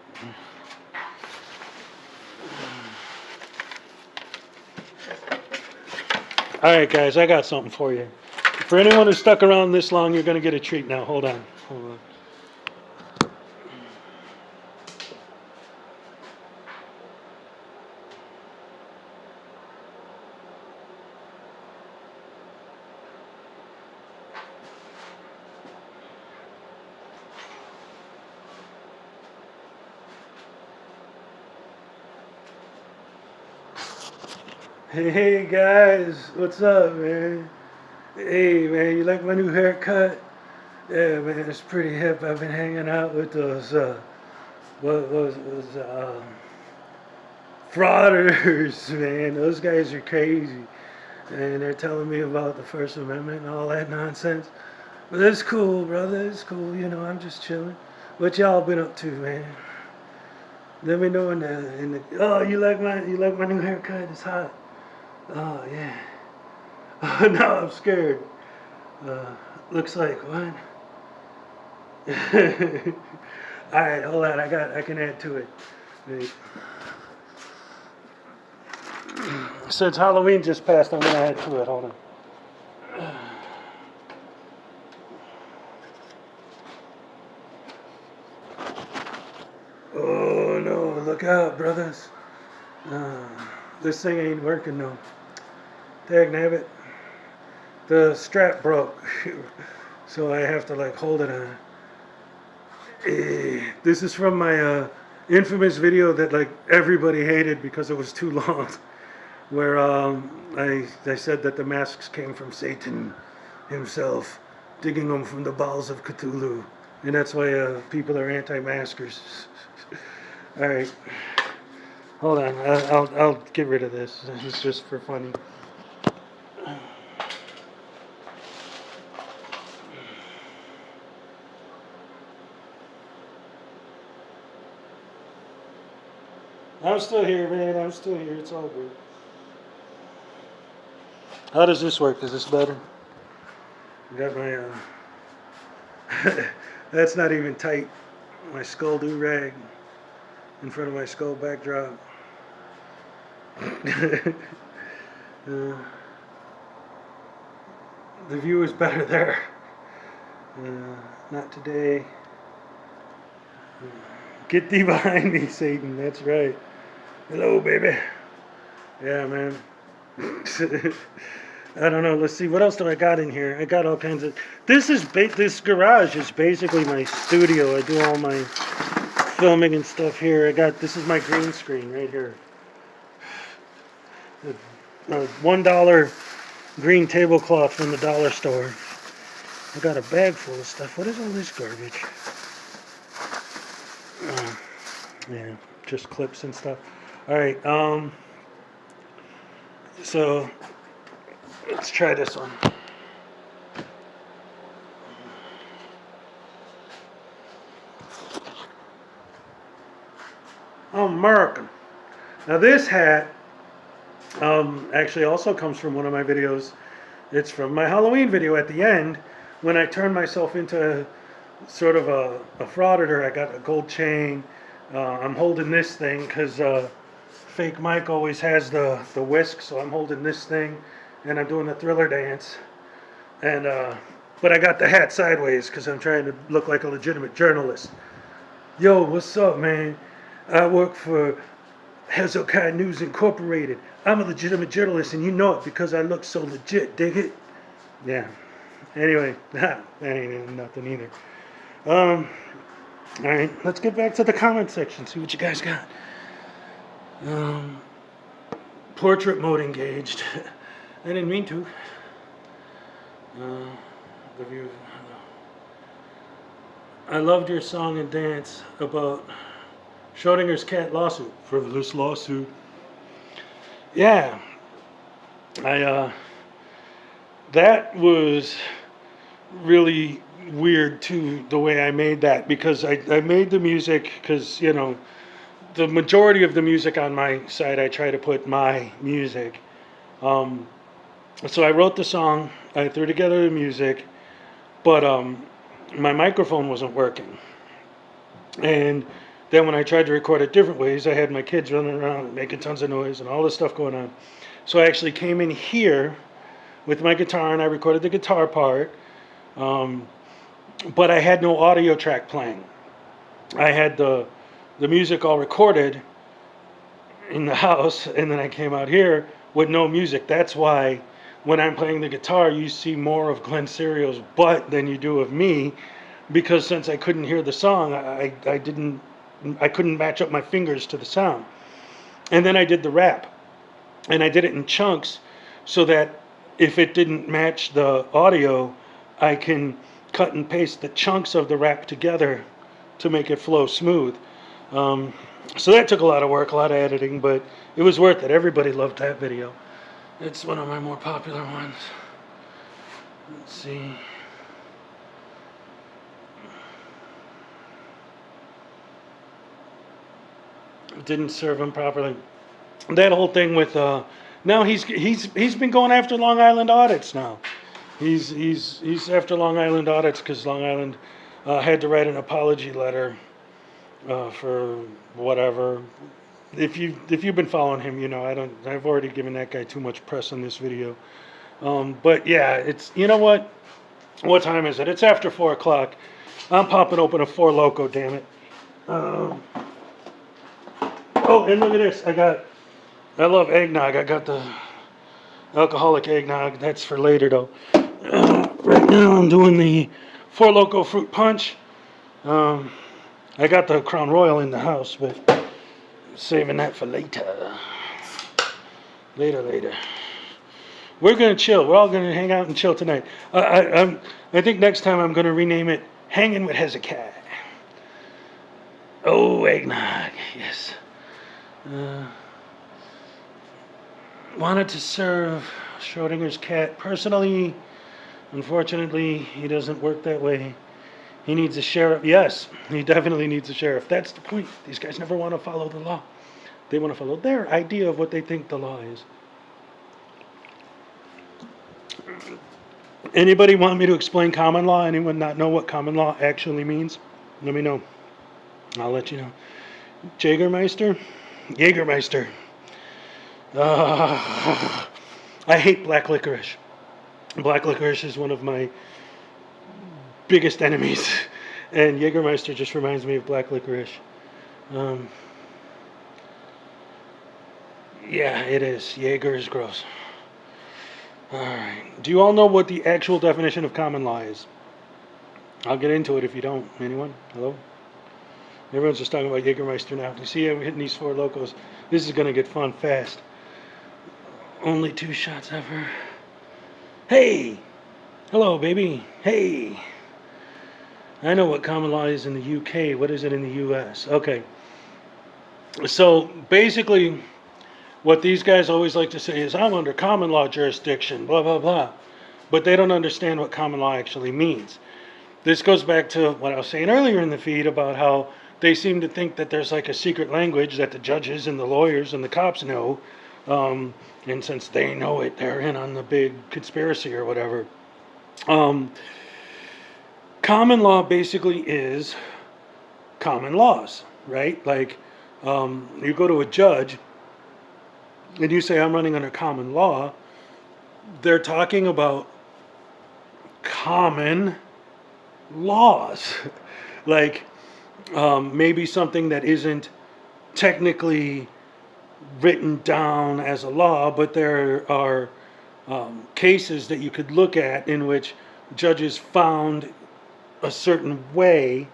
S1: All right, guys, I got something for you. For anyone who's stuck around this long, you're going to get a treat now. Hold on. Hey guys, what's up, man? Hey man, you like my new haircut? Yeah, man, it's pretty hip. I've been hanging out with those what was frauders, man. Those guys are crazy, and they're telling me about the First Amendment and all that nonsense. But it's cool, brother. It's cool. You know, I'm just chilling. What y'all been up to, man? Let me know in the. Oh, you like my new haircut? It's hot. Oh yeah. Oh no, I'm scared. Looks like what? All right, hold on. I can add to it. Wait. Since Halloween just passed, I'm gonna add to it. Hold on. Oh no! Look out, brothers. This thing ain't working no. Dagnabbit. The strap broke, so I have to like hold it on. This is from my infamous video that like everybody hated because it was too long, where I said that the masks came from Satan himself, digging them from the bowels of Cthulhu, and that's why people are anti-maskers. All right, hold on, I'll get rid of this. It's just for funny. I'm still here, man. I'm still here. It's all good. How does this work? Is this better? I got my, that's not even tight. My skull do-rag in front of my skull backdrop. The view is better there. Not today. Get thee behind me, Satan. That's right. Hello, baby. Yeah, man. I don't know. Let's see. What else do I got in here? I got all kinds of... This garage is basically my studio. I do all my filming and stuff here. This is my green screen right here. A $1 green tablecloth from the dollar store. I got a bag full of stuff. What is all this garbage? Yeah, just clips and stuff. All right, so let's try this one. American. Now this hat actually also comes from one of my videos. It's from my Halloween video at the end when I turned myself into sort of a frauditor. I got a gold chain. I'm holding this thing because fake Mike always has the whisk, so I'm holding this thing and I'm doing the Thriller dance. And but I got the hat sideways because I'm trying to look like a legitimate journalist. Yo, what's up, man? I work for Hezekiah News Incorporated. I'm a legitimate journalist, and you know it because I look so legit. Dig it? Yeah. Anyway, that ain't even nothing either. All right, let's get back to the comment section. See what you guys got. Portrait mode engaged. I didn't mean to. The view. I loved your song and dance about Schrodinger's cat lawsuit. Frivolous lawsuit. Yeah. That was really weird too, the way I made that, because I made the music because, you know, the majority of the music on my site, I try to put my music. So I wrote the song, I threw together the music, but my microphone wasn't working. And then when I tried to record it different ways, I had my kids running around making tons of noise and all this stuff going on. So I actually came in here with my guitar and I recorded the guitar part, but I had no audio track playing. I had the music all recorded in the house, and then I came out here with no music. That's why when I'm playing the guitar, you see more of Glenn Serial's butt than you do of me, because since I couldn't hear the song, I couldn't match up my fingers to the sound. And then I did the rap, and I did it in chunks so that if it didn't match the audio, I can cut and paste the chunks of the rap together to make it flow smooth. So that took a lot of work, a lot of editing, but it was worth it. Everybody loved that video. It's one of my more popular ones. Let's see. Didn't serve him properly. That whole thing with now he's been going after Long Island audits now. He's after Long Island audits because Long Island had to write an apology letter for whatever. If you've been following him, you know I've already given that guy too much press on this video. But yeah, it's, you know what? What time is it? It's after 4 o'clock. I'm popping open a Four Loko, damn it. Oh, and look at this. I love eggnog. I got the alcoholic eggnog. That's for later though. Right now I'm doing the Four Loko fruit punch. I got the Crown Royal in the house, but saving that for later. Later. We're gonna chill. We're all gonna hang out and chill tonight. I think next time I'm gonna rename it Hanging with Hezekiah. Oh, eggnog, yes. Wanted to serve Schrodinger's cat. Personally, unfortunately, he doesn't work that way. He needs a sheriff. Yes, he definitely needs a sheriff. That's the point. These guys never want to follow the law. They want to follow their idea of what they think the law is. Anybody want me to explain common law? Anyone not know what common law actually means? Let me know. I'll let you know. Jägermeister? I hate black licorice. Black licorice is one of my biggest enemies, and Jägermeister just reminds me of black licorice. Yeah, it is. Jaeger is gross. Alright. Do you all know what the actual definition of common law is? I'll get into it if you don't. Anyone? Hello? Everyone's just talking about Jägermeister now. You see I'm hitting these Four Lokos. This is going to get fun fast. Only 2 shots ever. Hey! Hello, baby. Hey! I know what common law is in the UK. What is it in the US? Okay. So, basically, what these guys always like to say is, I'm under common law jurisdiction, blah, blah, blah. But they don't understand what common law actually means. This goes back to what I was saying earlier in the feed about how they seem to think that there's like a secret language that the judges and the lawyers and the cops know. And since they know it, they're in on the big conspiracy or whatever. Common law basically is common laws, right? Like, you go to a judge and you say, I'm running under common law. They're talking about common laws. Like maybe something that isn't technically written down as a law, but there are cases that you could look at in which judges found a certain way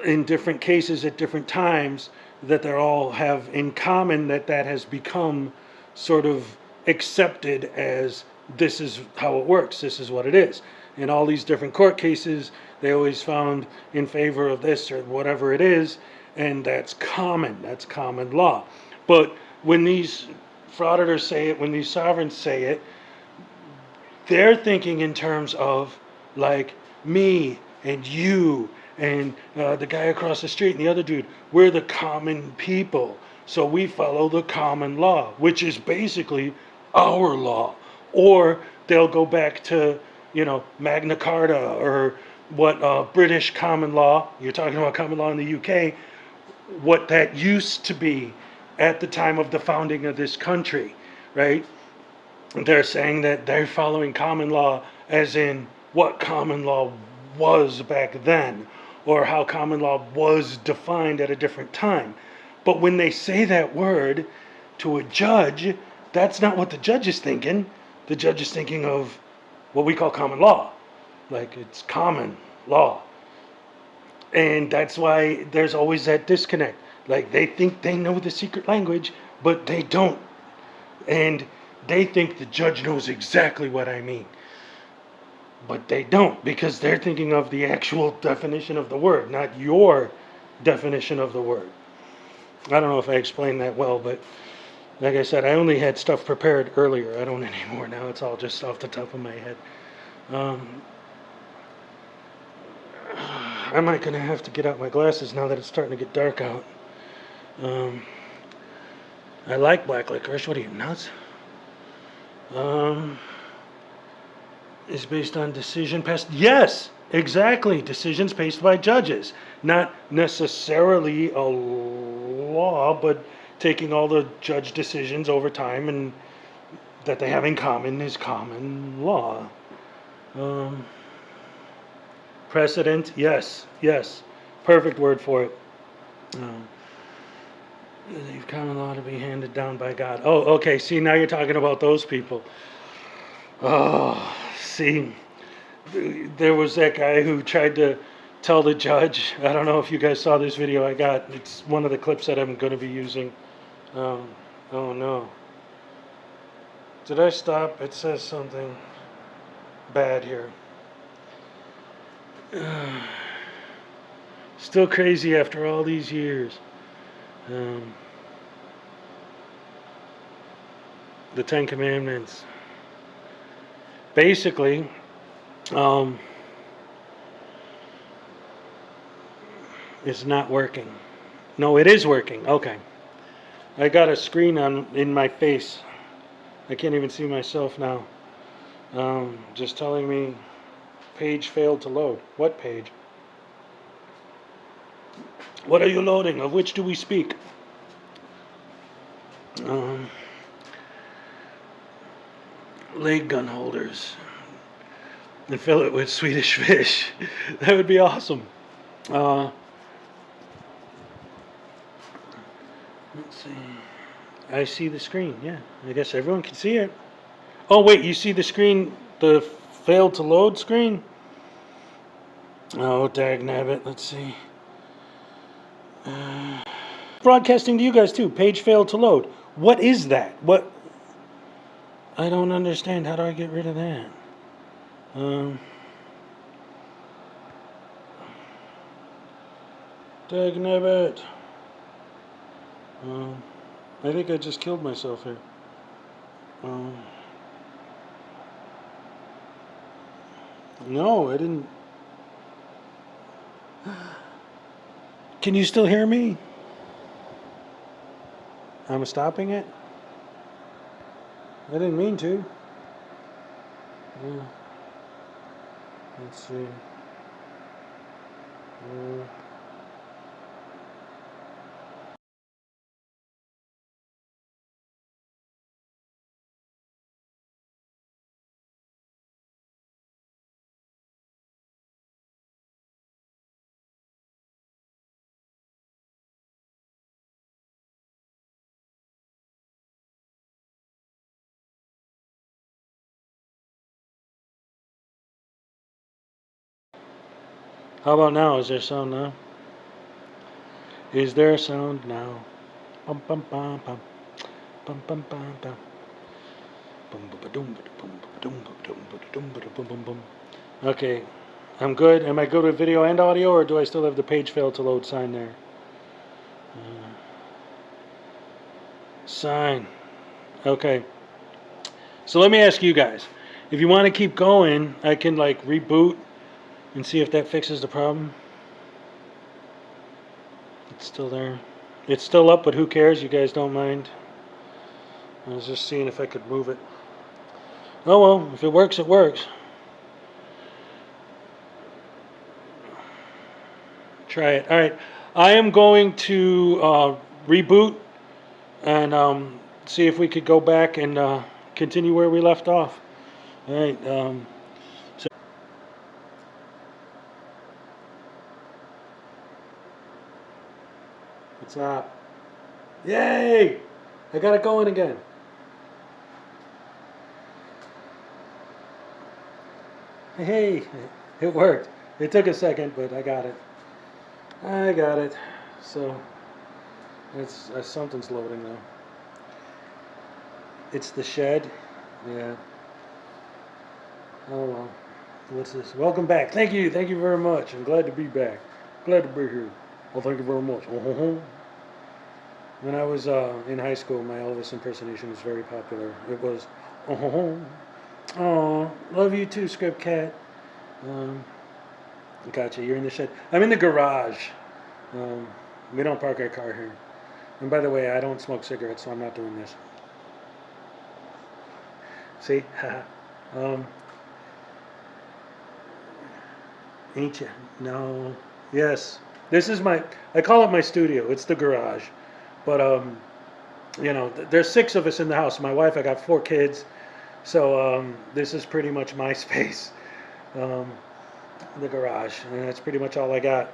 S1: in different cases at different times that they all have in common, that has become sort of accepted as this is how it works, this is what it is. In all these different court cases, they always found in favor of this or whatever it is, and that's common law. But when these frauditors say it, when these sovereigns say it, they're thinking in terms of like me and you and the guy across the street and the other dude. We're the common people, so we follow the common law, which is basically our law. Or they'll go back to, Magna Carta, or what British common law, you're talking about common law in the UK, what that used to be at the time of the founding of this country, right? They're saying that they're following common law as in what common law was back then, or how common law was defined at a different time. But when they say that word to a judge, that's not what the judge is thinking. The judge is thinking of what we call common law. Like, it's common law. And that's why there's always that disconnect. Like, they think they know the secret language, but they don't. And they think the judge knows exactly what I mean. But they don't, because they're thinking of the actual definition of the word, not your definition of the word. I don't know if I explained that well, but like I said, I only had stuff prepared earlier. I don't anymore now. It's all just off the top of my head. I might gonna have to get out my glasses now that it's starting to get dark out. I like black licorice. What are you, nuts? Is based on decision passed. Yes, exactly. Decisions passed by judges. Not necessarily a law, but taking all the judge decisions over time and that they have in common is common law. Precedent, yes. Perfect word for it. Leave common law to be handed down by God. Oh, okay. See, now you're talking about those people. Oh, see, there was that guy who tried to tell the judge. I don't know if you guys saw this video I got. It's one of the clips that I'm going to be using. Oh no. Did I stop? It says something bad here. Still crazy after all these years. The Ten Commandments. Basically, it's not working. No, it is working. Okay. I got a screen in my face. I can't even see myself now. Just telling me page failed to load. What page? What are you loading? Of which do we speak? Leg gun holders. And fill it with Swedish fish. That would be awesome. Let's see. I see the screen, yeah. I guess everyone can see it. Oh, wait, you see the screen, the failed to load screen? Oh, dagnabbit, let's see. Broadcasting to you guys, too. Page failed to load. What is that? What? I don't understand. How do I get rid of that? Dagnabbit. I think I just killed myself here. No, I didn't. Can you still hear me? I'm stopping it? I didn't mean to. Yeah. Let's see. How about now? Is there sound now? Is there sound now? Bum bum bum bum bum bum bum bum. Okay, I'm good. Am I good with video and audio, or do I still have the page failed to load sign there? Sign. Okay. So let me ask you guys. If you want to keep going, I can like reboot and see if that fixes the problem. It's still there. It's still up, but who cares? You guys don't mind. I was just seeing if I could move it. Oh well, if it works, it works. Try it. All right. I am going to reboot and see if we could go back and continue where we left off. All right. So what's up? Yay! I got it going again. Hey, it worked. It took a second, but I got it. I got it. So it's something's loading though. It's the shed. Yeah. Oh well. What's this? Welcome back. Thank you. Thank you very much. I'm glad to be back. Glad to be here. Well, thank you very much. When I was in high school, my Elvis impersonation was very popular. It was, oh, love you too, Script Cat. Gotcha. You're in the shed. I'm in the garage. We don't park our car here. And by the way, I don't smoke cigarettes, so I'm not doing this. See? Ain't you? No. Yes. This is I call it my studio. It's the garage. But, you know, there's 6 of us in the house. My wife, I got 4 kids. So this is pretty much my space. The garage. And that's pretty much all I got.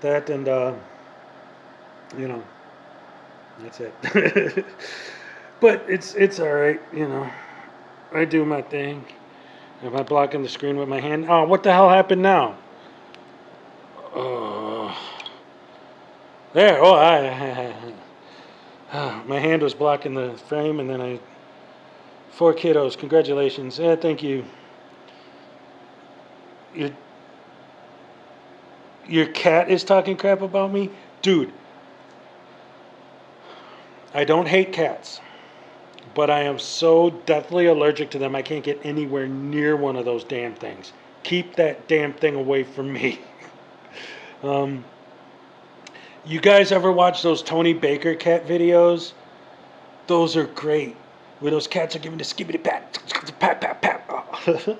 S1: That and, you know, that's it. But it's all right, you know. I do my thing. Am I blocking the screen with my hand? Oh, what the hell happened now? There. Oh, my hand was blocking the frame, and then 4 kiddos. Congratulations. Yeah, thank you. Your cat is talking crap about me? Dude, I don't hate cats, but I am so deathly allergic to them I can't get anywhere near one of those damn things. Keep that damn thing away from me. You guys ever watch those Tony Baker cat videos? Those are great. Where those cats are giving the skibbity pat, pat, pat, pat. Oh.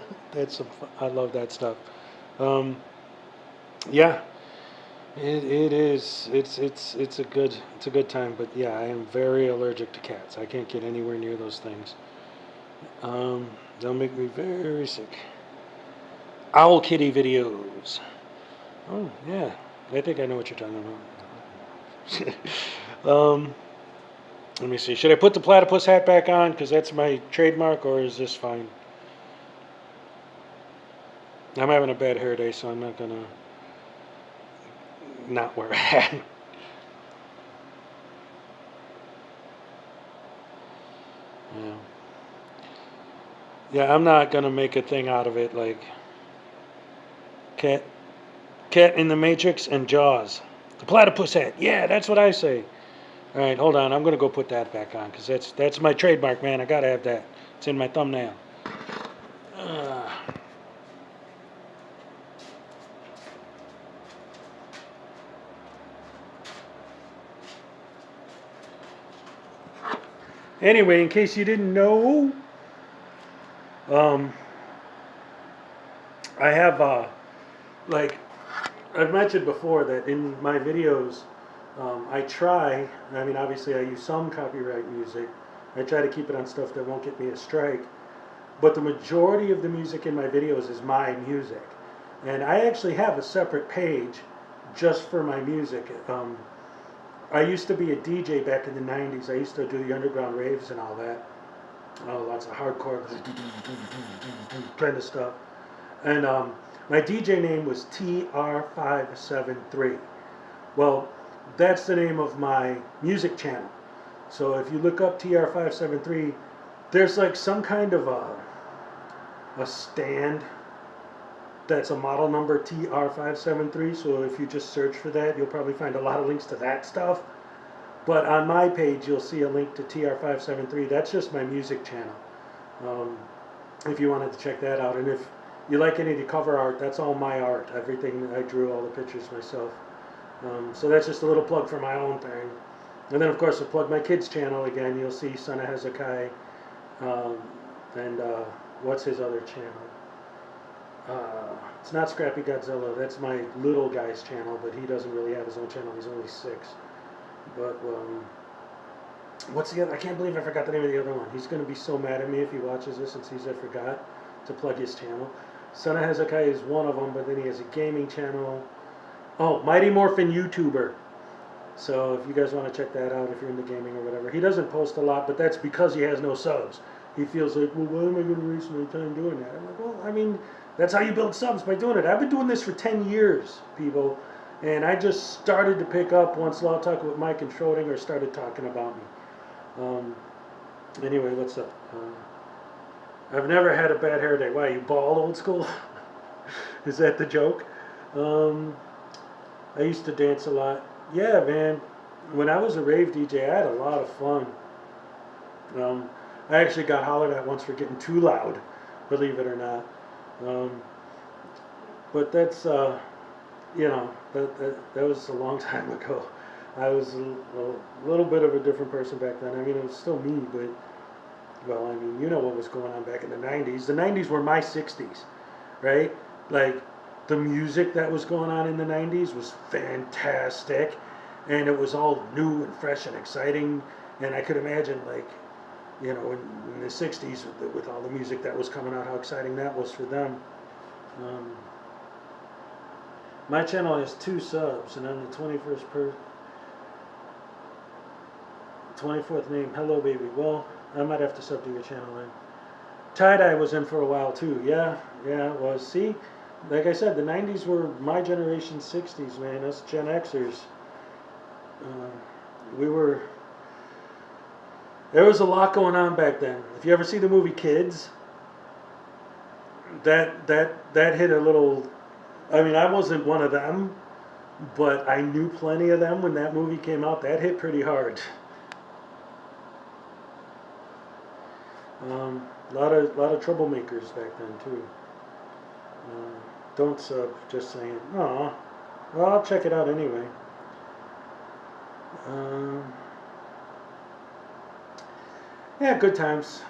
S1: I love that stuff. Yeah, it is. It's a good time. But yeah, I am very allergic to cats. I can't get anywhere near those things. They'll make me very sick. Owl kitty videos. Oh yeah, I think I know what you're talking about. Let me see. Should I put the platypus hat back on because that's my trademark, or is this fine? I'm having a bad hair day, so I'm not gonna not wear a hat. Yeah. Yeah, I'm not gonna make a thing out of it like cat in the Matrix and Jaws. The platypus hat. Yeah, that's what I say. All right, hold on. I'm gonna go put that back on because that's my trademark, man. I gotta have that. It's in my thumbnail. Anyway, in case you didn't know, I have like I've mentioned before that in my videos, I try. I mean, obviously, I use some copyright music. I try to keep it on stuff that won't get me a strike. But the majority of the music in my videos is my music, and I actually have a separate page just for my music. I used to be a DJ back in the 90s. I used to do the underground raves and all that. Lots of hardcore kind of stuff. And My DJ name was TR573. Well, that's the name of my music channel. So if you look up TR573, there's like some kind of a stand that's a model number TR573. So if you just search for that, you'll probably find a lot of links to that stuff. But on my page, you'll see a link to TR573. That's just my music channel. If you wanted to check that out. And if you like any of the cover art, that's all my art. Everything, I drew all the pictures myself. So that's just a little plug for my own thing. And then, of course, I'll plug my kids' channel again. You'll see Son of Hezekiah. And what's his other channel? It's not Scrappy Godzilla. That's my little guy's channel, but he doesn't really have his own channel. He's only 6. But what's the other? I can't believe I forgot the name of the other one. He's going to be so mad at me if he watches this and sees I forgot to plug his channel. Son of Hezekiah is one of them, but then he has a gaming channel. Oh, Mighty Morphin YouTuber. So if you guys want to check that out, if you're into gaming or whatever. He doesn't post a lot, but that's because he has no subs. He feels like, well, why am I going to waste my time doing that? I'm like, well, I mean, that's how you build subs, by doing it. I've been doing this for 10 years, people. And I just started to pick up once Law Talk with Mike and Schrodinger started talking about me. Anyway, what's up? I've never had a bad hair day. Why, you bald, old school? Is that the joke? I used to dance a lot. Yeah, man. When I was a rave DJ, I had a lot of fun. I actually got hollered at once for getting too loud, believe it or not. But that's, you know, that was a long time ago. I was a little bit of a different person back then. I mean, it was still me, but, well, I mean, you know what was going on back in the 90s. The 90s were my 60s, right? Like, the music that was going on in the 90s was fantastic, and it was all new and fresh and exciting, and I could imagine, like, you know, in the 60s, with all the music that was coming out, how exciting that was for them. My channel has 2 subs, and I'm the 24th name. Hello, baby. Well, I might have to sub to your channel then. Tie-dye was in for a while, too. Yeah, it was. See, like I said, the 90s were my generation's 60s, man. Us Gen Xers. There was a lot going on back then. If you ever see the movie Kids, that hit a little. I mean, I wasn't one of them, but I knew plenty of them when that movie came out. That hit pretty hard. A lot of troublemakers back then too. Don't sub, just saying. Aw, well, I'll check it out anyway. Yeah, good times.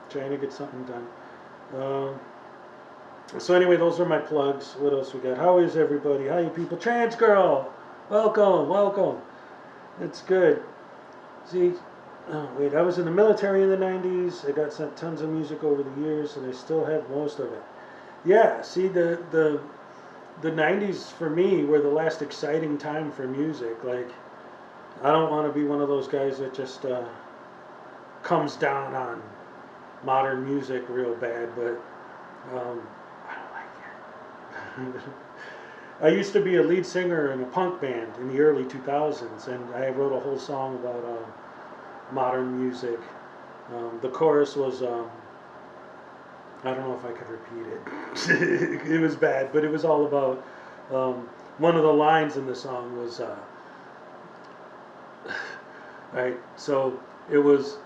S1: Trying to get something done. So anyway, those are my plugs. What else we got? How is everybody? How you people? Trans girl, welcome. It's good. See, oh wait, I was in the military in the 90s. I got sent tons of music over the years, and I still have most of it. Yeah, see, the 90s for me were the last exciting time for music. Like, I don't want to be one of those guys that just comes down on modern music real bad, but I don't like it. I used to be a lead singer in a punk band in the early 2000s, and I wrote a whole song about modern music. The chorus was, I don't know if I could repeat it. It was bad, but it was all about, one of the lines in the song was, right, so it was,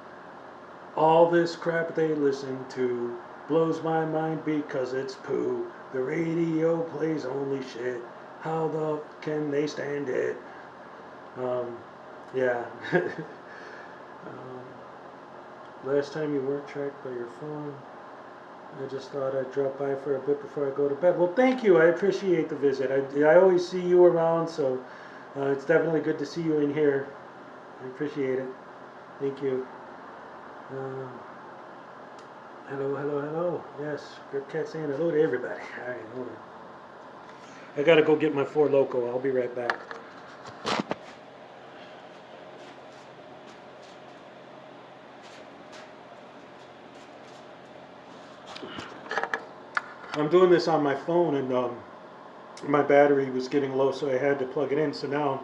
S1: all this crap they listen to blows my mind because it's poo. The radio plays only shit. How the can they stand it? Yeah. Last time you weren't tracked by your phone. I just thought I'd drop by for a bit before I go to bed. Well, thank you. I appreciate the visit. I always see you around, so it's definitely good to see you in here. I appreciate it. Thank you. Hello. Yes, Grip Cat saying hello to everybody. All right, hold on. I gotta go get my 4 Loko. I'll be right back. I'm doing this on my phone, and my battery was getting low, so I had to plug it in. So now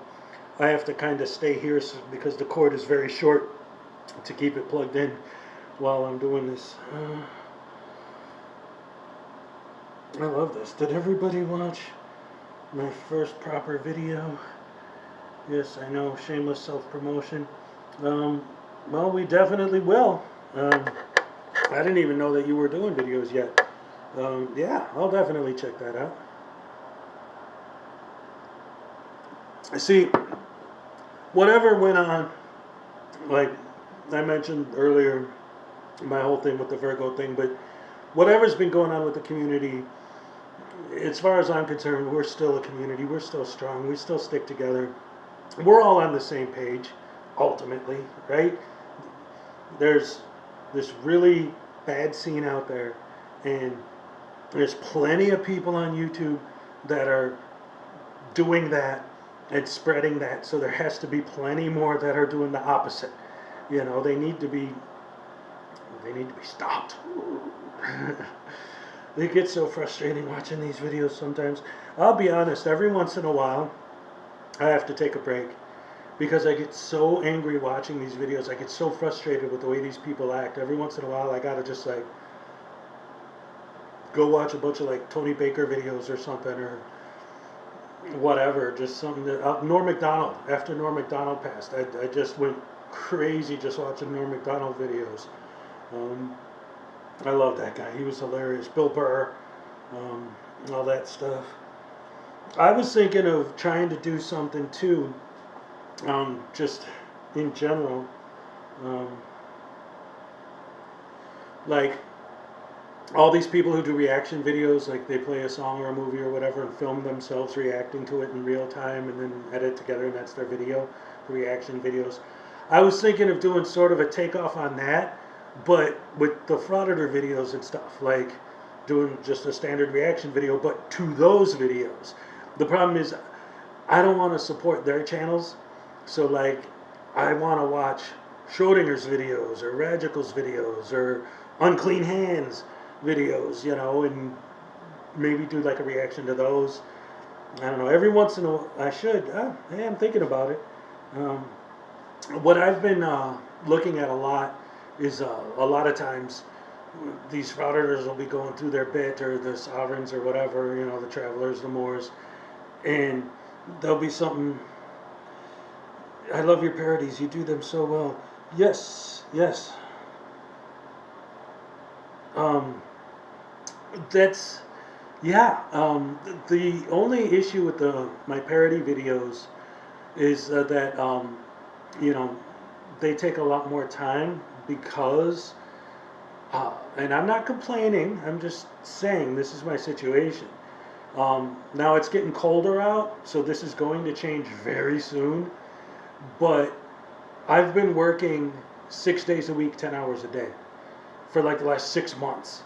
S1: I have to kind of stay here because the cord is very short to keep it plugged in while I'm doing this. I love this. Did everybody watch my first proper video? Yes, I know, shameless self-promotion. Well, we definitely will. I didn't even know that you were doing videos yet. Yeah, I'll definitely check that out. See, whatever went on, like I mentioned earlier, my whole thing with the Virgo thing, but whatever's been going on with the community, as far as I'm concerned, we're still a community. We're still strong. We still stick together. We're all on the same page, ultimately, right? There's this really bad scene out there, and there's plenty of people on YouTube that are doing that and spreading that, so there has to be plenty more that are doing the opposite. You know, they need to be stopped. It gets so frustrating watching these videos sometimes. I'll be honest, every once in a while I have to take a break because I get so angry watching these videos. I get so frustrated with the way these people act. Every once in a while I gotta just like go watch a bunch of like Tony Baker videos or something, or whatever, just something that Norm Macdonald, after Norm Macdonald passed, I just went crazy just watching Norm Macdonald videos. I love that guy. He was hilarious. Bill Burr, all that stuff. I was thinking of trying to do something too, just in general, like all these people who do reaction videos, like they play a song or a movie or whatever and film themselves reacting to it in real time and then edit together, and that's their video, the reaction videos. I was thinking of doing sort of a takeoff on that, but with the frauditor videos and stuff, like doing just a standard reaction video, but to those videos. The problem is I don't want to support their channels, so like I want to watch Schrodinger's videos or Radical's videos or Unclean Hands videos, you know, and maybe do like a reaction to those. I don't know, every once in a while I should. Hey, I'm thinking about it. What I've been looking at a lot is a lot of times these frauditors will be going through their bit, or the sovereigns or whatever, you know, the travelers, the Moors, and there'll be something, I love your parodies, you do them so well. Yes, yes. That's, yeah, the only issue with my parody videos is that, you know, they take a lot more time because, and I'm not complaining, I'm just saying this is my situation. Now it's getting colder out, so this is going to change very soon, but I've been working 6 days a week, 10 hours a day for like the last 6 months.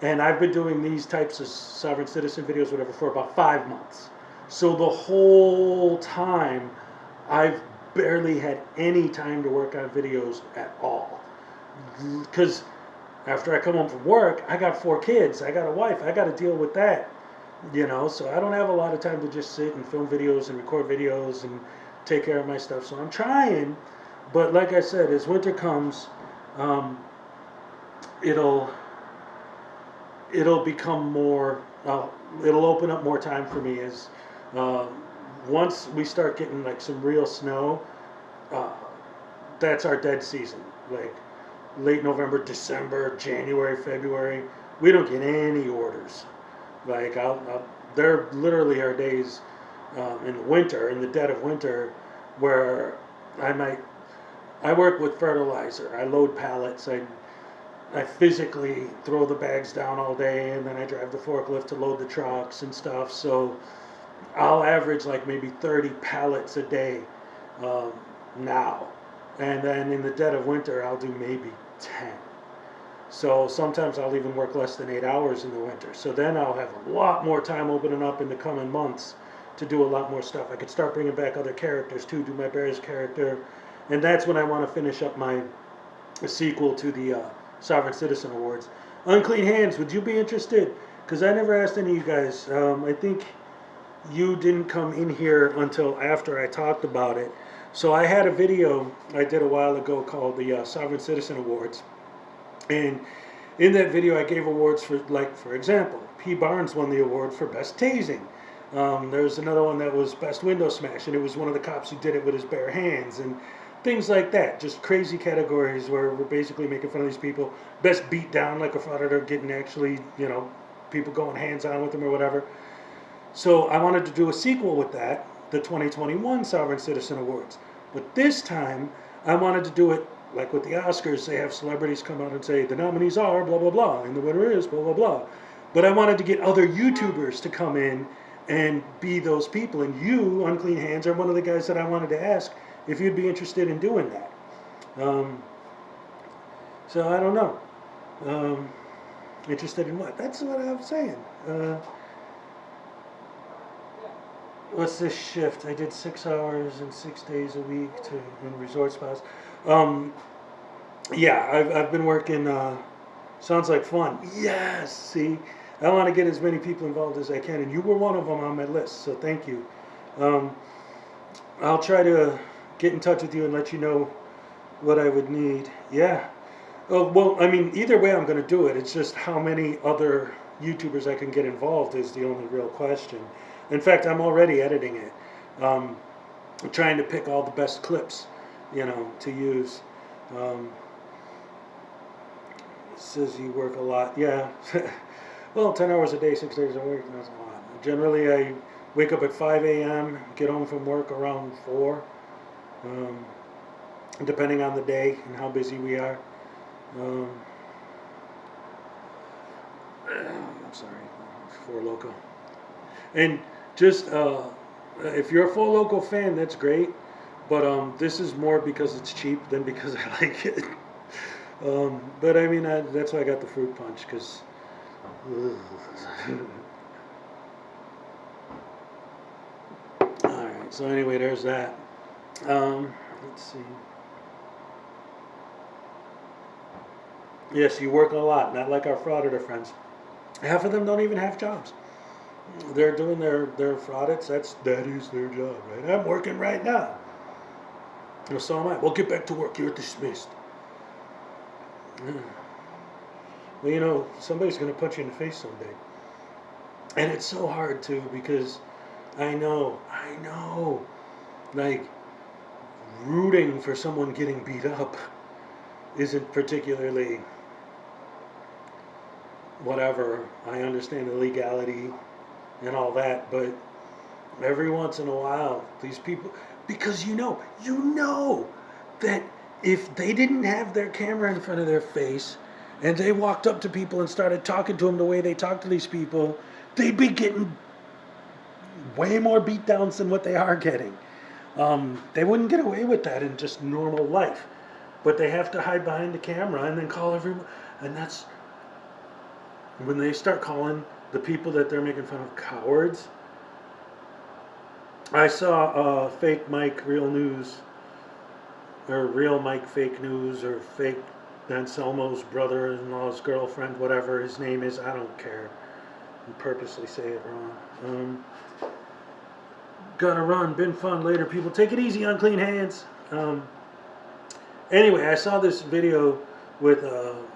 S1: And I've been doing these types of sovereign citizen videos, whatever, for about 5 months. So the whole time, I've barely had any time to work on videos at all. Because after I come home from work, I got 4 kids, I got a wife, I got to deal with that. You know, so I don't have a lot of time to just sit and film videos and record videos and take care of my stuff. So I'm trying, but like I said, as winter comes, it'll become more, it'll open up more time for me as once we start getting like some real snow, that's our dead season. Like late November, December, January, February, we don't get any orders. Like there literally are days in the winter, in the dead of winter, where I work with fertilizer. I load pallets. I physically throw the bags down all day, and then I drive the forklift to load the trucks and stuff. So I'll average like maybe 30 pallets a day now. And then in the dead of winter, I'll do maybe 10. So sometimes I'll even work less than 8 hours in the winter. So then I'll have a lot more time opening up in the coming months to do a lot more stuff. I could start bringing back other characters too, do my Bears character. And that's when I want to finish up my sequel to the Sovereign Citizen Awards. Unclean Hands, would you be interested because I never asked any of you guys. I think you didn't come in here until after I talked about it. So I had a video I did a while ago called the Sovereign Citizen Awards, and in that video I gave awards for, like, for example, P. Barnes won the award for best tasing. There's another one that was best window smash, and it was one of the cops who did it with his bare hands, and things like that. Just crazy categories where we're basically making fun of these people. Best beat down, like a frauditor getting actually, people going hands on with them or whatever. So I wanted to do a sequel with that, the 2021 Sovereign Citizen Awards. But this time, I wanted to do it like with the Oscars. They have celebrities come out and say, the nominees are blah, blah, blah, and the winner is blah, blah, blah. But I wanted to get other YouTubers to come in and be those people. And you, Unclean Hands, are one of the guys that I wanted to ask if you'd be interested in doing that. So I don't know. Interested in what? That's what I was saying. What's this shift? I did 6 hours and 6 days a week in resort spas. Yeah, I've been working. Sounds like fun. Yes. See, I want to get as many people involved as I can, and you were one of them on my list. So thank you. I'll try to get in touch with you and let you know what I would need. Yeah. Oh, well, I mean, either way, I'm going to do it. It's just how many other YouTubers I can get involved is the only real question. In fact, I'm already editing it. I'm trying to pick all the best clips, to use. It says you work a lot. Yeah. Well, 10 hours a day, 6 days a week, that's a lot. Generally, I wake up at 5 a.m., get home from work around 4, depending on the day and how busy we are. I'm sorry, 4 Loco. And just, if you're a 4 Loco fan, that's great. But this is more because it's cheap than because I like it. But I mean, that's why I got the fruit punch, because... Alright, so anyway, there's that. Let's see. Yes, you work a lot, not like our frauditor friends. Half of them don't even have jobs. They're doing their fraudits. That is their job, right? I'm working right now. Well, so am I. Well, get back to work. You're dismissed. Well, somebody's going to punch you in the face someday. And it's so hard, too, because I know, like, rooting for someone getting beat up isn't particularly whatever. I understand the legality and all that, but every once in a while, these people, because you know that if they didn't have their camera in front of their face and they walked up to people and started talking to them the way they talk to these people, they'd be getting way more beatdowns than what they are getting. They wouldn't get away with that in just normal life, but they have to hide behind the camera and then call everyone, and that's when they start calling the people that they're making fun of cowards. I saw fake Mike real news, or real Mike fake news, or fake Anselmo's brother-in-law's girlfriend, whatever his name is. I don't care. I purposely say it wrong. Gotta run. Been fun. Later, people. Take it easy, Unclean Hands. Anyway, I saw this video with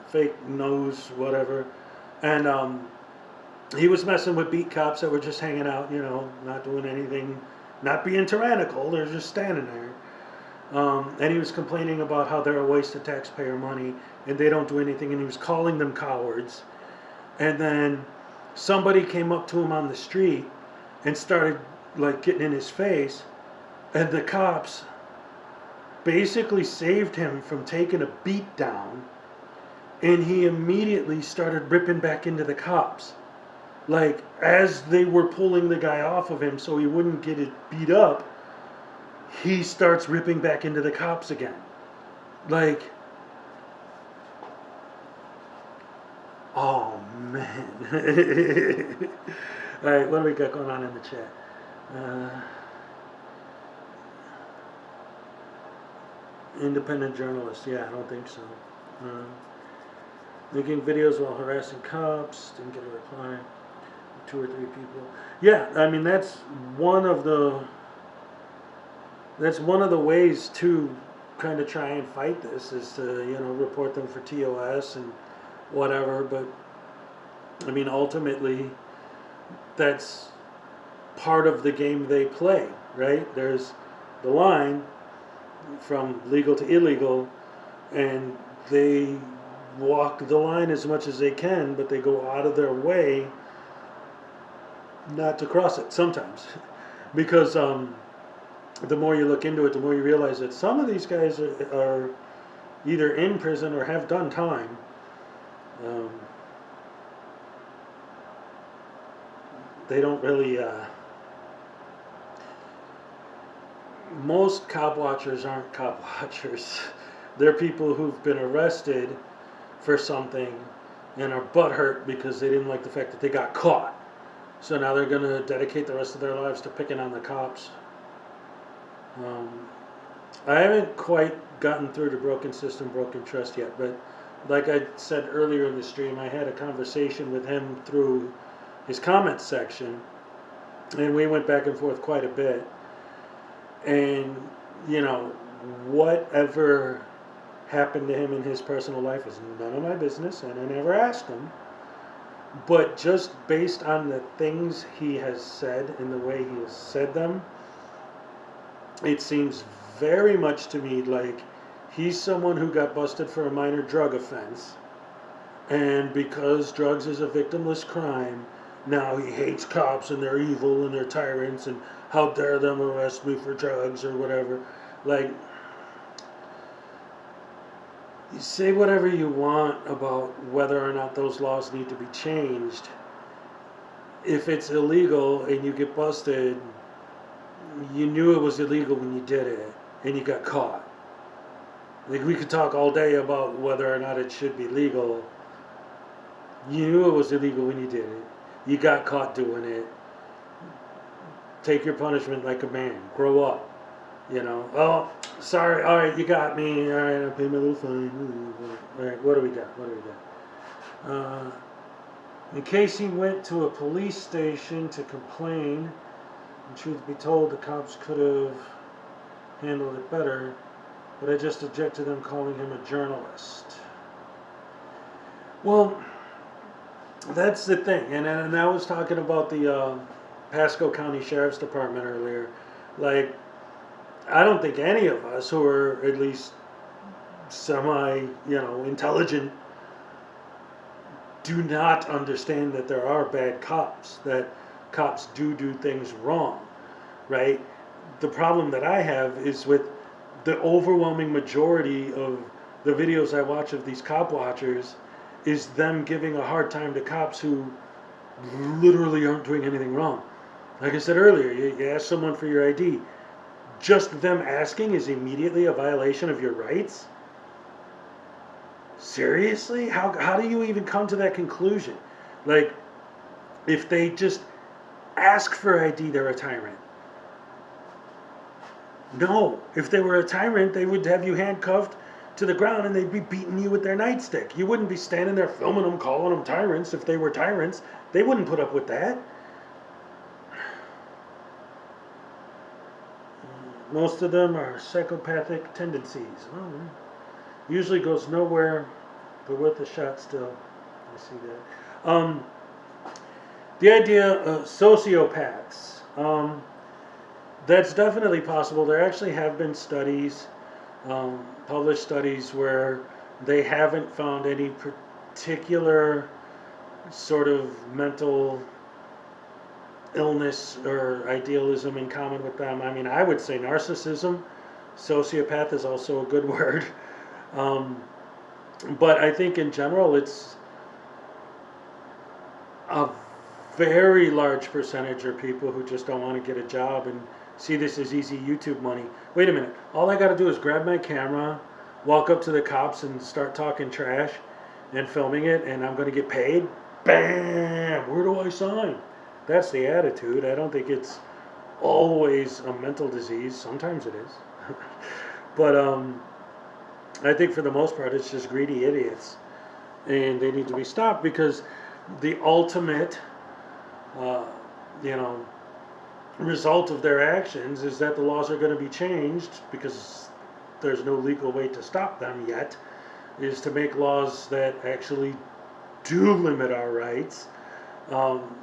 S1: fake nose, whatever, and he was messing with beat cops that were just hanging out, not doing anything, not being tyrannical. They're just standing there. And he was complaining about how they're a waste of taxpayer money and they don't do anything, and he was calling them cowards. And then somebody came up to him on the street and started like getting in his face, and the cops basically saved him from taking a beat down, and he immediately started ripping back into the cops. Like, as they were pulling the guy off of him so he wouldn't get it beat up, he starts ripping back into the cops again. Like, oh man. Alright, what do we got going on in the chat? Independent journalist, yeah, I don't think so. Making videos while harassing cops, didn't get a reply. 2 or 3 people. Yeah, I mean one of the that's one of the ways to kind of try and fight this is to report them for TOS and whatever. But I mean ultimately that's part of the game they play, right? There's the line from legal to illegal, and they walk the line as much as they can, but they go out of their way not to cross it sometimes. Because the more you look into it, the more you realize that some of these guys are either in prison or have done time. They don't really. Most cop watchers aren't cop watchers. They're people who've been arrested for something and are butthurt because they didn't like the fact that they got caught. So now they're going to dedicate the rest of their lives to picking on the cops. I haven't quite gotten through to broken system, broken trust yet, but like I said earlier in the stream, I had a conversation with him through his comments section, and we went back and forth quite a bit. And, whatever happened to him in his personal life is none of my business, and I never asked him. But just based on the things he has said and the way he has said them, it seems very much to me like he's someone who got busted for a minor drug offense, and because drugs is a victimless crime, now he hates cops and they're evil and they're tyrants and how dare them arrest me for drugs or whatever. Like, you say whatever you want about whether or not those laws need to be changed. If it's illegal and you get busted, you knew it was illegal when you did it and you got caught. Like, we could talk all day about whether or not it should be legal. You knew it was illegal when you did it. You got caught doing it. Take your punishment like a man. Grow up. Oh, sorry. All right, you got me. All right, I'll pay my little fine. All right, what do we got? In case he went to a police station to complain, and truth be told, the cops could have handled it better, but I just object to them calling him a journalist. Well, that's the thing, and I was talking about the Pasco County Sheriff's Department earlier. Like, I don't think any of us who are at least intelligent do not understand that there are bad cops, that cops do things wrong, right? The problem that I have is with the overwhelming majority of the videos I watch of these cop watchers is them giving a hard time to cops who literally aren't doing anything wrong. Like I said earlier, you ask someone for your ID. Just them asking is immediately a violation of your rights? Seriously? How do you even come to that conclusion? Like, if they just ask for ID, they're a tyrant. No. If they were a tyrant, they would have you handcuffed to the ground and they'd be beating you with their nightstick. You wouldn't be standing there filming them, calling them tyrants. If they were tyrants, they wouldn't put up with that. Most of them are psychopathic tendencies. Usually goes nowhere, but worth a shot still. I see that. The idea of sociopaths. That's definitely possible. There actually have been studies, published studies, where they haven't found any particular sort of mental illness or idealism in common with them. I mean, I would say narcissism. Sociopath is also a good word. But I think in general it's a very large percentage are people who just don't want to get a job and see this as easy YouTube money. Wait a minute. All I got to do is grab my camera, walk up to the cops and start talking trash and filming it, and I'm going to get paid? Bam! Where do I sign? That's the attitude. I don't think it's always a mental disease. Sometimes it is. But I think for the most part it's just greedy idiots. and they need to be stopped because the ultimate, uh, you know, result of their actions is that the laws are going to be changed because there's no legal way to stop them yet, is to make laws that actually do limit our rights um,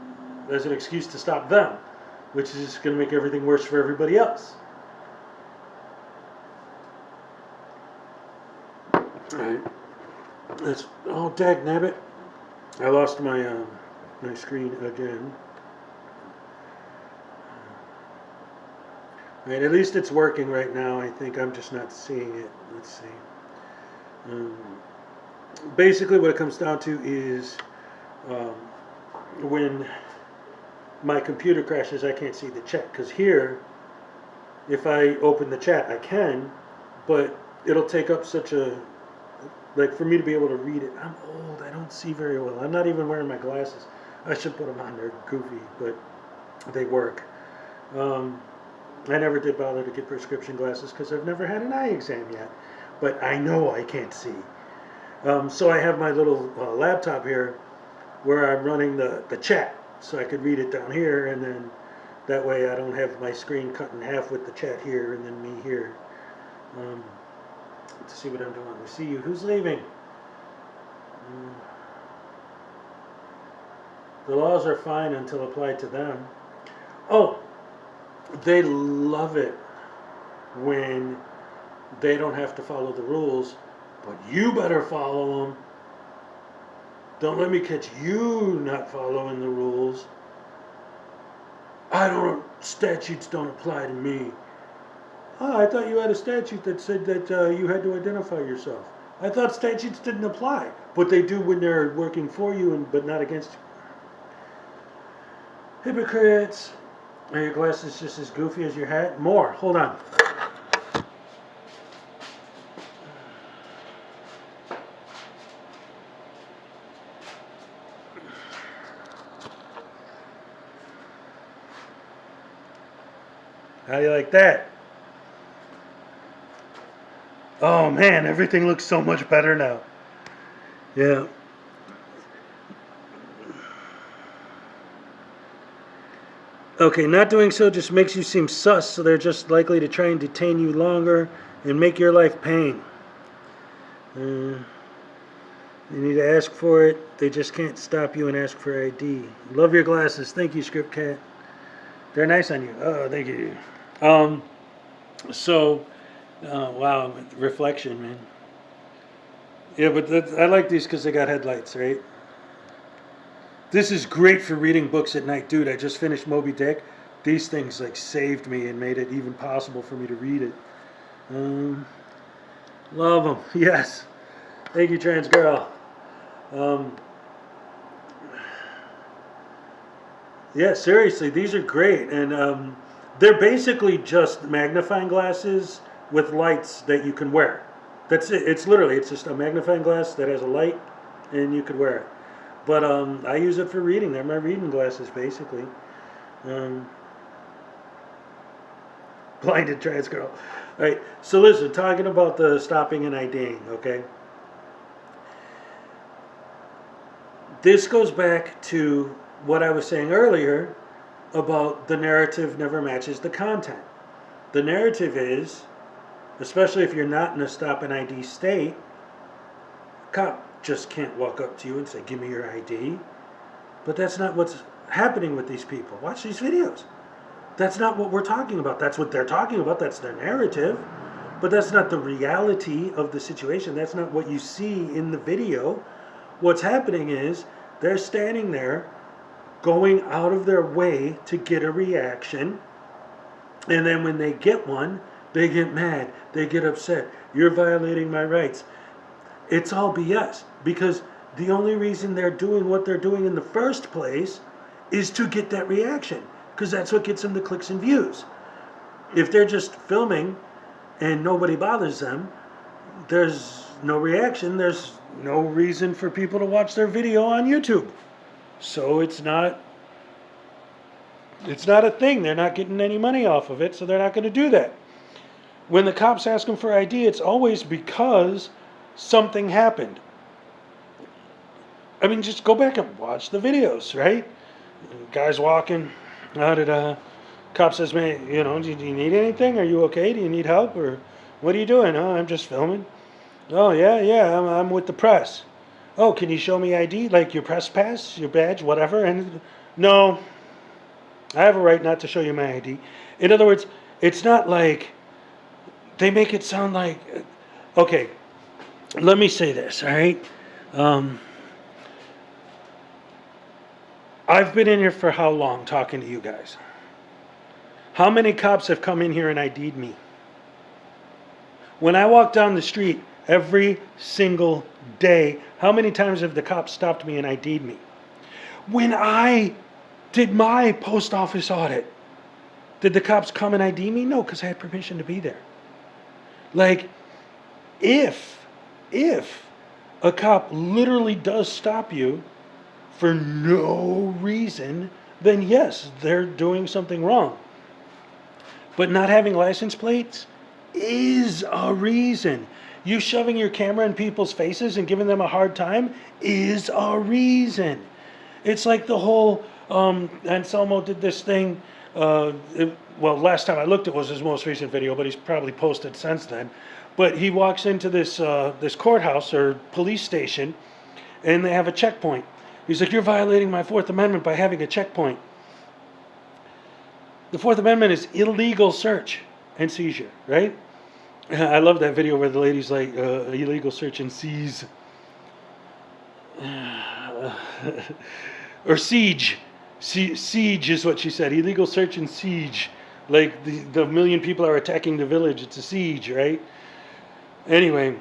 S1: as an excuse to stop them, which is going to make everything worse for everybody else. Alright. That's, oh, dag nabbit. I lost my my screen again. Alright, at least it's working right now. I think I'm just not seeing it. Let's see. Basically what it comes down to is when my computer crashes, I can't see the chat. Because here, if I open the chat, I can, but it'll take up such a, like for me to be able to read it. I'm old, I don't see very well. I'm not even wearing my glasses. I should put them on, they're goofy, but they work. I never did bother to get prescription glasses because I've never had an eye exam yet. But I know I can't see. So I have my little laptop here where I'm running the chat. So I could read it down here, and then that way I don't have my screen cut in half with the chat here and then me here. Let's see what I'm doing. We see you. Who's leaving? The laws are fine until applied to them. Oh, they love it when they don't have to follow the rules, but you better follow them. Don't let me catch you not following the rules. Statutes don't apply to me. Oh, I thought you had a statute that said that you had to identify yourself. I thought statutes didn't apply, but they do when they're working for you, but not against you. Hypocrites. Are your glasses just as goofy as your hat? More. Hold on. How do you like that? Oh man, everything looks so much better now. Yeah. Okay, not doing so just makes you seem sus, so they're just likely to try and detain you longer and make your life pain. You need to ask for it. They just can't stop you and ask for ID. Love your glasses. Thank you, Script Cat. They're nice on you. Oh, thank you. Wow, reflection, man. Yeah, but I like these because they got headlights, right? This is great for reading books at night. Dude, I just finished Moby Dick. These things like saved me and made it even possible for me to read it. Love them. Yes. Thank you, trans girl. Yeah, seriously, these are great. And they're basically just magnifying glasses with lights that you can wear. That's it. It's just a magnifying glass that has a light and you could wear it. But I use it for reading. They're my reading glasses, basically. Blinded trans girl. All right, so listen, talking about the stopping and IDing, okay? This goes back to what I was saying earlier about the narrative never matches the content. The narrative is, especially if you're not in a stop and ID state, cop just can't walk up to you and say, give me your ID. But that's not what's happening with these people. Watch these videos. That's not what we're talking about. That's what they're talking about. That's their narrative. But that's not the reality of the situation. That's not what you see in the video. What's happening is they're standing there going out of their way to get a reaction. And then when they get one, they get mad. They get upset. You're violating my rights. It's all BS, because the only reason they're doing what they're doing in the first place is to get that reaction, because that's what gets them the clicks and views. If they're just filming and nobody bothers them, there's no reaction, there's no reason for people to watch their video on YouTube. So it's not a thing. They're not getting any money off of it, so they're not going to do that. When the cops ask them for ID, it's always because something happened. I mean, just go back and watch the videos, right? Guy's walking, cop says, man, do you need anything? Are you okay? Do you need help? Or what are you doing? Oh, I'm just filming. Oh, yeah, I'm with the press. Oh, can you show me ID, like your press pass, your badge, whatever? And no, I have a right not to show you my ID. In other words, it's not like they make it sound like, okay, let me say this, all right? I've been in here for how long talking to you guys? How many cops have come in here and ID'd me? When I walk down the street every single day, how many times have the cops stopped me and ID'd me? When I did my post office audit, did the cops come and ID me? No, because I had permission to be there. Like, if a cop literally does stop you for no reason, then yes, they're doing something wrong. But not having license plates is a reason. You shoving your camera in people's faces and giving them a hard time is a reason. It's like the whole, Anselmo did this thing, last time I looked, it was his most recent video, but he's probably posted since then. But he walks into this courthouse or police station, and they have a checkpoint. He's like, you're violating my Fourth Amendment by having a checkpoint. The Fourth Amendment is illegal search and seizure, right? I love that video where the lady's like, illegal search and seize. Or siege. Siege is what she said. Illegal search and siege. Like the million people are attacking the village. It's a siege, right? Anyway.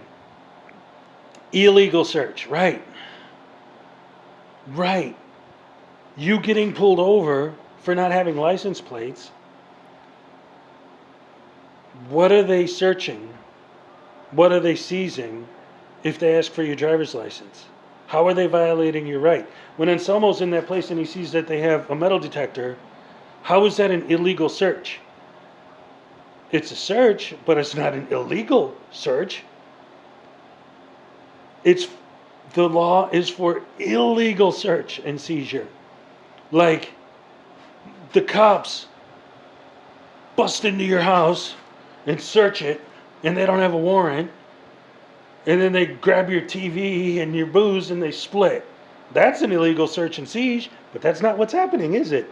S1: Illegal search. Right. Right. You getting pulled over for not having license plates. What are they searching? What are they seizing if they ask for your driver's license? How are they violating your right? When Anselmo's in that place and he sees that they have a metal detector, how is that an illegal search? It's a search, but it's not an illegal search. The law is for illegal search and seizure. Like the cops bust into your house and search it, and they don't have a warrant, and then they grab your TV and your booze and they split. That's an illegal search and siege, but that's not what's happening, is it?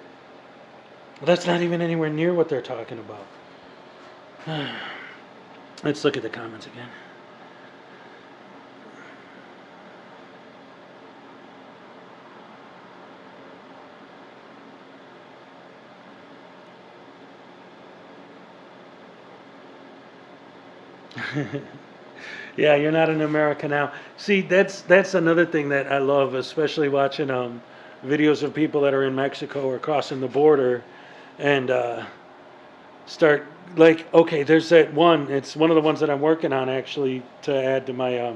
S1: That's not even anywhere near what they're talking about. Let's look at the comments again. Yeah, you're not in America now. See, that's another thing that I love, especially watching videos of people that are in Mexico or crossing the border, and start like, okay, there's that one. It's one of the ones that I'm working on actually to add to my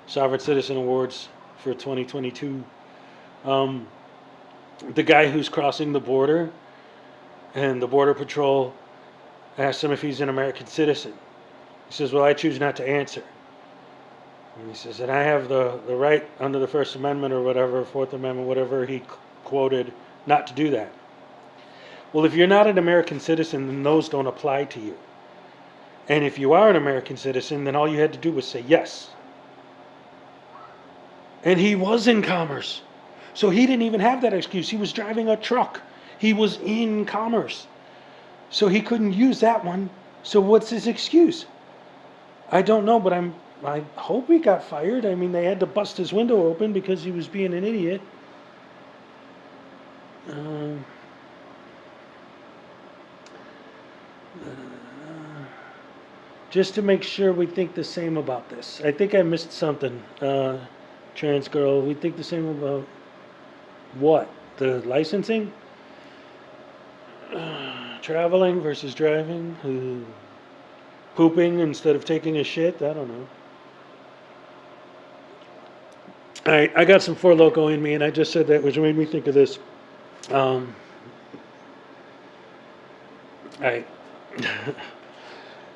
S1: Sovereign Citizen Awards for 2022. The guy who's crossing the border, and the Border Patrol asks him if he's an American citizen. He says, well, I choose not to answer. And he says, and I have the right under the First Amendment or whatever, Fourth Amendment, whatever he quoted, not to do that. Well, if you're not an American citizen, then those don't apply to you. And if you are an American citizen, then all you had to do was say yes. And he was in commerce. So he didn't even have that excuse. He was driving a truck. He was in commerce. So he couldn't use that one. So what's his excuse? I don't know, but I hope he got fired. I mean, they had to bust his window open because he was being an idiot. Just to make sure we think the same about this. I think I missed something. Trans girl, we think the same about what? The licensing? Traveling versus driving? Pooping instead of taking a shit? I don't know. Alright, I got some Four Loko in me, and I just said that, which made me think of this. Alright.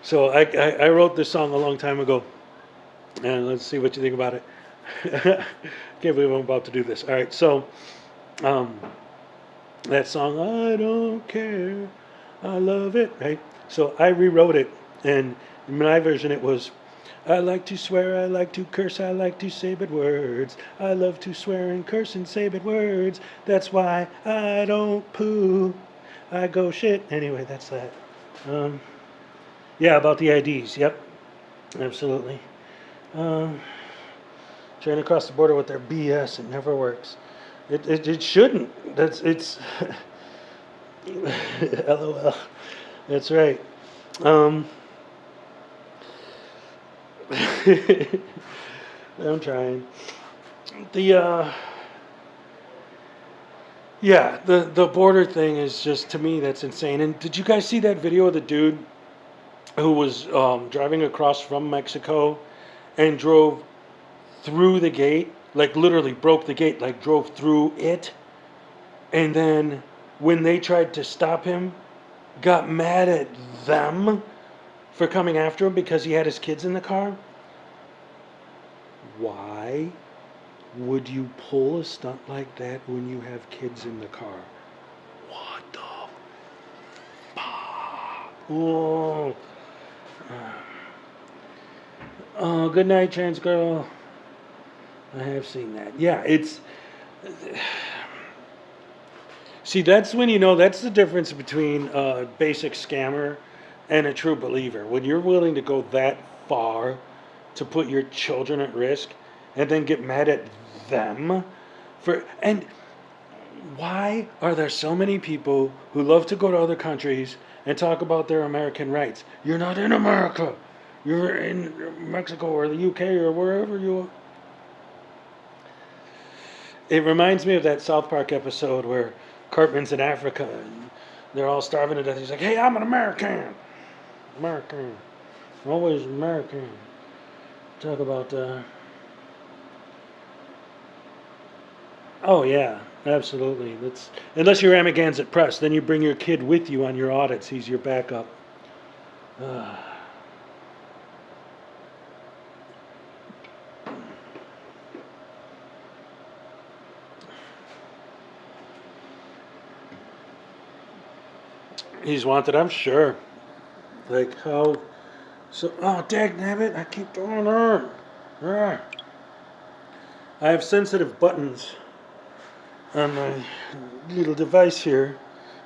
S1: So I wrote this song a long time ago, and let's see what you think about it. Can't believe I'm about to do this. All right, so um, that song, I don't care, I love it, right? So I rewrote it, and in my version it was, I like to swear, I like to curse, I like to say bad words. I love to swear and curse and say bad words. That's why I don't poo. I go shit. Anyway, that's that. Um, yeah, about the IDs. Yep, absolutely. Um, Trying to cross the border with their BS, it never works. It shouldn't. It's LOL. That's right. Um, I'm trying. The Yeah, the border thing is just, to me, that's insane. And did you guys see that video of the dude who was driving across from Mexico and drove through the gate, like literally broke the gate, like drove through it, and then when they tried to stop him, got mad at them for coming after him because he had his kids in the car? Why would you pull a stunt like that when you have kids in the car? What the fuck? Oh. Oh, good night, trans girl. I have seen that. Yeah, it's. See, that's when you know that's the difference between a basic scammer and a true believer. When you're willing to go that far to put your children at risk and then get mad at them for. And why are there so many people who love to go to other countries and talk about their American rights? You're not in America. You're in Mexico or the UK or wherever you are. It reminds me of that South Park episode where Cartman's in Africa and they're all starving to death. He's like, hey, I'm an American. American. Always American. Talk about, oh, yeah, absolutely. That's unless you're Amagansett Press, then you bring your kid with you on your audits. He's your backup. He's wanted, I'm sure. Like how? So, oh, dagnabbit, I keep doing her. Ah. I have sensitive buttons on my little device here,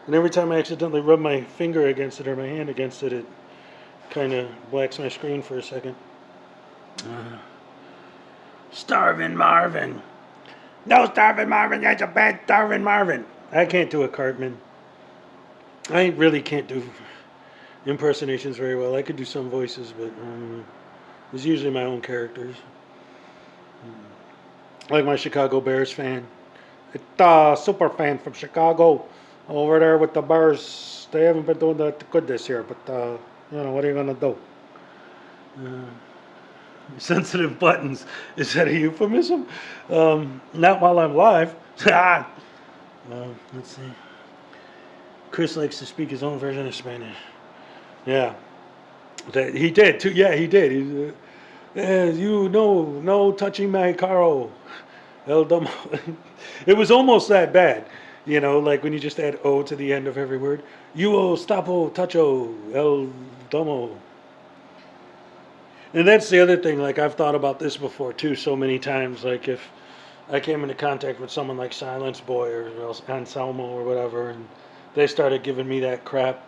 S1: and every time I accidentally rub my finger against it or my hand against it, it kind of blacks my screen for a second. Starving Marvin. No, Starving Marvin, that's a bad Starving Marvin. I can't do a Cartman. I really can't do impersonations very well. I could do some voices, but it's usually my own characters. Like my Chicago Bears fan. It's a super fan from Chicago over there with the Bears. They haven't been doing that good this year, but what are you gonna do? Sensitive buttons. Is that a euphemism? Not while I'm live. Let's see. Chris likes to speak his own version of Spanish. Yeah, he did too. Yeah, he did. He's, no touching my caro, el domo. It was almost that bad, like when you just add o to the end of every word. You stapo tacho el domo. And that's the other thing. Like I've thought about this before too, so many times. Like if I came into contact with someone like Silence Boy or Anselmo or whatever, and they started giving me that crap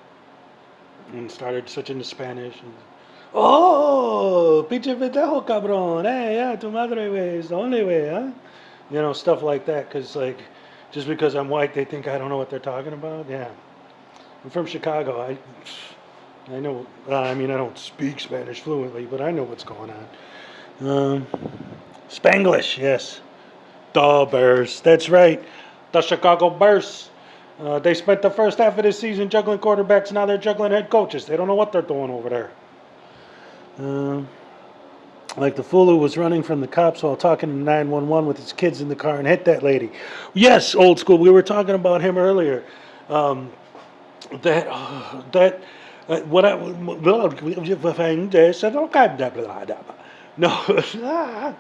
S1: and started switching to Spanish. And, oh, pinche pendejo, cabrón. Hey, yeah, tu madre way is the only way, huh? Stuff like that. Because, just because I'm white, they think I don't know what they're talking about. Yeah. I'm from Chicago. I know, I don't speak Spanish fluently, but I know what's going on. Spanglish, yes. The Bears. That's right. The Chicago Bears. They spent the first half of this season juggling quarterbacks. Now they're juggling head coaches. They don't know what they're doing over there. Like the fool who was running from the cops while talking to 911 with his kids in the car and hit that lady. Yes, old school. We were talking about him earlier. What I No,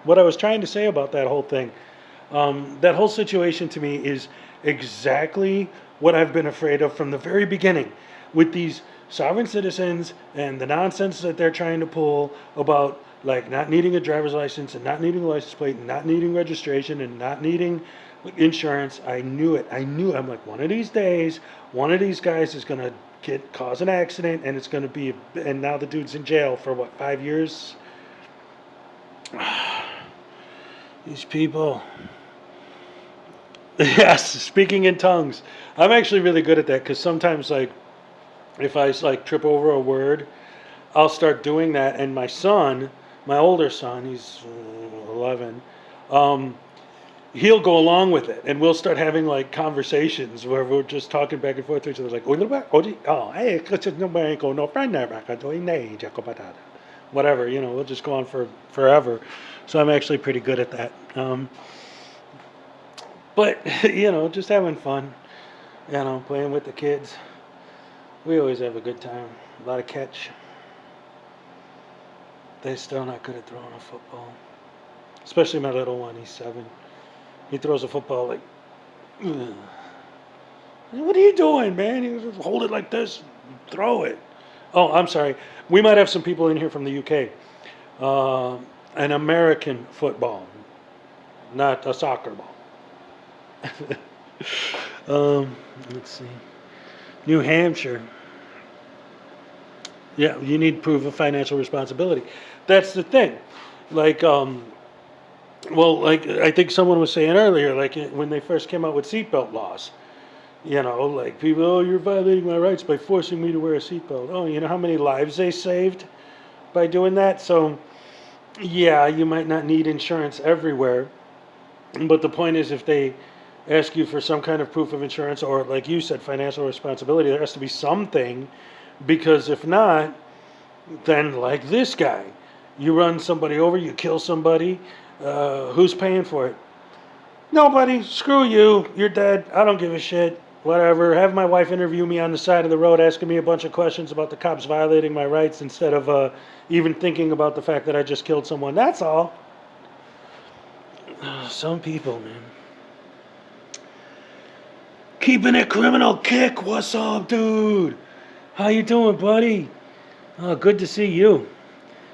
S1: what I was trying to say about that whole thing, that whole situation to me is exactly what I've been afraid of from the very beginning with these sovereign citizens and the nonsense that they're trying to pull about like not needing a driver's license and not needing a license plate and not needing registration and not needing insurance. I knew it. I knew. I'm like, one of these days, one of these guys is gonna cause an accident, and it's gonna be. And now the dude's in jail for what, 5 years? These people. Yes, speaking in tongues. I'm actually really good at that because sometimes, like, if I like trip over a word, I'll start doing that. And my son, my older son, he's 11. He'll go along with it, and we'll start having like conversations where we're just talking back and forth to each other, like, whatever, we'll just go on for forever. So I'm actually pretty good at that. But just having fun, playing with the kids. We always have a good time. A lot of catch. They're still not good at throwing a football, especially my little one. He's 7. He throws a football like, ugh. What are you doing, man? You just hold it like this, throw it. Oh, I'm sorry. We might have some people in here from the UK. An American football, not a soccer ball. Let's see. New Hampshire. Yeah, you need proof of financial responsibility. That's the thing. Like, like I think someone was saying earlier, like when they first came out with seatbelt laws, like people, oh, you're violating my rights by forcing me to wear a seatbelt. Oh, you know how many lives they saved by doing that? So, yeah, you might not need insurance everywhere, but the point is, if they ask you for some kind of proof of insurance or, like you said, financial responsibility, there has to be something, because if not, then like this guy, you run somebody over, you kill somebody. Who's paying for it? Nobody. Screw you. You're dead. I don't give a shit. Whatever. Have my wife interview me on the side of the road asking me a bunch of questions about the cops violating my rights instead of even thinking about the fact that I just killed someone. That's all. Some people, man. Keeping it criminal. Kick. What's up, dude? How you doing, buddy? Oh, good to see you.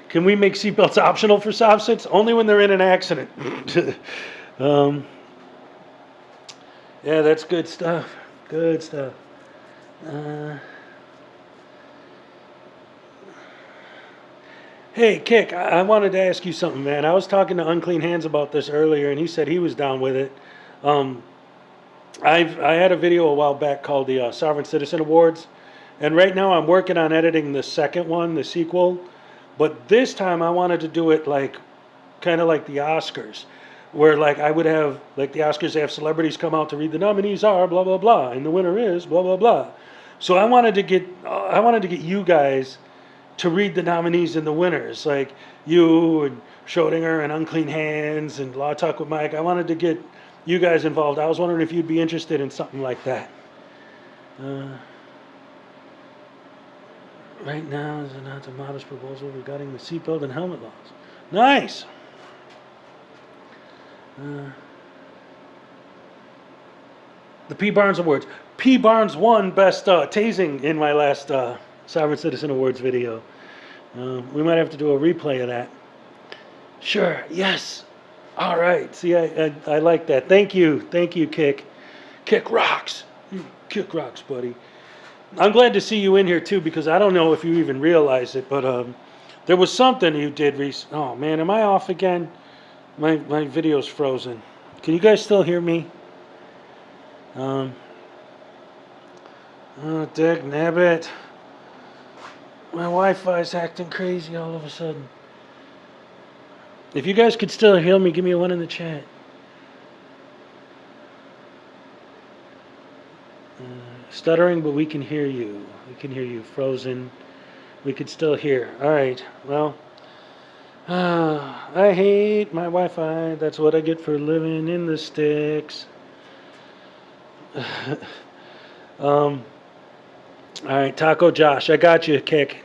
S1: Can we make seatbelts optional for soft sits? Only when they're in an accident. Yeah, that's good stuff. Good stuff. Hey, Kick, I wanted to ask you something, man. I was talking to Unclean Hands about this earlier, and he said he was down with it. I had a video a while back called the Sovereign Citizen Awards, and right now I'm working on editing the second one, the sequel. But this time I wanted to do it like, kind of like the Oscars, where like I would have, like the Oscars, they have celebrities come out to read the nominees are blah blah blah, and the winner is blah blah blah. So I wanted to get you guys to read the nominees and the winners, like you and Schrodinger and Unclean Hands and Law Talk with Mike. I wanted to get you guys involved. I was wondering if you'd be interested in something like that. Right now is announced a modest proposal regarding the seatbelt and helmet laws. Nice. The P. Barnes Awards. P. Barnes won Best Tasing in my last Sovereign Citizen Awards video. We might have to do a replay of that. Sure. Yes. All right. See, I like that. Thank you. Thank you, Kick. Kick rocks. Kick rocks, buddy. I'm glad to see you in here too, because I don't know if you even realize it, but there was something you did recently. Oh man, am I off again? My video's frozen. Can you guys still hear me? Oh, dag nabbit. My Wi-Fi's acting crazy all of a sudden. If you guys could still hear me, give me a 1 in the chat. Stuttering, but we can hear you. We can hear you. Frozen. We could still hear. All right. Well, I hate my Wi-Fi. That's what I get for living in the sticks. All right, Taco Josh. I got you, Kick.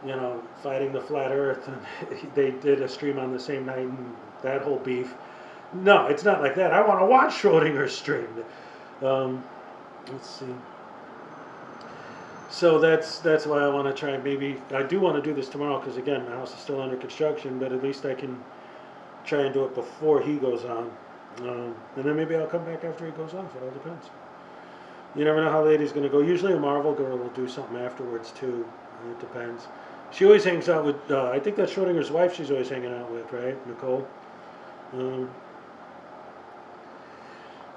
S1: you know, fighting the flat Earth, and they did a stream on the same night, and that whole beef. No, it's not like that. I want to watch Schrodinger's stream. Um, let's see. So that's why I want to try. Maybe I do want to do this tomorrow because again, my house is still under construction. But at least I can try and do it before he goes on, and then maybe I'll come back after he goes off. It all depends. You never know how late he's going to go. Usually a Marvel girl will do something afterwards too. It depends. She always hangs out with. I think that's Schrodinger's wife. She's always hanging out with, right, Nicole? Um,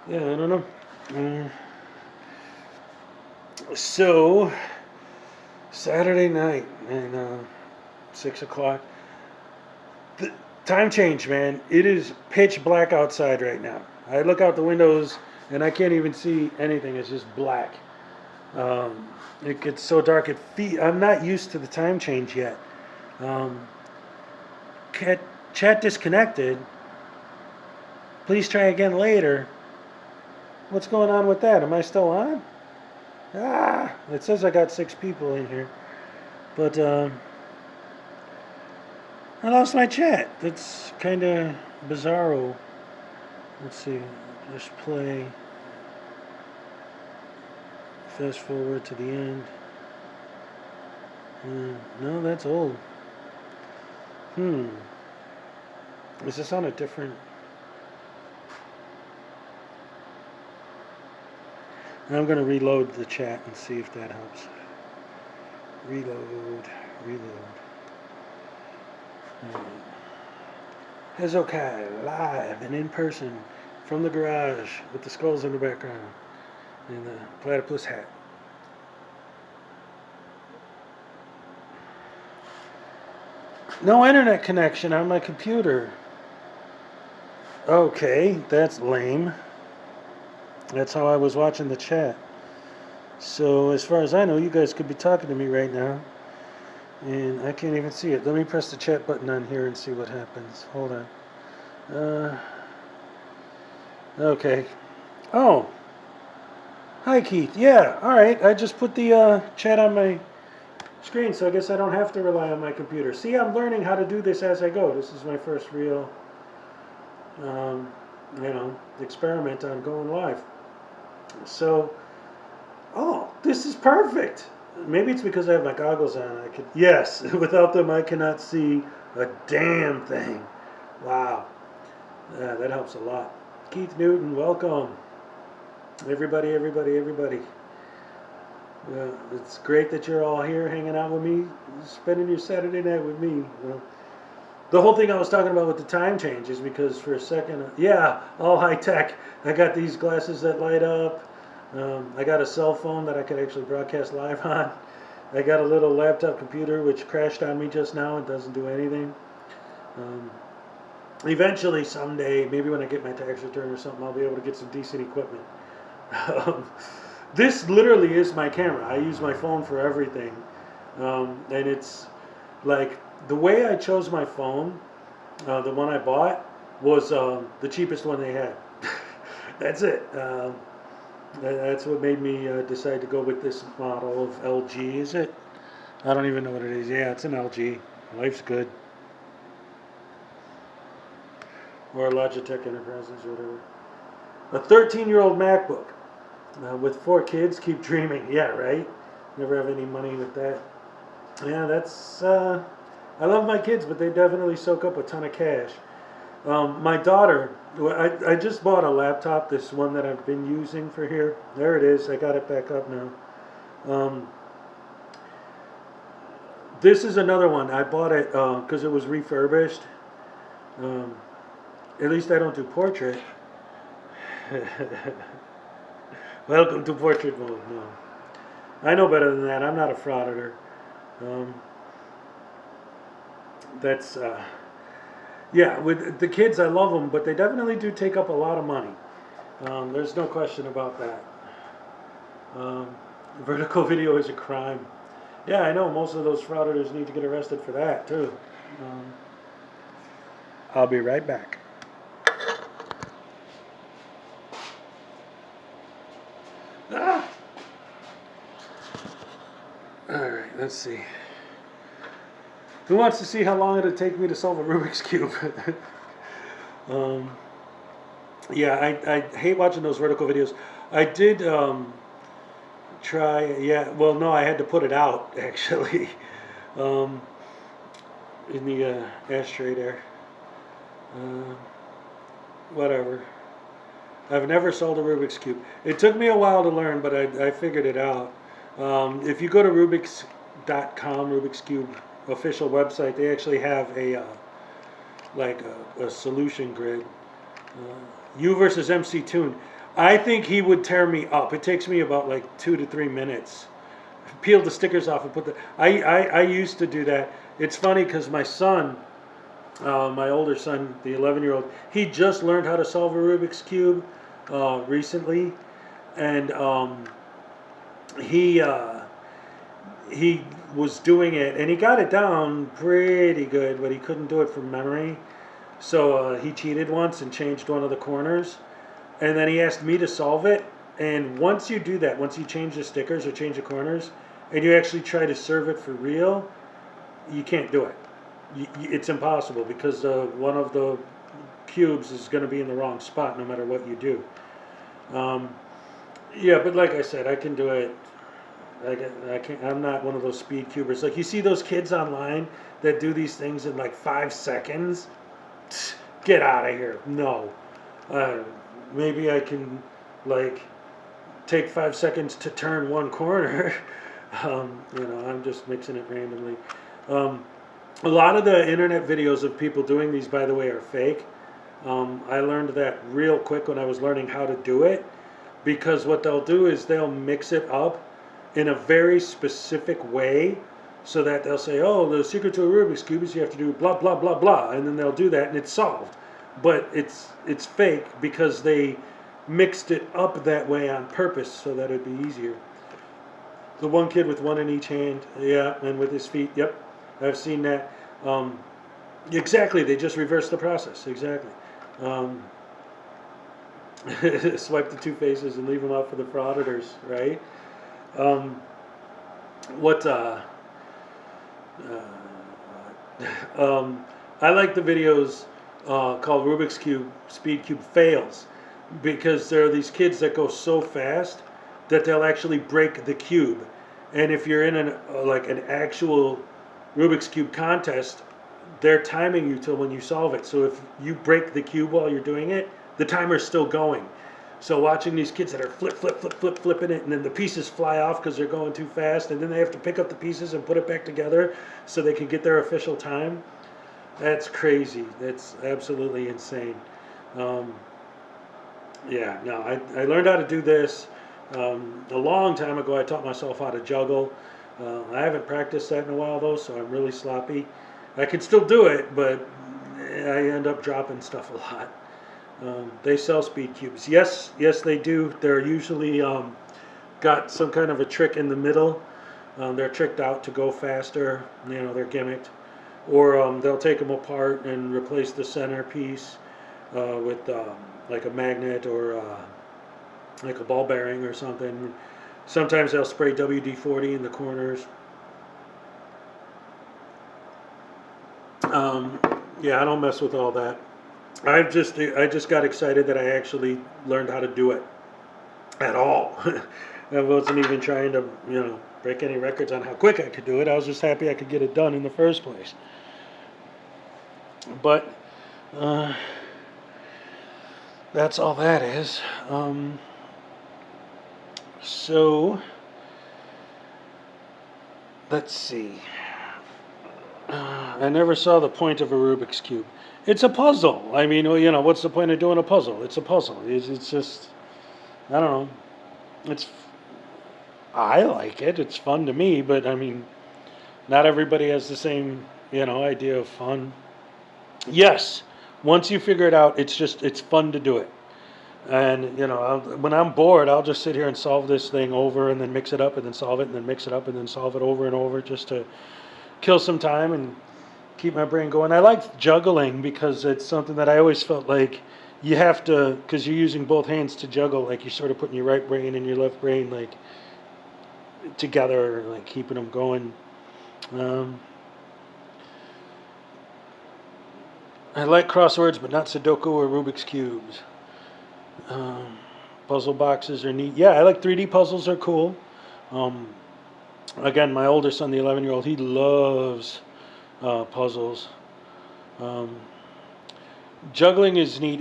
S1: yeah, I don't know. So Saturday night and 6 o'clock. The time change, man. It is pitch black outside right now. I look out the windows and I can't even see anything. It's just black. It gets so dark. I'm not used to the time change yet. Chat disconnected. Please try again later. What's going on with that? Am I still on? It says I got 6 people in here. But I lost my chat. That's kind of bizarro. Let's see. Just play. Fast forward to the end. No, that's old. Is this on a different... I'm going to reload the chat and see if that helps. Reload. Hezokai, live and in person from the garage with the skulls in the background and the platypus hat. No internet connection on my computer. Okay, that's lame. That's how I was watching the chat. So as far as I know, you guys could be talking to me right now. And I can't even see it. Let me press the chat button on here and see what happens. Hold on. Okay. Oh. Hi, Keith. Yeah, alright. I just put the chat on my screen, so I guess I don't have to rely on my computer. See, I'm learning how to do this as I go. This is my first real, experiment on going live. So, this is perfect. Maybe it's because I have my goggles on. Yes, without them I cannot see a damn thing. Wow. Yeah, that helps a lot. Keith Newton, welcome. Everybody. It's great that you're all here hanging out with me, spending your Saturday night with me. The whole thing I was talking about with the time change is because for a second, all high tech. I got these glasses that light up. I got a cell phone that I could actually broadcast live on. I got a little laptop computer which crashed on me just now and doesn't do anything. Eventually, someday, maybe when I get my tax return or something, I'll be able to get some decent equipment. This literally is my camera. I use my phone for everything. And it's like the way I chose my phone, the one I bought, was the cheapest one they had. That's it. That's what made me decide to go with this model of LG, is it? I don't even know what it is. Yeah, it's an LG. Life's good. Or Logitech Enterprises, or whatever. A 13-year-old MacBook with 4 kids. Keep dreaming. Yeah, right? Never have any money with that. Yeah, that's... I love my kids, but they definitely soak up a ton of cash. My daughter, I just bought a laptop, this one that I've been using for here. There it is. I got it back up now. This is another one. I bought it because it was refurbished. At least I don't do portrait. Welcome to portrait mode. No, I know better than that. I'm not a frauditor. Yeah, with the kids, I love them, but they definitely do take up a lot of money. There's no question about that. Vertical video is a crime. Yeah, I know. Most of those frauditors need to get arrested for that, too. I'll be right back. All right, let's see. Who wants to see how long it'll take me to solve a Rubik's Cube? um, yeah, I hate watching those vertical videos. I did try, yeah, well, no, I had to put it out, actually, um, in the ashtray there. Uh, Whatever. I've never solved a Rubik's Cube. It took me a while to learn, but I figured it out. If you go to Rubik's.com, Rubik's Cube official website, they actually have a like a solution grid. You versus MC Tune. I think he would tear me up. It takes me about like 2 to 3 minutes. Peel the stickers off and put the. I used to do that. It's funny because my son, my older son, the 11-year-old, he just learned how to solve a Rubik's Cube recently, and he was doing it, and he got it down pretty good, but he couldn't do it from memory. So he cheated once and changed one of the corners, and then he asked me to solve it. And once you do that, once you change the stickers or change the corners, and you actually try to serve it for real, you can't do it. It's impossible because one of the cubes is going to be in the wrong spot no matter what you do. Yeah, but like I said, I can do it. I can't. I'm not one of those speed cubers. Like you see those kids online that do these things in like 5 seconds. Get out of here. No. Maybe I can like take 5 seconds to turn one corner. I'm just mixing it randomly. A lot of the internet videos of people doing these, by the way, are fake. I learned that real quick when I was learning how to do it, because what they'll do is they'll mix it up in a very specific way, so that they'll say, oh, the secret to a Rubik's Cube is you have to do blah, blah, blah, blah, and then they'll do that and it's solved. But it's fake because they mixed it up that way on purpose so that it'd be easier. The one kid with one in each hand, yeah, and with his feet, yep, I've seen that. Exactly, they just reversed the process, exactly. Swipe the 2 faces and leave them out for the frauditors, right? I like the videos called Rubik's Cube Speed Cube Fails, because there are these kids that go so fast that they'll actually break the cube. And if you're in an actual Rubik's Cube contest, they're timing you till when you solve it. So if you break the cube while you're doing it, the timer's still going. So watching these kids that are flipping it, and then the pieces fly off because they're going too fast, and then they have to pick up the pieces and put it back together so they can get their official time. That's crazy. That's absolutely insane. Yeah, no, I learned how to do this a long time ago. I taught myself how to juggle. I haven't practiced that in a while though, so I'm really sloppy. I can still do it, but I end up dropping stuff a lot. They sell speed cubes. Yes, they do. They're usually got some kind of a trick in the middle. They're tricked out to go faster. They're gimmicked. Or they'll take them apart and replace the centerpiece with like a magnet or like a ball bearing or something. Sometimes they'll spray WD-40 in the corners. Yeah, I don't mess with all that. I just got excited that I actually learned how to do it at all. I wasn't even trying to, break any records on how quick I could do it. I was just happy I could get it done in the first place. But that's all that is. So let's see. I never saw the point of a Rubik's Cube. It's a puzzle. I mean, what's the point of doing a puzzle? It's a puzzle. It's just, I don't know. I like it. It's fun to me, but I mean, not everybody has the same, idea of fun. Yes, once you figure it out, it's fun to do it. And, when I'm bored, I'll just sit here and solve this thing over and then mix it up and then solve it and then mix it up and then solve it over and over just to kill some time and keep my brain going. I like juggling because it's something that I always felt like you have to, because you're using both hands to juggle, like you're sort of putting your right brain and your left brain like together, like keeping them going. I like crosswords, but not Sudoku or Rubik's Cubes. Um, Puzzle boxes are neat. Yeah, I like 3D puzzles are cool. Um, Again, my older son, the 11-year-old, he loves puzzles. Um, Juggling is neat.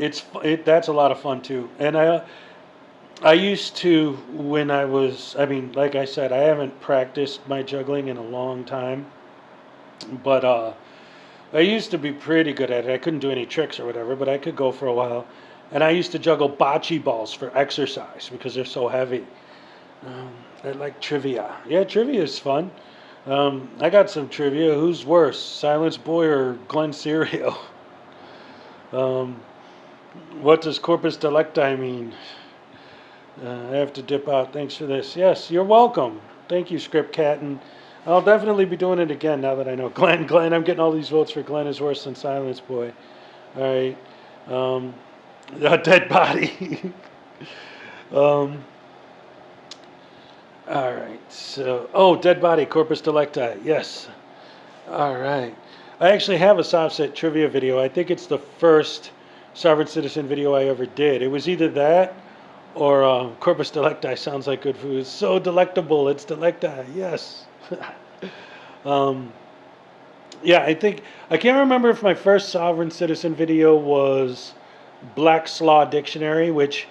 S1: That's a lot of fun too. And I used to when I was. I mean, like I said, I haven't practiced my juggling in a long time, but I used to be pretty good at it. I couldn't do any tricks or whatever, but I could go for a while. And I used to juggle bocce balls for exercise because they're so heavy. Um, I like trivia. Yeah, trivia is fun. I got some trivia. Who's worse, Silence Boy or Glenn Serio? Um, what does corpus delicti mean? I have to dip out. Thanks for this. Yes, you're welcome. Thank you, Script Cat. And I'll definitely be doing it again now that I know Glenn. Glenn, I'm getting all these votes for Glenn is worse than Silence Boy. All right. A dead body. um, all right. So, dead body, corpus delicti. Yes. All right. I actually have a Softset trivia video. I think it's the first Sovereign Citizen video I ever did. It was either that or corpus delicti sounds like good food. It's so delectable. It's delecti. Yes. Yeah, I can't remember if my first Sovereign Citizen video was Black Slaw Dictionary, which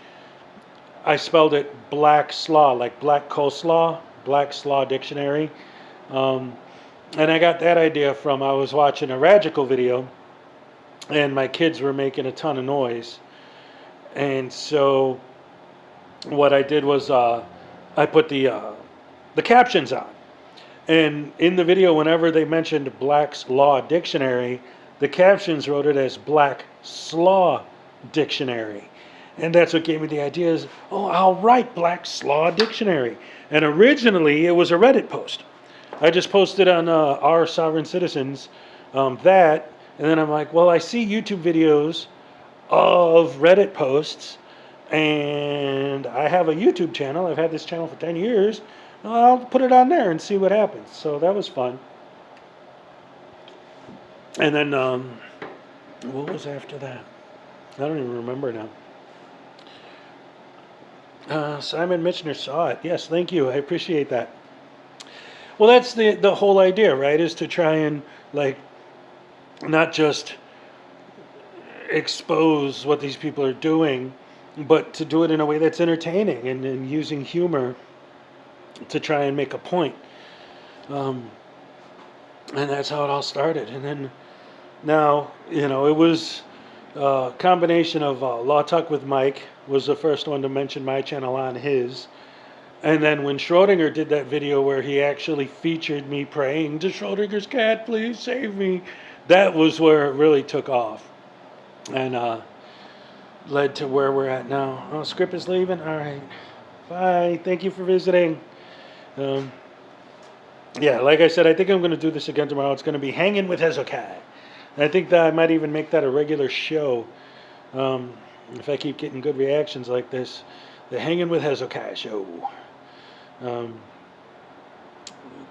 S1: I spelled it Black Slaw, like black coleslaw, Black Slaw Dictionary. And I got that idea from, I was watching a Radical video, and my kids were making a ton of noise. And so what I did was I put the captions on. And in the video, whenever they mentioned Black's Law Dictionary, the captions wrote it as Black Slaw Dictionary. And that's what gave me the idea is, I'll write Black Slaw Dictionary. And originally, it was a Reddit post. I just posted on our Sovereign Citizens that, and then I'm like, well, I see YouTube videos of Reddit posts, and I have a YouTube channel. I've had this channel for 10 years. I'll put it on there and see what happens. So that was fun. And then, what was after that? I don't even remember now. Simon Mitchner saw it. Yes, thank you. I appreciate that. Well, that's the whole idea, right? Is to try and, like, not just expose what these people are doing, but to do it in a way that's entertaining and using humor to try and make a point. And that's how it all started. And then now, it was a combination of Law Talk with Mike was the first one to mention my channel on his. And then when Schrodinger did that video where he actually featured me praying to Schrodinger's cat, please save me, that was where it really took off. And led to where we're at now. Oh, Script is leaving? All right. Bye. Thank you for visiting. Yeah, like I said, I think I'm going to do this again tomorrow. It's going to be Hanging with Hezekiah. And I think that I might even make that a regular show. If I keep getting good reactions like this. The Hanging with Hezekiah show.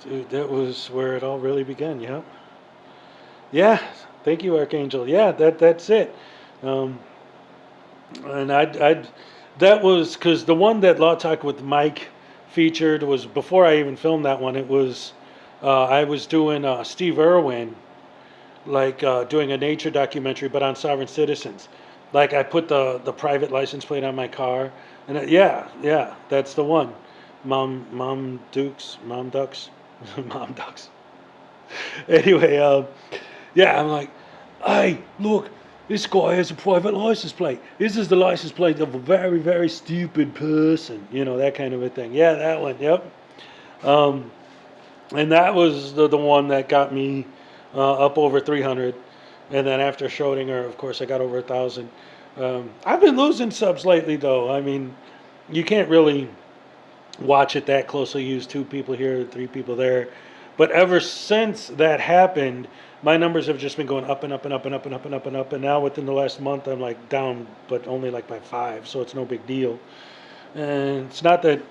S1: Dude, that was where it all really began, yep. Yeah, thank you, Archangel. Yeah, that's it. And that was, because the one that Law Talk with Mike featured was, before I even filmed that one, it was, I was doing Steve Irwin, like doing a nature documentary, but on sovereign citizens. Like I put the private license plate on my car, and yeah, that's the one. Mom Ducks. Anyway, yeah, I'm like, hey, look, this guy has a private license plate. This is the license plate of a very, very stupid person. That kind of a thing. Yeah, that one, yep. And that was the one that got me up over 300. And then after Schrodinger, of course, I got over 1,000. I've been losing subs lately, though. I mean, you can't really watch it that closely. Use 2 people here, 3 people there. But ever since that happened, my numbers have just been going up and up and up and up and up and up and up. And now within the last month, I'm like down, but only like by 5. So it's no big deal. And it's not that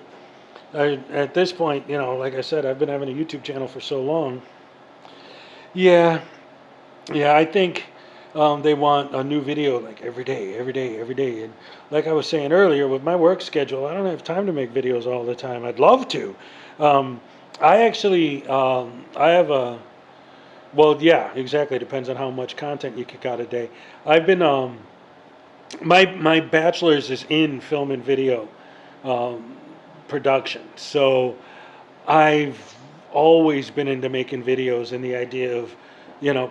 S1: at this point, like I said, I've been having a YouTube channel for so long. Yeah, I think They want a new video like every day, every day, every day. And like I was saying earlier, with my work schedule, I don't have time to make videos all the time. I'd love to. Um, I actually, I have a, well, yeah, exactly. Depends on how much content you kick out a day. I've been, my bachelor's is in film and video um, production. So I've always been into making videos and the idea of,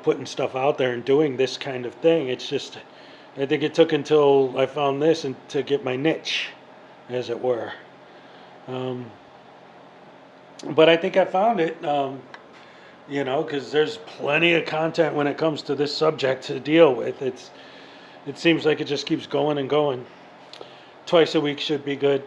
S1: putting stuff out there and doing this kind of thing. It's just, I think it took until I found this and to get my niche, as it were. Um, but I think I found it, because there's plenty of content when it comes to this subject to deal with. It seems like it just keeps going and going. Twice a week should be good.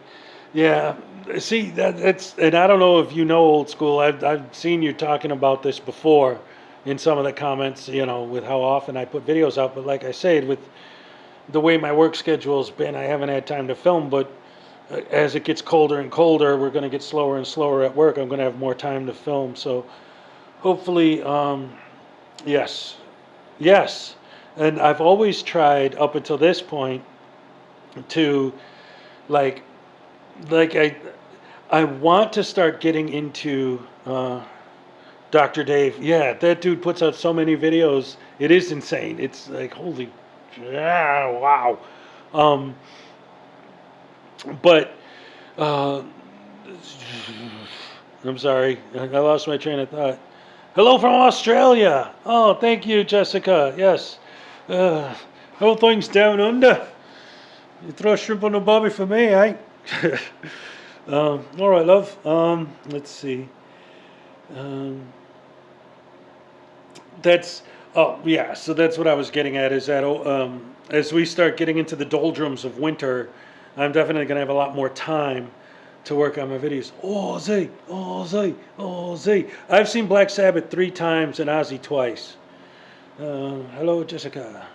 S1: Yeah, see that's, and I don't know if you know old school. I've seen you talking about this before in some of the comments, with how often I put videos out. But like I said, with the way my work schedule's been, I haven't had time to film. But as it gets colder and colder, we're going to get slower and slower at work. I'm going to have more time to film. So hopefully, yes, yes. And I've always tried up until this point to like I want to start getting into Dr. Dave. Yeah, that dude puts out so many videos. It is insane. It's like holy, yeah, wow. Um, but I'm sorry, I lost my train of thought. Hello from Australia. Oh, thank you, Jessica. Yes. How things down under? You throw shrimp on the barbie for me, eh? All right, love. Let's see. That's oh yeah. So that's what I was getting at. Is that as we start getting into the doldrums of winter, I'm definitely going to have a lot more time to work on my videos. Ozzy, Ozzy, Ozzy. I've seen Black Sabbath 3 times and Ozzy twice. Hello, Jessica.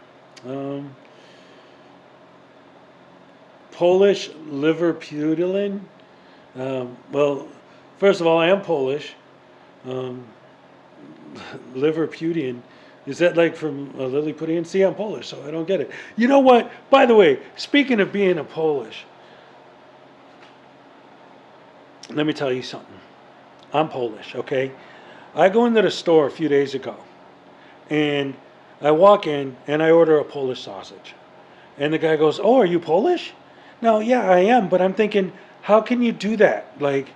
S1: Polish Liverpudlian. Well, first of all, I am Polish. Liverpudian. Is that like from Lilliputian? See, I'm Polish, so I don't get it. You know what? By the way, speaking of being a Polish, let me tell you something. I'm Polish, okay? I go into the store a few days ago, and I walk in and I order a Polish sausage. And the guy goes, "Oh, are you Polish?" No, yeah, I am, but I'm thinking, how can you do that? Like,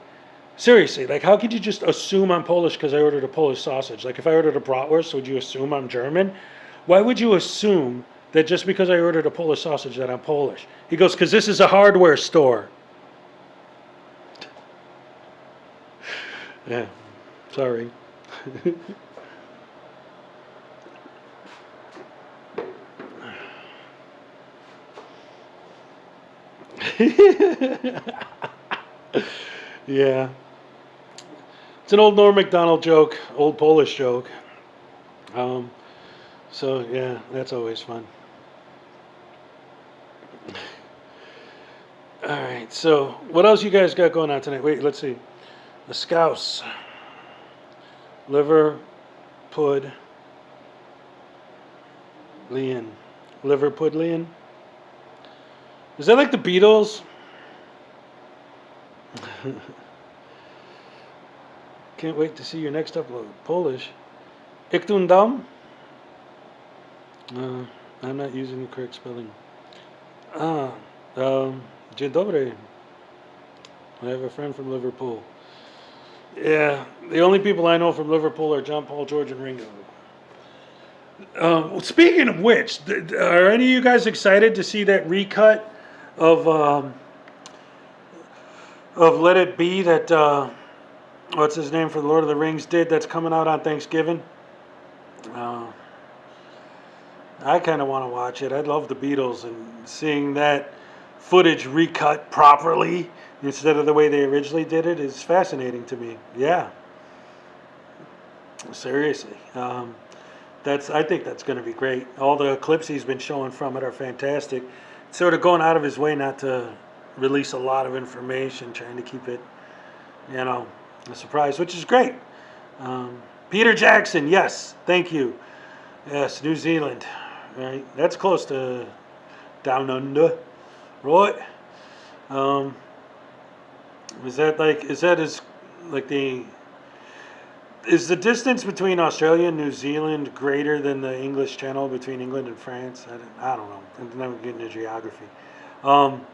S1: seriously, like, how could you just assume I'm Polish because I ordered a Polish sausage? Like, if I ordered a bratwurst, would you assume I'm German? Why would you assume that just because I ordered a Polish sausage that I'm Polish? He goes, because this is a hardware store. Yeah, sorry. Yeah. It's an old Norm Macdonald joke, old Polish joke. So yeah, that's always fun. All right. So what else you guys got going on tonight? Wait, let's see. The Scouse, Liverpudlian, Liverpudlian. Is that like the Beatles? Can't wait to see your next upload. Polish. Ik doen dam? I'm not using the correct spelling. Dzień dobry. I have a friend from Liverpool. Yeah, the only people I know from Liverpool are John, Paul, George, and Ringo. Speaking of which, are any of you guys excited to see that recut of Let It Be that what's his name for the Lord of the Rings did? That's coming out on Thanksgiving. I kind of want to watch it. I'd love the Beatles, and seeing that footage recut properly instead of the way they originally did it is fascinating to me. Yeah, seriously. I think that's going to be great. All the clips he's been showing from it are fantastic. Sort of going out of his way not to release a lot of information, trying to keep it, a surprise, which is great. Peter Jackson, yes, thank you. Yes, New Zealand. right? That's close to down under, right? Um, is that as like the is the distance between Australia and New Zealand greater than the English Channel between England and France? I don't know. I'm never getting into geography. Um,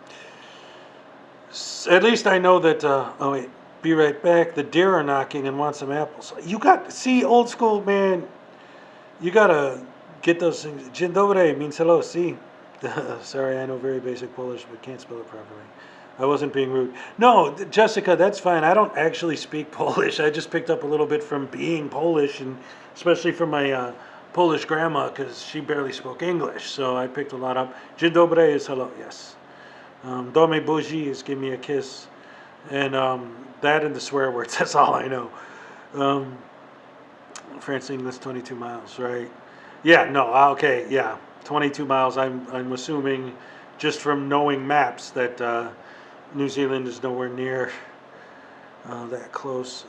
S1: at least I know that. Oh wait, be right back. The deer are knocking and want some apples. You got see old school man. You gotta get those things. Dzień dobry means hello. See, sorry, I know very basic Polish but can't spell it properly. I wasn't being rude. No, Jessica, that's fine. I don't actually speak Polish. I just picked up a little bit from being Polish, and especially from my Polish grandma, because she barely spoke English. So I picked a lot up. Dzień dobry is hello, yes. Dome buzi is give me a kiss. And that and the swear words, that's all I know. France, English, 22 miles, right? Yeah, no, okay, yeah. 22 miles, I'm assuming, just from knowing maps, that New Zealand is nowhere near that close.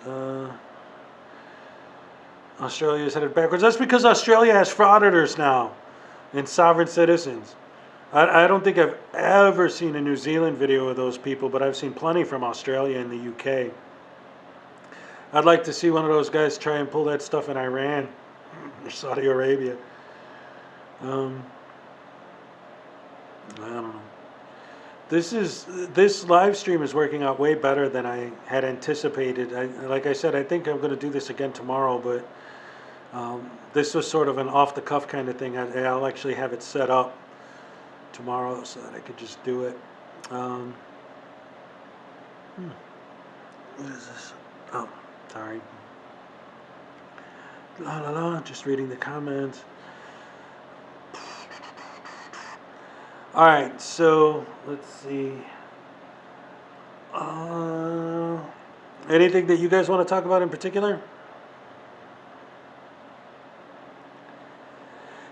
S1: Australia is headed backwards. That's because Australia has frauditors now and sovereign citizens. I don't think I've ever seen a New Zealand video of those people, but I've seen plenty from Australia and the UK. I'd like to see one of those guys try and pull that stuff in Iran or Saudi Arabia. I don't know. This live stream is working out way better than I had anticipated. Like I said, I think I'm going to do this again tomorrow, but this was sort of an off-the-cuff kind of thing. I'll actually have it set up tomorrow so that I could just do it. What is this? Oh, sorry. La la la, just reading the comments. All right, so let's see. Anything that you guys want to talk about in particular?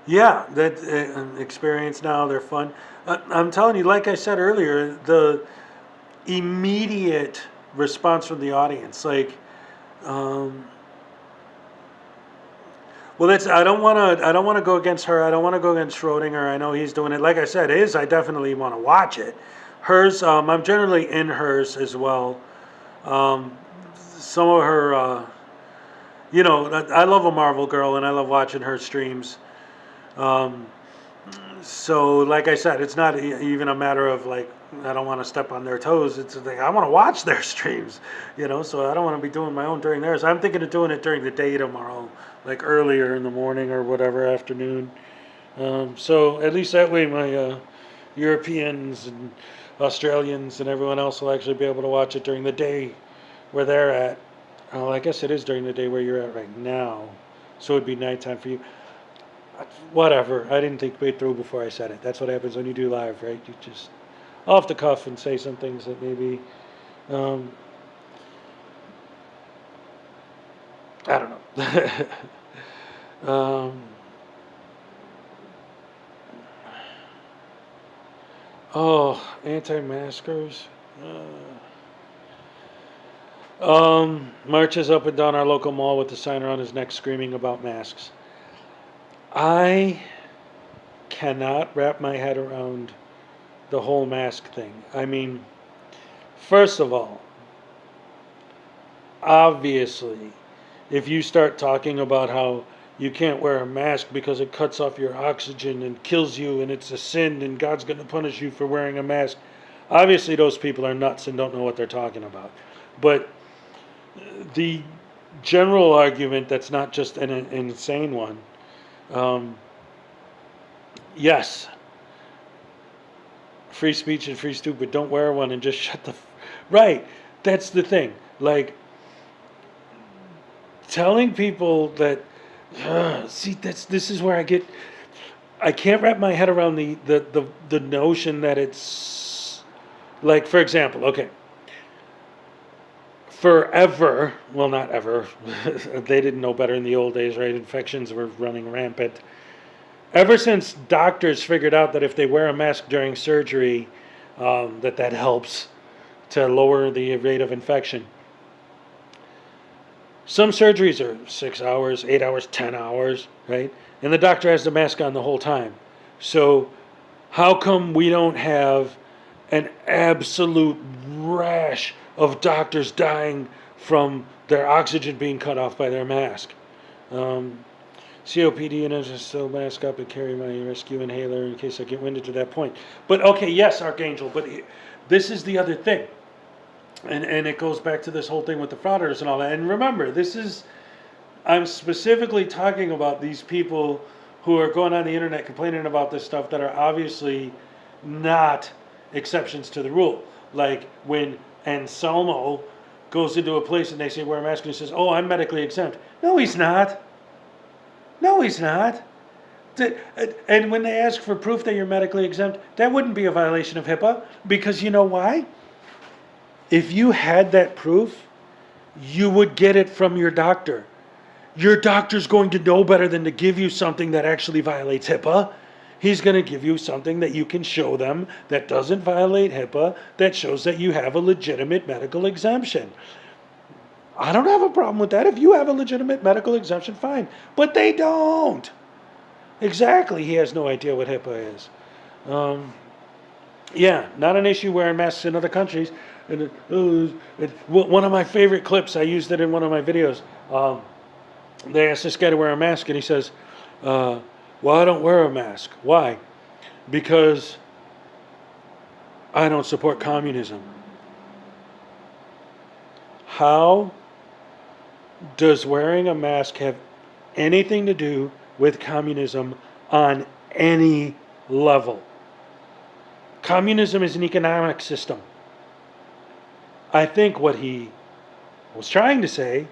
S1: Yeah, that experience now, they're fun. I'm telling you, like I said earlier, the immediate response from the audience, like, well, that's I don't want to go against her. I don't want to go against Schrodinger. I know he's doing it. Like I said, his I definitely want to watch it. Hers, I'm generally in hers as well. Some of her, you know, I love a Marvel girl and I love watching her streams. So, like I said, it's not even a matter of like I don't want to step on their toes. It's like I want to watch their streams, you know. So I don't want to be doing my own during theirs. I'm thinking of doing it during the day tomorrow, like earlier in the morning or whatever afternoon. So at least that way my Europeans and Australians and everyone else will actually be able to watch it during the day where they're at. Well, I guess it is during the day where you're at right now, so it'd be nighttime for you. Whatever. I didn't think it through before I said it. That's what happens when you do live, right? You just off the cuff and say some things that maybe I don't know. Oh, anti-maskers. Marches up and down our local mall with the sign around his neck screaming about masks. I cannot wrap my head around the whole mask thing. I mean, first of all, obviously, if you start talking about how you can't wear a mask because it cuts off your oxygen and kills you and it's a sin and God's going to punish you for wearing a mask, obviously those people are nuts and don't know what they're talking about. But the general argument that's not just an insane one, yes, free speech and free stupid, don't wear one and just shut the right, that's the thing. Like telling people that see, this is where I can't wrap my head around the notion that it's like, for example, okay, forever, well, not ever, they didn't know better in the old days, right? Infections were running rampant. Ever since doctors figured out that if they wear a mask during surgery, that helps to lower the rate of infection. Some surgeries are 6 hours, 8 hours, 10 hours, right? And the doctor has the mask on the whole time. So how come we don't have an absolute rash of doctors dying from their oxygen being cut off by their mask? Um, COPD, and I just still mask up and carry my rescue inhaler in case I get winded to that point. But okay, yes, Archangel, but this is the other thing. And it goes back to this whole thing with the frauders and all that. And remember, I'm specifically talking about these people who are going on the internet complaining about this stuff that are obviously not exceptions to the rule. Like when Anselmo goes into a place and they say wear a mask and he says, oh, I'm medically exempt. No, he's not. No, he's not. And when they ask for proof that you're medically exempt, that wouldn't be a violation of HIPAA, because you know why? If you had that proof, you would get it from your doctor. Your doctor's going to know better than to give you something that actually violates HIPAA. He's going to give you something that you can show them that doesn't violate HIPAA, that shows that you have a legitimate medical exemption. I don't have a problem with that. If you have a legitimate medical exemption, fine. But they don't. Exactly. He has no idea what HIPAA is. Yeah, not an issue wearing masks in other countries. And one of my favorite clips, I used it in one of my videos. They asked this guy to wear a mask, and he says, well, I don't wear a mask. Why? Because I don't support communism. How does wearing a mask have anything to do with communism on any level? Communism is an economic system. I think what he was trying to say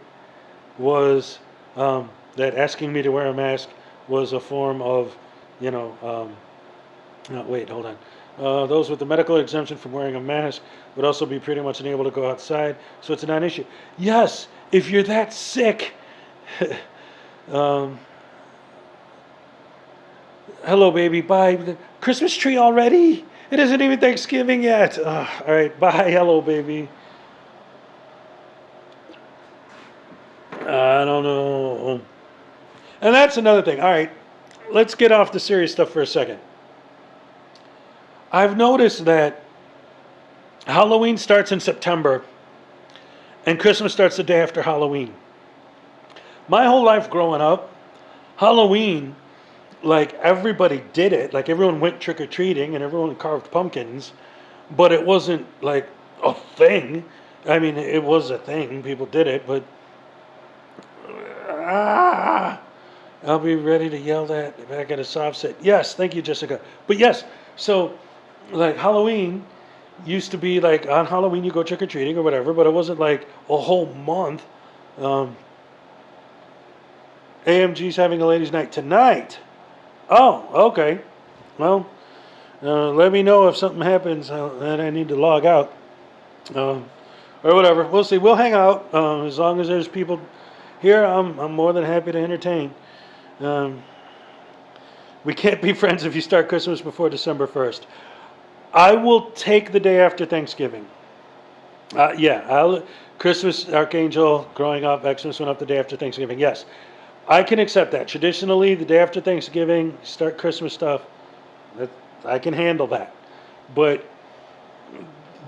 S1: was that asking me to wear a mask was a form of, no, wait, hold on. Those with the medical exemption from wearing a mask would also be pretty much unable to go outside, so it's a non-issue. Yes, if you're that sick. Hello, baby, bye. Christmas tree already? It isn't even Thanksgiving yet. All right, bye, hello, baby. I don't know. And that's another thing. All right, let's get off the serious stuff for a second. I've noticed that Halloween starts in September and Christmas starts the day after Halloween. My whole life growing up, Halloween, like everybody did it. Like everyone went trick-or-treating and everyone carved pumpkins, but it wasn't like a thing. I mean, it was a thing. People did it, but I'll be ready to yell that if I get a soft set. Yes, thank you, Jessica. But yes, so like Halloween used to be like on Halloween you go trick-or-treating or whatever, but it wasn't like a whole month. AMG's having a ladies' night tonight. Oh, okay. Well, let me know if something happens and I need to log out. Or whatever. We'll see. We'll hang out as long as there's people here. I'm more than happy to entertain. We can't be friends if you start Christmas before December 1st. I will take the day after Thanksgiving. Christmas, Archangel, growing up, Xmas went up the day after Thanksgiving. Yes, I can accept that. Traditionally, the day after Thanksgiving, start Christmas stuff. I can handle that. But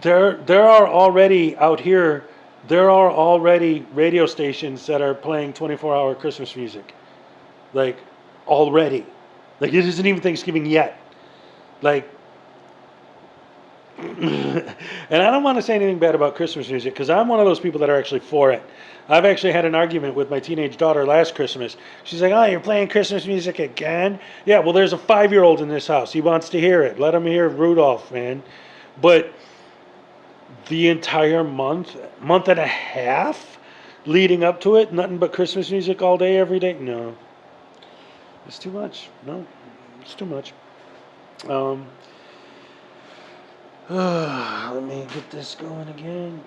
S1: there are already out here, there are already radio stations that are playing 24-hour Christmas music. Like, already. Like, it isn't even Thanksgiving yet. Like, and I don't want to say anything bad about Christmas music because I'm one of those people that are actually for it. I've actually had an argument with my teenage daughter last Christmas. She's like, oh, you're playing Christmas music again? Yeah, well, there's a 5-year-old in this house. He wants to hear it. Let him hear Rudolph, man. But the entire month and a half leading up to it, nothing but Christmas music all day, every day? No. It's too much. No, it's too much. Let me get this going again.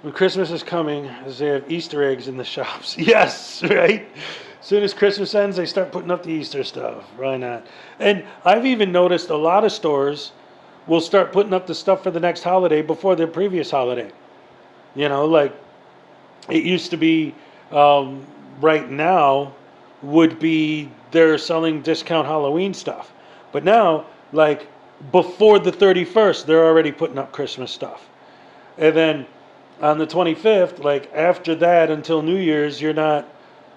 S1: When Christmas is coming, as they have Easter eggs in the shops. Yes, right? As soon as Christmas ends, they start putting up the Easter stuff. Why not? And I've even noticed a lot of stores will start putting up the stuff for the next holiday before the previous holiday. You know, like it used to be right now would be they're selling discount Halloween stuff. But now, like, before the 31st, they're already putting up Christmas stuff. And then on the 25th, like after that until New Year's, you're not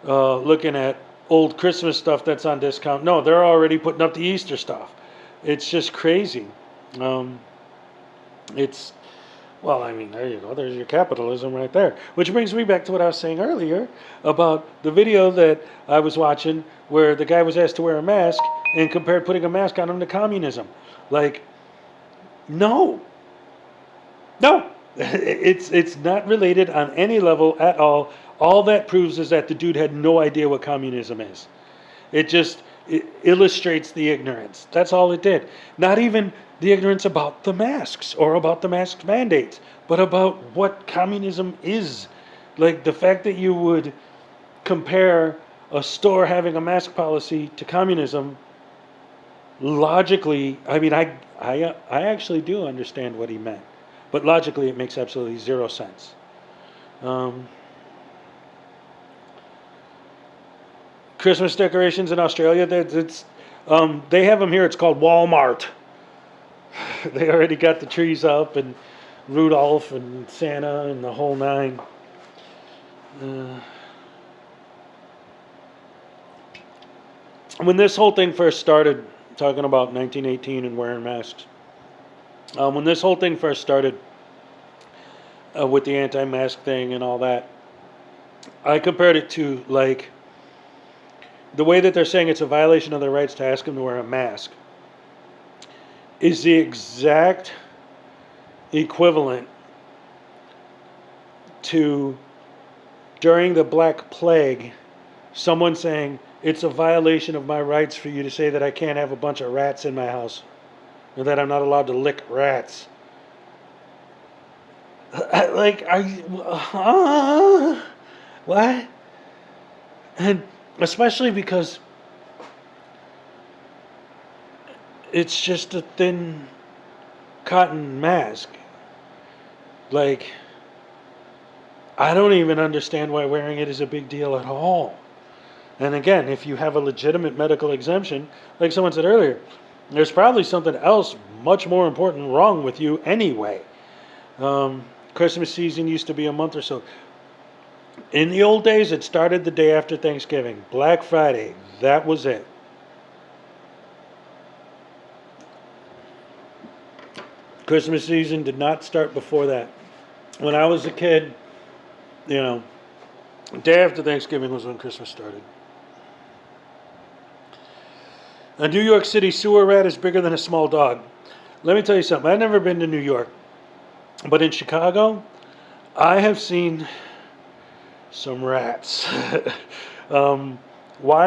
S1: looking at old Christmas stuff that's on discount. No, they're already putting up the Easter stuff. It's just crazy. It's, well, I mean, there you go. There's your capitalism right there. Which brings me back to what I was saying earlier about the video that I was watching where the guy was asked to wear a mask and compared putting a mask on him to communism. Like, no. No. It's not related on any level at all. All that proves is that the dude had no idea what communism is. It illustrates the ignorance. That's all it did. Not even the ignorance about the masks or about the mask mandates, but about what communism is. Like the fact that you would compare a store having a mask policy to communism, logically, I mean, I actually do understand what he meant. But logically, it makes absolutely zero sense. Christmas decorations in Australia, they have them here. It's called Walmart. They already got the trees up and Rudolph and Santa and the whole nine. When this whole thing first started, talking about 1918 and wearing masks, when this whole thing first started with the anti-mask thing and all that, I compared it to like the way that they're saying it's a violation of their rights to ask them to wear a mask is the exact equivalent to during the Black Plague, someone saying it's a violation of my rights for you to say that I can't have a bunch of rats in my house or that I'm not allowed to lick rats. Like, are you, what? And especially because it's just a thin cotton mask. Like, I don't even understand why wearing it is a big deal at all. And again, if you have a legitimate medical exemption, like someone said earlier, there's probably something else much more important wrong with you anyway. Christmas season used to be a month or so. In the old days, it started the day after Thanksgiving. Black Friday, that was it. Christmas season did not start before that. When I was a kid, you know, the day after Thanksgiving was when Christmas started. A New York City sewer rat is bigger than a small dog. Let me tell you something. I've never been to New York. But in Chicago, I have seen some rats. Why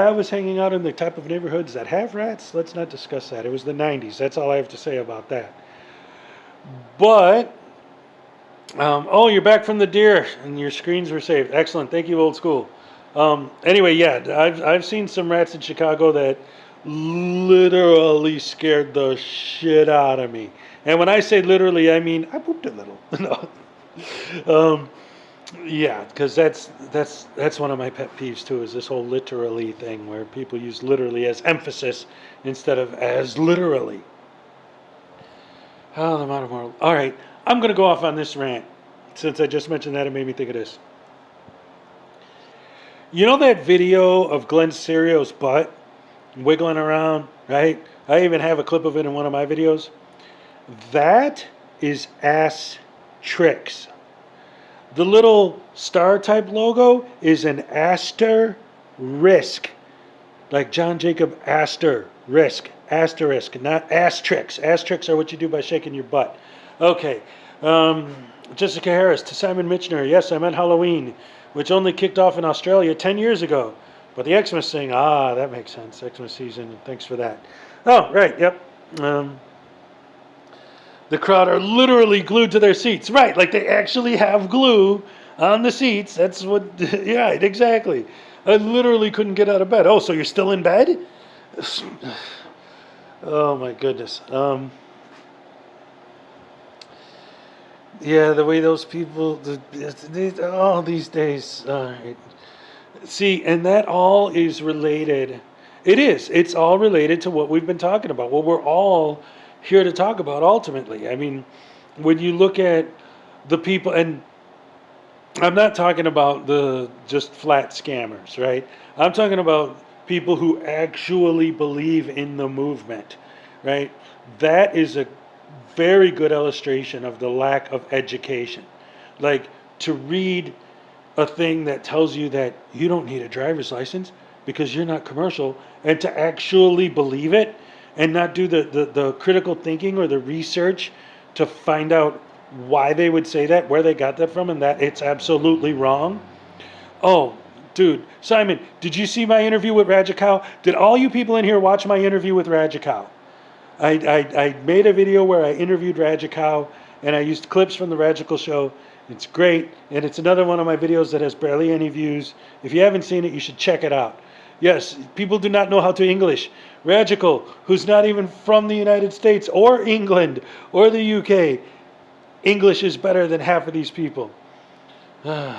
S1: I was hanging out in the type of neighborhoods that have rats, let's not discuss that. It was the 90s. That's all I have to say about that. But, oh, you're back from the deer and your screens were saved. Excellent. Thank you, old school. Anyway, yeah, I've seen some rats in Chicago that literally scared the shit out of me. And when I say literally, I mean I pooped a little. No. Yeah, because that's one of my pet peeves too, is this whole literally thing where people use literally as emphasis instead of as literally. Oh, the modern world. All right, I'm going to go off on this rant. Since I just mentioned that, it made me think of this. You know that video of Glenn Serio's butt wiggling around, right? I even have a clip of it in one of my videos. That is ass tricks. The little star type logo is an asterisk. Like John Jacob Astor risk. Asterisk, not ass tricks. Ass tricks are what you do by shaking your butt. Okay. Jessica Harris to Simon Mitchner. Yes, I meant Halloween, which only kicked off in Australia 10 years ago. But the Xmas thing, that makes sense. Xmas season, thanks for that. Oh, right, yep. The crowd are literally glued to their seats. Right, like they actually have glue on the seats. That's what, yeah, exactly. I literally couldn't get out of bed. Oh, so you're still in bed? Oh, my goodness. Yeah, the way those people, all these days, See, and that all is related. It is. It's all related to what we've been talking about. What we're all here to talk about ultimately. I mean, when you look at the people, and I'm not talking about the just flat scammers, right? I'm talking about people who actually believe in the movement, right? That is a very good illustration of the lack of education. Like, to read a thing that tells you that you don't need a driver's license because you're not commercial, and to actually believe it and not do the critical thinking or the research to find out why they would say that, where they got that from, and that it's absolutely wrong. Oh, dude, Simon, did you see my interview with Rajikow? Did all you people in here watch my interview with Rajikow? I made a video where I interviewed Rajikow, and I used clips from the Radical show. It's great, and it's another one of my videos that has barely any views. If you haven't seen it, you should check it out. Yes, people do not know how to English. Radical, who's not even from the United States or England or the UK, English is better than half of these people. No,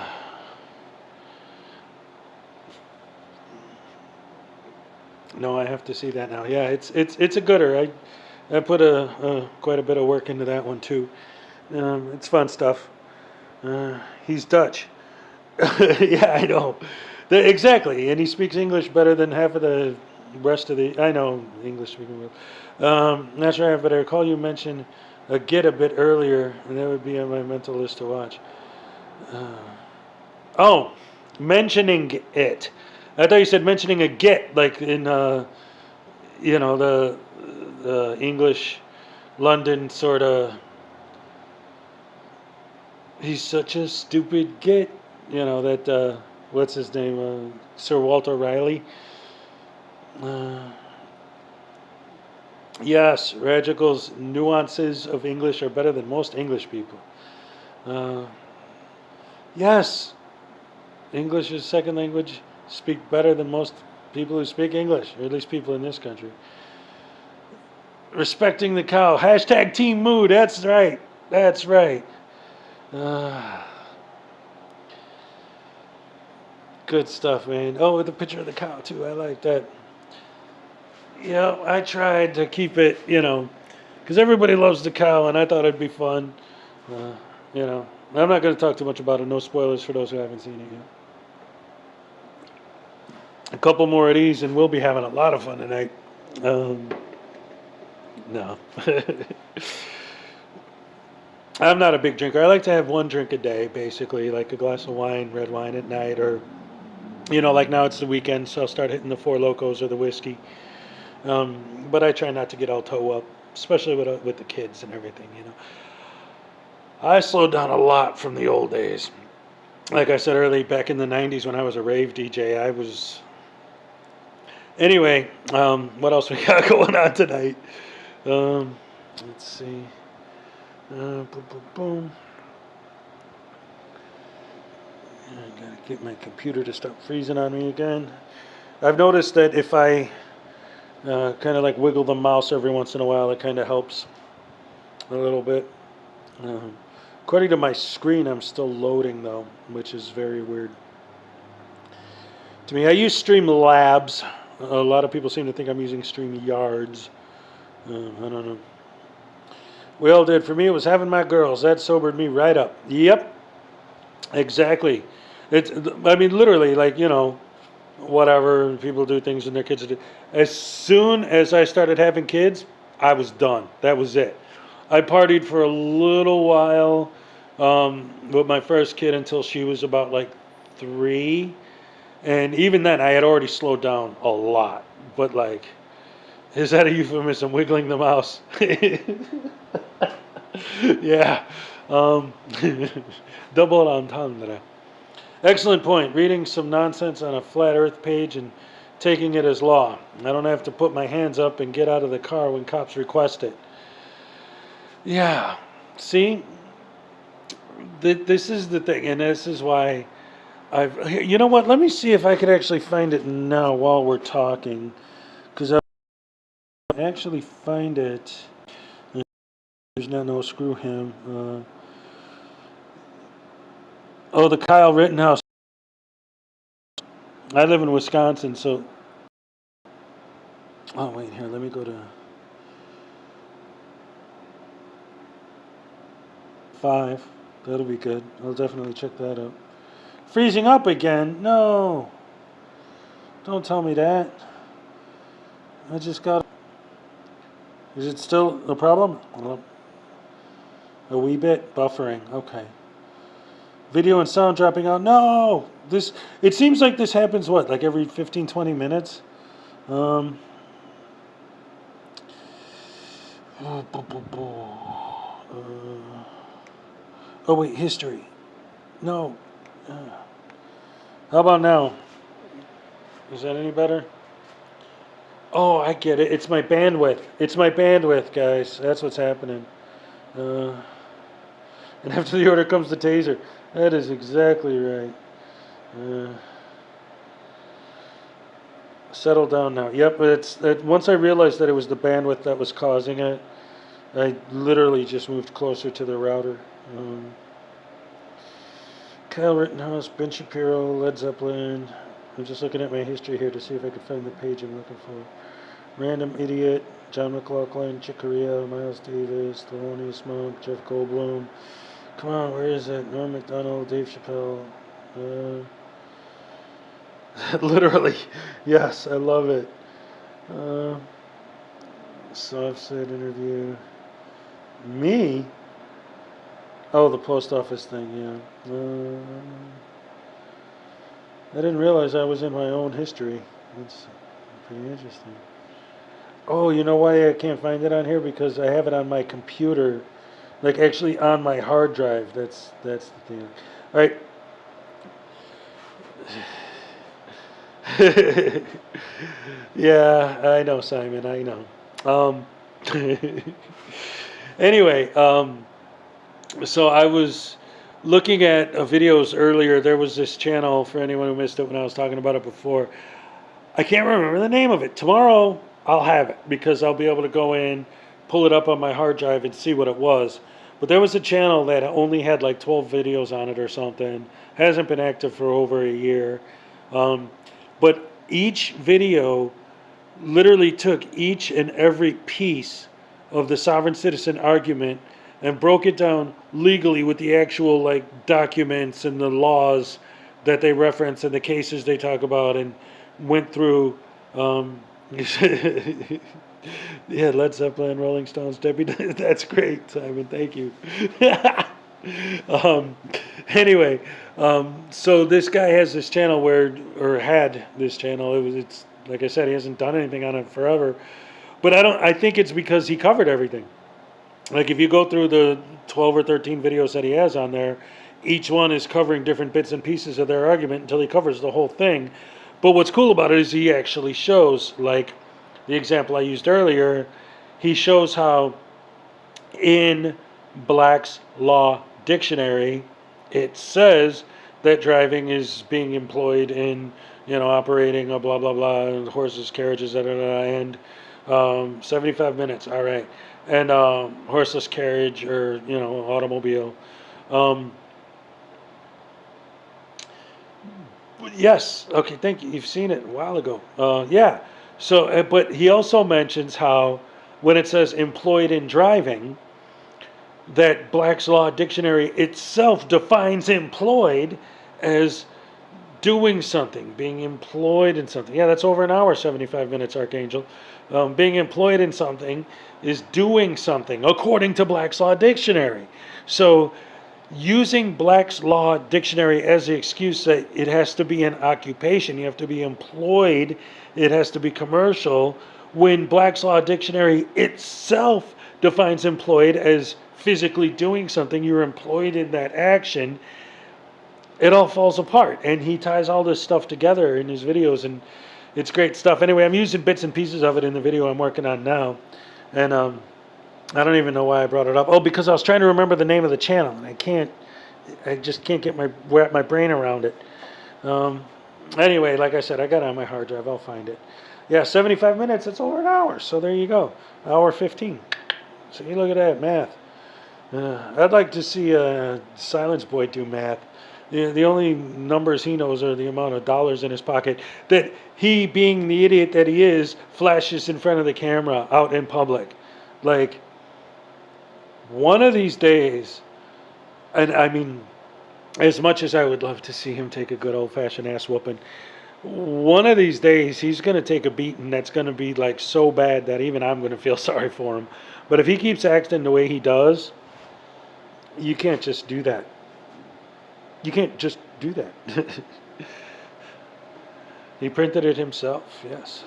S1: I have to see that now. Yeah, it's a gooder. I put quite a bit of work into that one too. It's fun stuff. He's Dutch. Yeah, I know. Exactly, and he speaks English better than half of the rest of the. I know English speaking world. Not sure, but I recall you mentioned a Git a bit earlier, and that would be on my mental list to watch. Uh, oh, mentioning it. I thought you said mentioning a Git, like in the English London sort of. He's such a stupid git. That what's his name? Sir Walter Riley. Uh, yes, Radical's nuances of English are better than most English people. Uh, yes, English is second language. Speak better than most people who speak English, or at least people in this country. Respecting the cow. Hashtag Team Mood. That's right. That's right. Uh, Good stuff, man. Oh, with the picture of the cow too. I like that. Yeah, I tried to keep it, because everybody loves the cow, and I thought it'd be fun. Uh, I'm not going to talk too much about it. No spoilers for those who haven't seen it yet. A couple more of these, and we'll be having a lot of fun tonight. No. I'm not a big drinker. I like to have one drink a day, basically, like a glass of wine, red wine at night, or like now it's the weekend, so I'll start hitting the Four Locos or the whiskey. But I try not to get all toe up, especially with the kids and everything. I slowed down a lot from the old days. Like I said earlier, back in the '90s when I was a rave DJ, I was. Anyway, what else we got going on tonight? Let's see. Boom, boom, boom. I gotta get my computer to stop freezing on me again. I've noticed that if I kind of like wiggle the mouse every once in a while, it kind of helps a little bit. According to my screen, I'm still loading though, which is very weird to me. I use Streamlabs. A lot of people seem to think I'm using StreamYards. I don't know. We all did. For me, it was having my girls. That sobered me right up. Yep, exactly. I mean, literally, like, whatever, people do things and their kids do. As soon as I started having kids, I was done. That was it. I partied for a little while with my first kid until she was about like 3. And even then, I had already slowed down a lot. But, like, is that a euphemism? Wiggling the mouse. Yeah. Double entendre. Excellent point. Reading some nonsense on a flat earth page and taking it as law. I don't have to put my hands up and get out of the car when cops request it. Yeah. See? This is the thing, and this is why you know what? Let me see if I could actually find it now while we're talking. Because I actually find it. There's no screw him. The Kyle Rittenhouse. I live in Wisconsin, so. Oh, wait, here, let me go to 5. That'll be good. I'll definitely check that out. Freezing up again? No. Don't tell me that. I just got. Is it still a problem? A wee bit buffering. Okay. Video and sound dropping out. No. This. It seems like this happens. What? Like every 15, 20 minutes. Oh wait. History. No. How about now? Is that any better? Oh, I get it. It's my bandwidth. It's my bandwidth, guys. That's what's happening. And after the order comes the taser. That is exactly right. Settle down now. Yep, once I realized that it was the bandwidth that was causing it, I literally just moved closer to the router. Kyle Rittenhouse, Ben Shapiro, Led Zeppelin. I'm just looking at my history here to see if I can find the page I'm looking for. Random Idiot, John McLaughlin, Chick Corea, Miles Davis, Thelonious Monk, Jeff Goldblum. Come on, where is it? Norm Macdonald, Dave Chappelle. Literally, yes, I love it. Soft said interview. Me? Oh, the post office thing, yeah. I didn't realize I was in my own history. That's pretty interesting. Oh, you know why I can't find it on here? Because I have it on my computer, like actually on my hard drive. That's the thing. All right. Yeah, I know, Simon. I know. Anyway, so I was looking at videos earlier. There was this channel, for anyone who missed it when I was talking about it before. I can't remember the name of it. Tomorrow I'll have it because I'll be able to go in, pull it up on my hard drive and see what it was. But there was a channel that only had like 12 videos on it or something. Hasn't been active for over a year. But each video literally took each and every piece of the sovereign citizen argument and broke it down legally with the actual like documents and the laws that they reference and the cases they talk about, and went through yeah, Led Zeppelin, Rolling Stones, Debbie. That's great, Simon. Thank you. Anyway, so this guy has this channel or had this channel. It's like I said, he hasn't done anything on it forever. But I think it's because he covered everything. Like if you go through the 12 or 13 videos that he has on there, each one is covering different bits and pieces of their argument until he covers the whole thing. But what's cool about it is he actually shows, like the example I used earlier, he shows how in Black's Law Dictionary, it says that driving is being employed in, operating a blah, blah, blah, horses, carriages, and 75 minutes, all right. And horseless carriage or, automobile. Yes, okay, thank you. You've seen it a while ago. Yeah. So, but he also mentions how when it says employed in driving, that Black's Law Dictionary itself defines employed as doing something, being employed in something. Yeah, that's over an hour, 75 minutes, Archangel. Being employed in something is doing something, according to Black's Law Dictionary. So, using Black's Law Dictionary as the excuse that it has to be an occupation, you have to be employed, it has to be commercial, when Black's Law Dictionary itself defines employed as physically doing something, you're employed in that action, it all falls apart. And he ties all this stuff together in his videos, and it's great stuff. Anyway, I'm using bits and pieces of it in the video I'm working on now. And I don't even know why I brought it up. Oh, because I was trying to remember the name of the channel, and I just can't wrap my brain around it. Anyway, like I said, I got it on my hard drive. I'll find it. Yeah, 75 minutes, it's over an hour. So there you go. Hour 15. So you look at that, math. I'd like to see Silence Boy do math. The only numbers he knows are the amount of dollars in his pocket that he, being the idiot that he is, flashes in front of the camera out in public. Like, one of these days, and I mean, as much as I would love to see him take a good old-fashioned ass whooping, one of these days he's going to take a beating that's going to be like so bad that even I'm going to feel sorry for him. But if he keeps acting the way he does, you can't just do that. You can't just do that. He printed it himself, yes.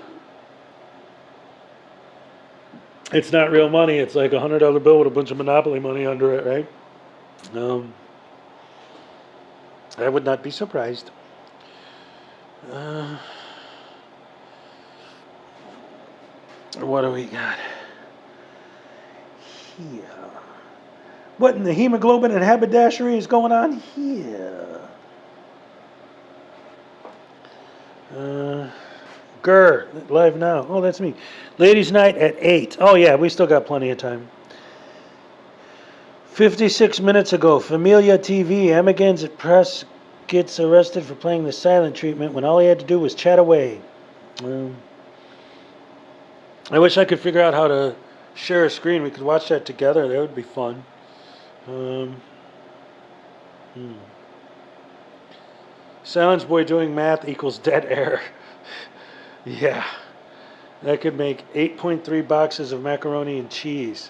S1: It's not real money. It's like $100 bill with a bunch of Monopoly money under it, right? I would not be surprised. What do we got here? What in the hemoglobin and haberdashery is going on here? grrr, live now. Oh, that's me. Ladies' night at 8. Oh, yeah, we still got plenty of time. 56 minutes ago, Familia TV, Amagansett Press gets arrested for playing the silent treatment when all he had to do was chat away. I wish I could figure out how to share a screen. We could watch that together. That would be fun. Silence boy doing math equals dead air. Yeah. That could make 8.3 boxes of macaroni and cheese.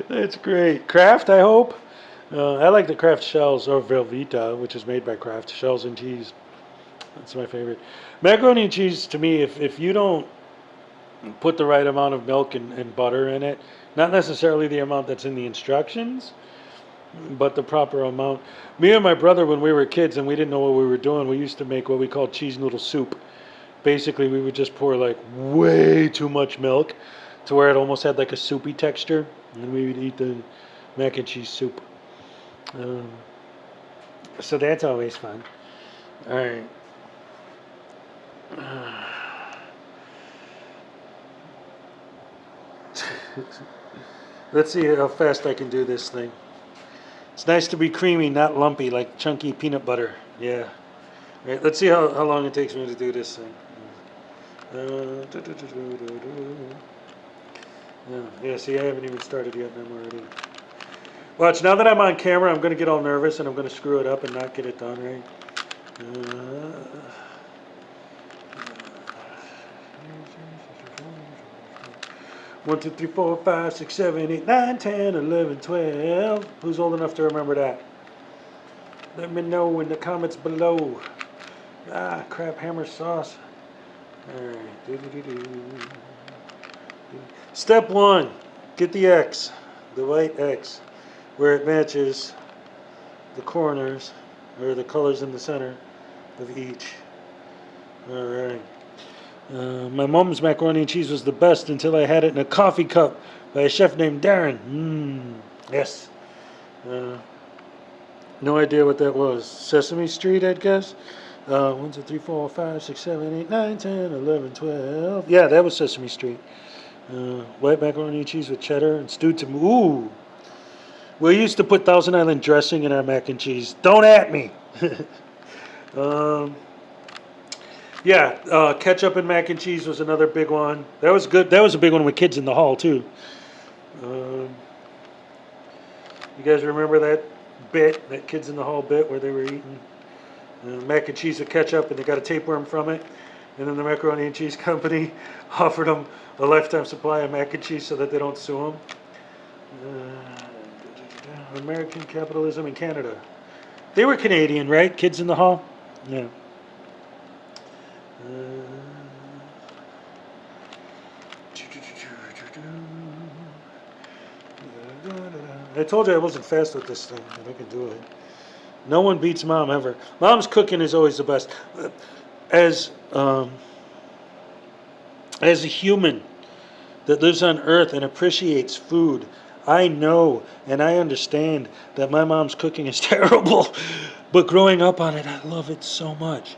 S1: That's great. Kraft, I hope. I like the Kraft shells, or Velveeta, which is made by Kraft, shells and cheese. That's my favorite. Macaroni and cheese, to me, if you don't put the right amount of milk and butter in it, not necessarily the amount that's in the instructions, but the proper amount. Me and my brother, when we were kids and we didn't know what we were doing, we used to make what we called cheese noodle soup. Basically, we would just pour like way too much milk to where it almost had like a soupy texture, and we would eat the mac and cheese soup. So that's always fun. All right. Let's see how fast I can do this thing. It's nice to be creamy, not lumpy, like chunky peanut butter. Yeah. All right, let's see how long it takes me to do this thing. Yeah, see, I haven't even started yet, and I'm already... Watch, now that I'm on camera, I'm going to get all nervous, and I'm going to screw it up and not get it done right. 1, 2, 3, 4, 5, 6, 7, 8, 9, 10, 11, 12. Who's old enough to remember that? Let me know in the comments below. Ah, crab hammer sauce. Alright. Step 1. Get the X. The white X. Where it matches the corners, or the colors in the center of each. Alright. My mom's macaroni and cheese was the best until I had it in a coffee cup by a chef named Darren. Yes. No idea what that was. Sesame Street, I'd guess. 1, 2, 3, 4, 5, 6, 7, 8, 9, 10, 11, 12. Yeah, that was Sesame Street. White macaroni and cheese with cheddar and stewed tomato. Ooh. We used to put Thousand Island dressing in our mac and cheese. Don't at me. Yeah, ketchup and mac and cheese was another big one. That was good. That was a big one with kids in the hall, too. You guys remember that bit, that kids in the hall bit where they were eating mac and cheese with ketchup and they got a tapeworm from it? And then the macaroni and cheese company offered them a lifetime supply of mac and cheese so that they don't sue them. American capitalism in Canada. They were Canadian, right? Kids in the hall? Yeah. I told you I wasn't fast with this thing, but I can do it. No one beats Mom ever. Mom's cooking is always the best. As a human that lives on Earth and appreciates food, I know and I understand that my mom's cooking is terrible. But growing up on it, I love it so much.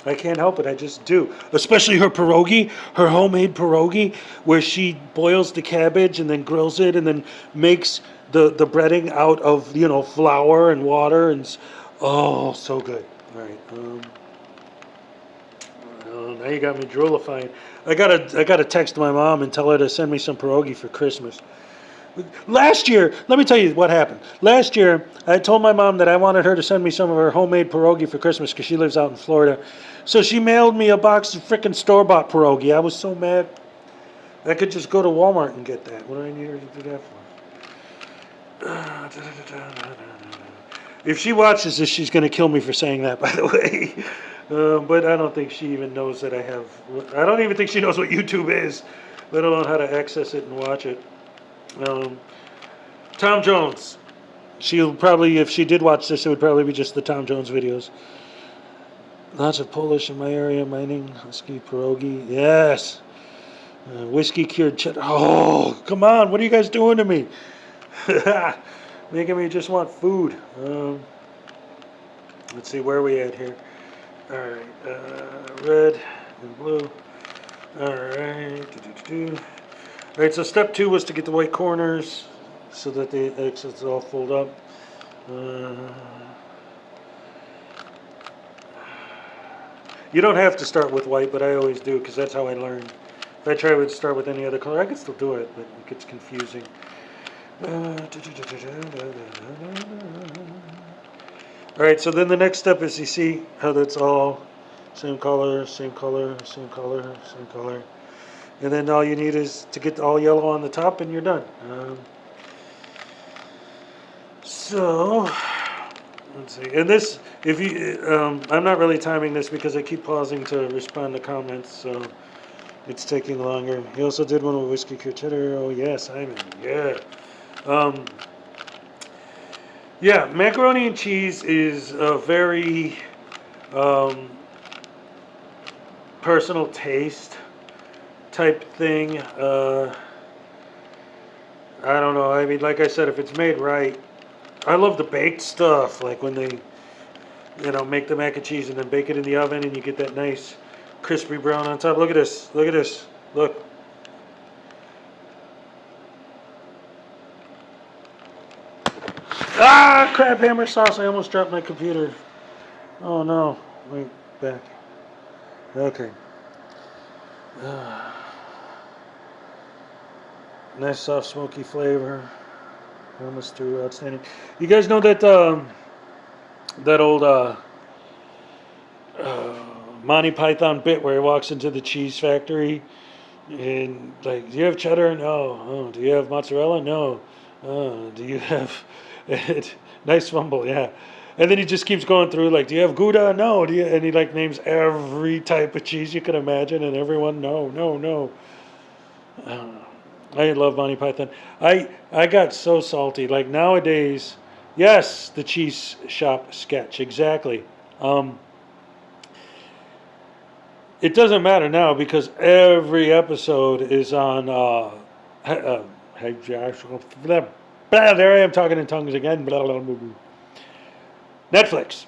S1: I can't help it, I just do. Especially her pierogi, her homemade pierogi, where she boils the cabbage and then grills it and then makes the breading out of, you know, flour and water oh, so good. All right. Oh, now you got me droolifying. I gotta text my mom and tell her to send me some pierogi for Christmas. Last year, let me tell you what happened. Last year, I told my mom that I wanted her to send me some of her homemade pierogi for Christmas because she lives out in Florida. So she mailed me a box of freaking store-bought pierogi. I was so mad. I could just go to Walmart and get that. What do I need her to do that for? If she watches this, she's going to kill me for saying that, by the way. But I don't think she even knows that I have. I don't even think she knows what YouTube is, let alone how to access it and watch it. Tom Jones. She'll probably, if she did watch this, it would probably be just the Tom Jones videos. Lots of Polish in my area mining whiskey pierogi. Yes. Whiskey cured cheddar. Oh, come on. What are you guys doing to me? Making me just want food. Let's see, where are we at here? All right. Red and blue. All right. All right, so step 2 was to get the white corners so that the exits all fold up. You don't have to start with white, but I always do because that's how I learn. If I try to start with any other color, I can still do it, but it gets confusing. All right, so then the next step is you see how that's all same color, same color, same color, same color. And then all you need is to get all yellow on the top and you're done. So, let's see. And this, if you, I'm not really timing this because I keep pausing to respond to comments, so it's taking longer. He also did one with whiskey cured cheddar. Oh, yeah, Simon. Yeah. Yeah, macaroni and cheese is a very personal taste type thing. I don't know. I mean, like I said, if it's made right, I love the baked stuff. Like when they, you know, make the mac and cheese and then bake it in the oven and you get that nice crispy brown on top. Look at this. Look at this. Look. Ah, crab hammer sauce. I almost dropped my computer. Oh no. Wait, back. Okay. Nice soft smoky flavor. Almost through, outstanding. You guys know that that old Monty Python bit where he walks into the cheese factory and like, do you have cheddar? No. Oh, do you have mozzarella? No. Oh, do you have nice fumble? Yeah. And then he just keeps going through like, do you have Gouda? No. Do you? And he like names every type of cheese you can imagine, and everyone, no, no, no. I love Monty Python. I got so salty. Like nowadays, yes, the cheese shop sketch, exactly. It doesn't matter now because every episode is on. There I am talking in tongues again. Netflix.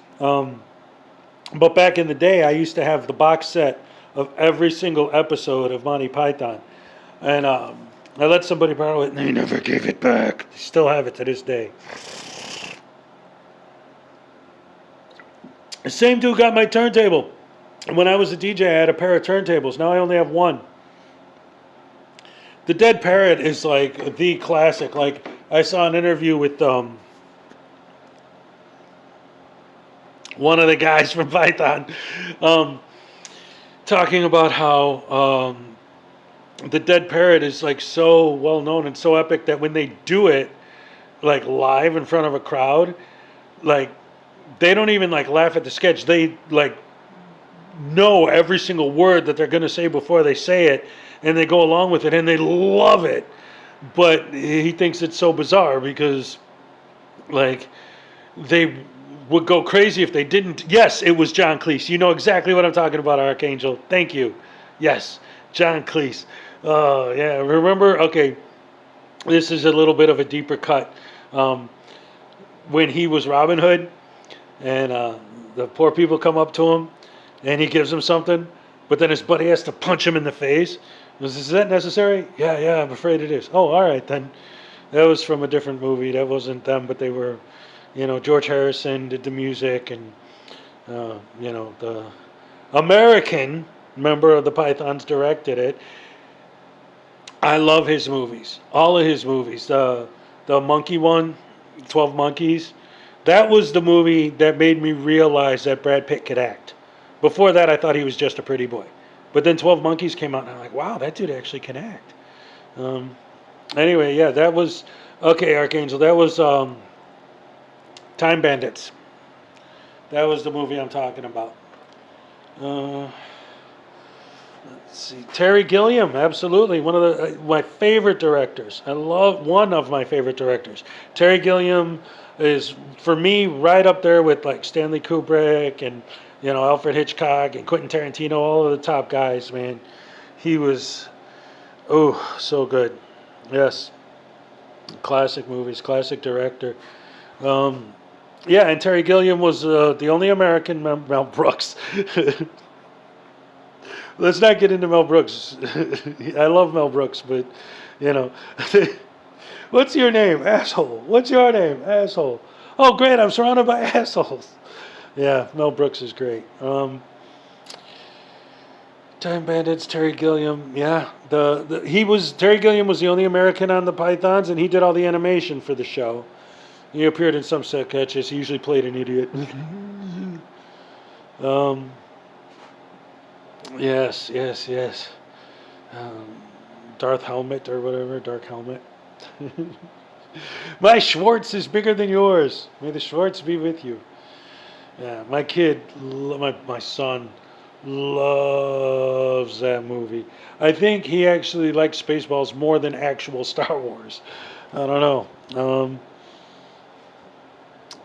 S1: But back in the day, I used to have the box set of every single episode of Monty Python, and I let somebody borrow it, and they never gave it back. They still have it to this day. The same dude got my turntable. And when I was a DJ, I had a pair of turntables. Now I only have one. The Dead Parrot is like the classic. Like I saw an interview with one of the guys from Python talking about how the Dead Parrot is like so well known and so epic that when they do it like live in front of a crowd, like they don't even like laugh at the sketch. They like know every single word that they're going to say before they say it, and they go along with it and they love it. But he thinks it's so bizarre because like they would go crazy if they didn't. Yes, it was John Cleese. You know exactly what I'm talking about, Archangel. Thank you. Yes, John Cleese. Yeah, remember? Okay, this is a little bit of a deeper cut. When he was Robin Hood, and the poor people come up to him, and he gives them something, but then his buddy has to punch him in the face. Is that necessary? Yeah, I'm afraid it is. Oh, all right then. That was from a different movie. That wasn't them, but they were, George Harrison did the music, and the American member of the Pythons directed it. I love his movies, all of his movies. The monkey one, 12 Monkeys. That was the movie that made me realize that Brad Pitt could act. Before that, I thought he was just a pretty boy. But then 12 Monkeys came out, and I'm like, wow, that dude actually can act. Anyway, yeah, that was okay, Archangel. That was Time Bandits. That was the movie I'm talking about. Let's see, Terry Gilliam, absolutely one of my favorite directors. I love one of my favorite directors. Terry Gilliam is for me right up there with like Stanley Kubrick and Alfred Hitchcock and Quentin Tarantino, all of the top guys. Man, he was so good. Yes, classic movies, classic director. Yeah, and Terry Gilliam was the only American. Mel Brooks. Let's not get into Mel Brooks. I love Mel Brooks, but what's your name, asshole? What's your name, asshole? Oh, great! I'm surrounded by assholes. Yeah, Mel Brooks is great. Time Bandits, Terry Gilliam. Yeah, Terry Gilliam was the only American on the Pythons, and he did all the animation for the show. He appeared in some sketches. He usually played an idiot. Yes. Darth Helmet or whatever, Dark Helmet. My Schwartz is bigger than yours. May the Schwartz be with you. Yeah, my kid, my son, loves that movie. I think he actually likes Spaceballs more than actual Star Wars. I don't know.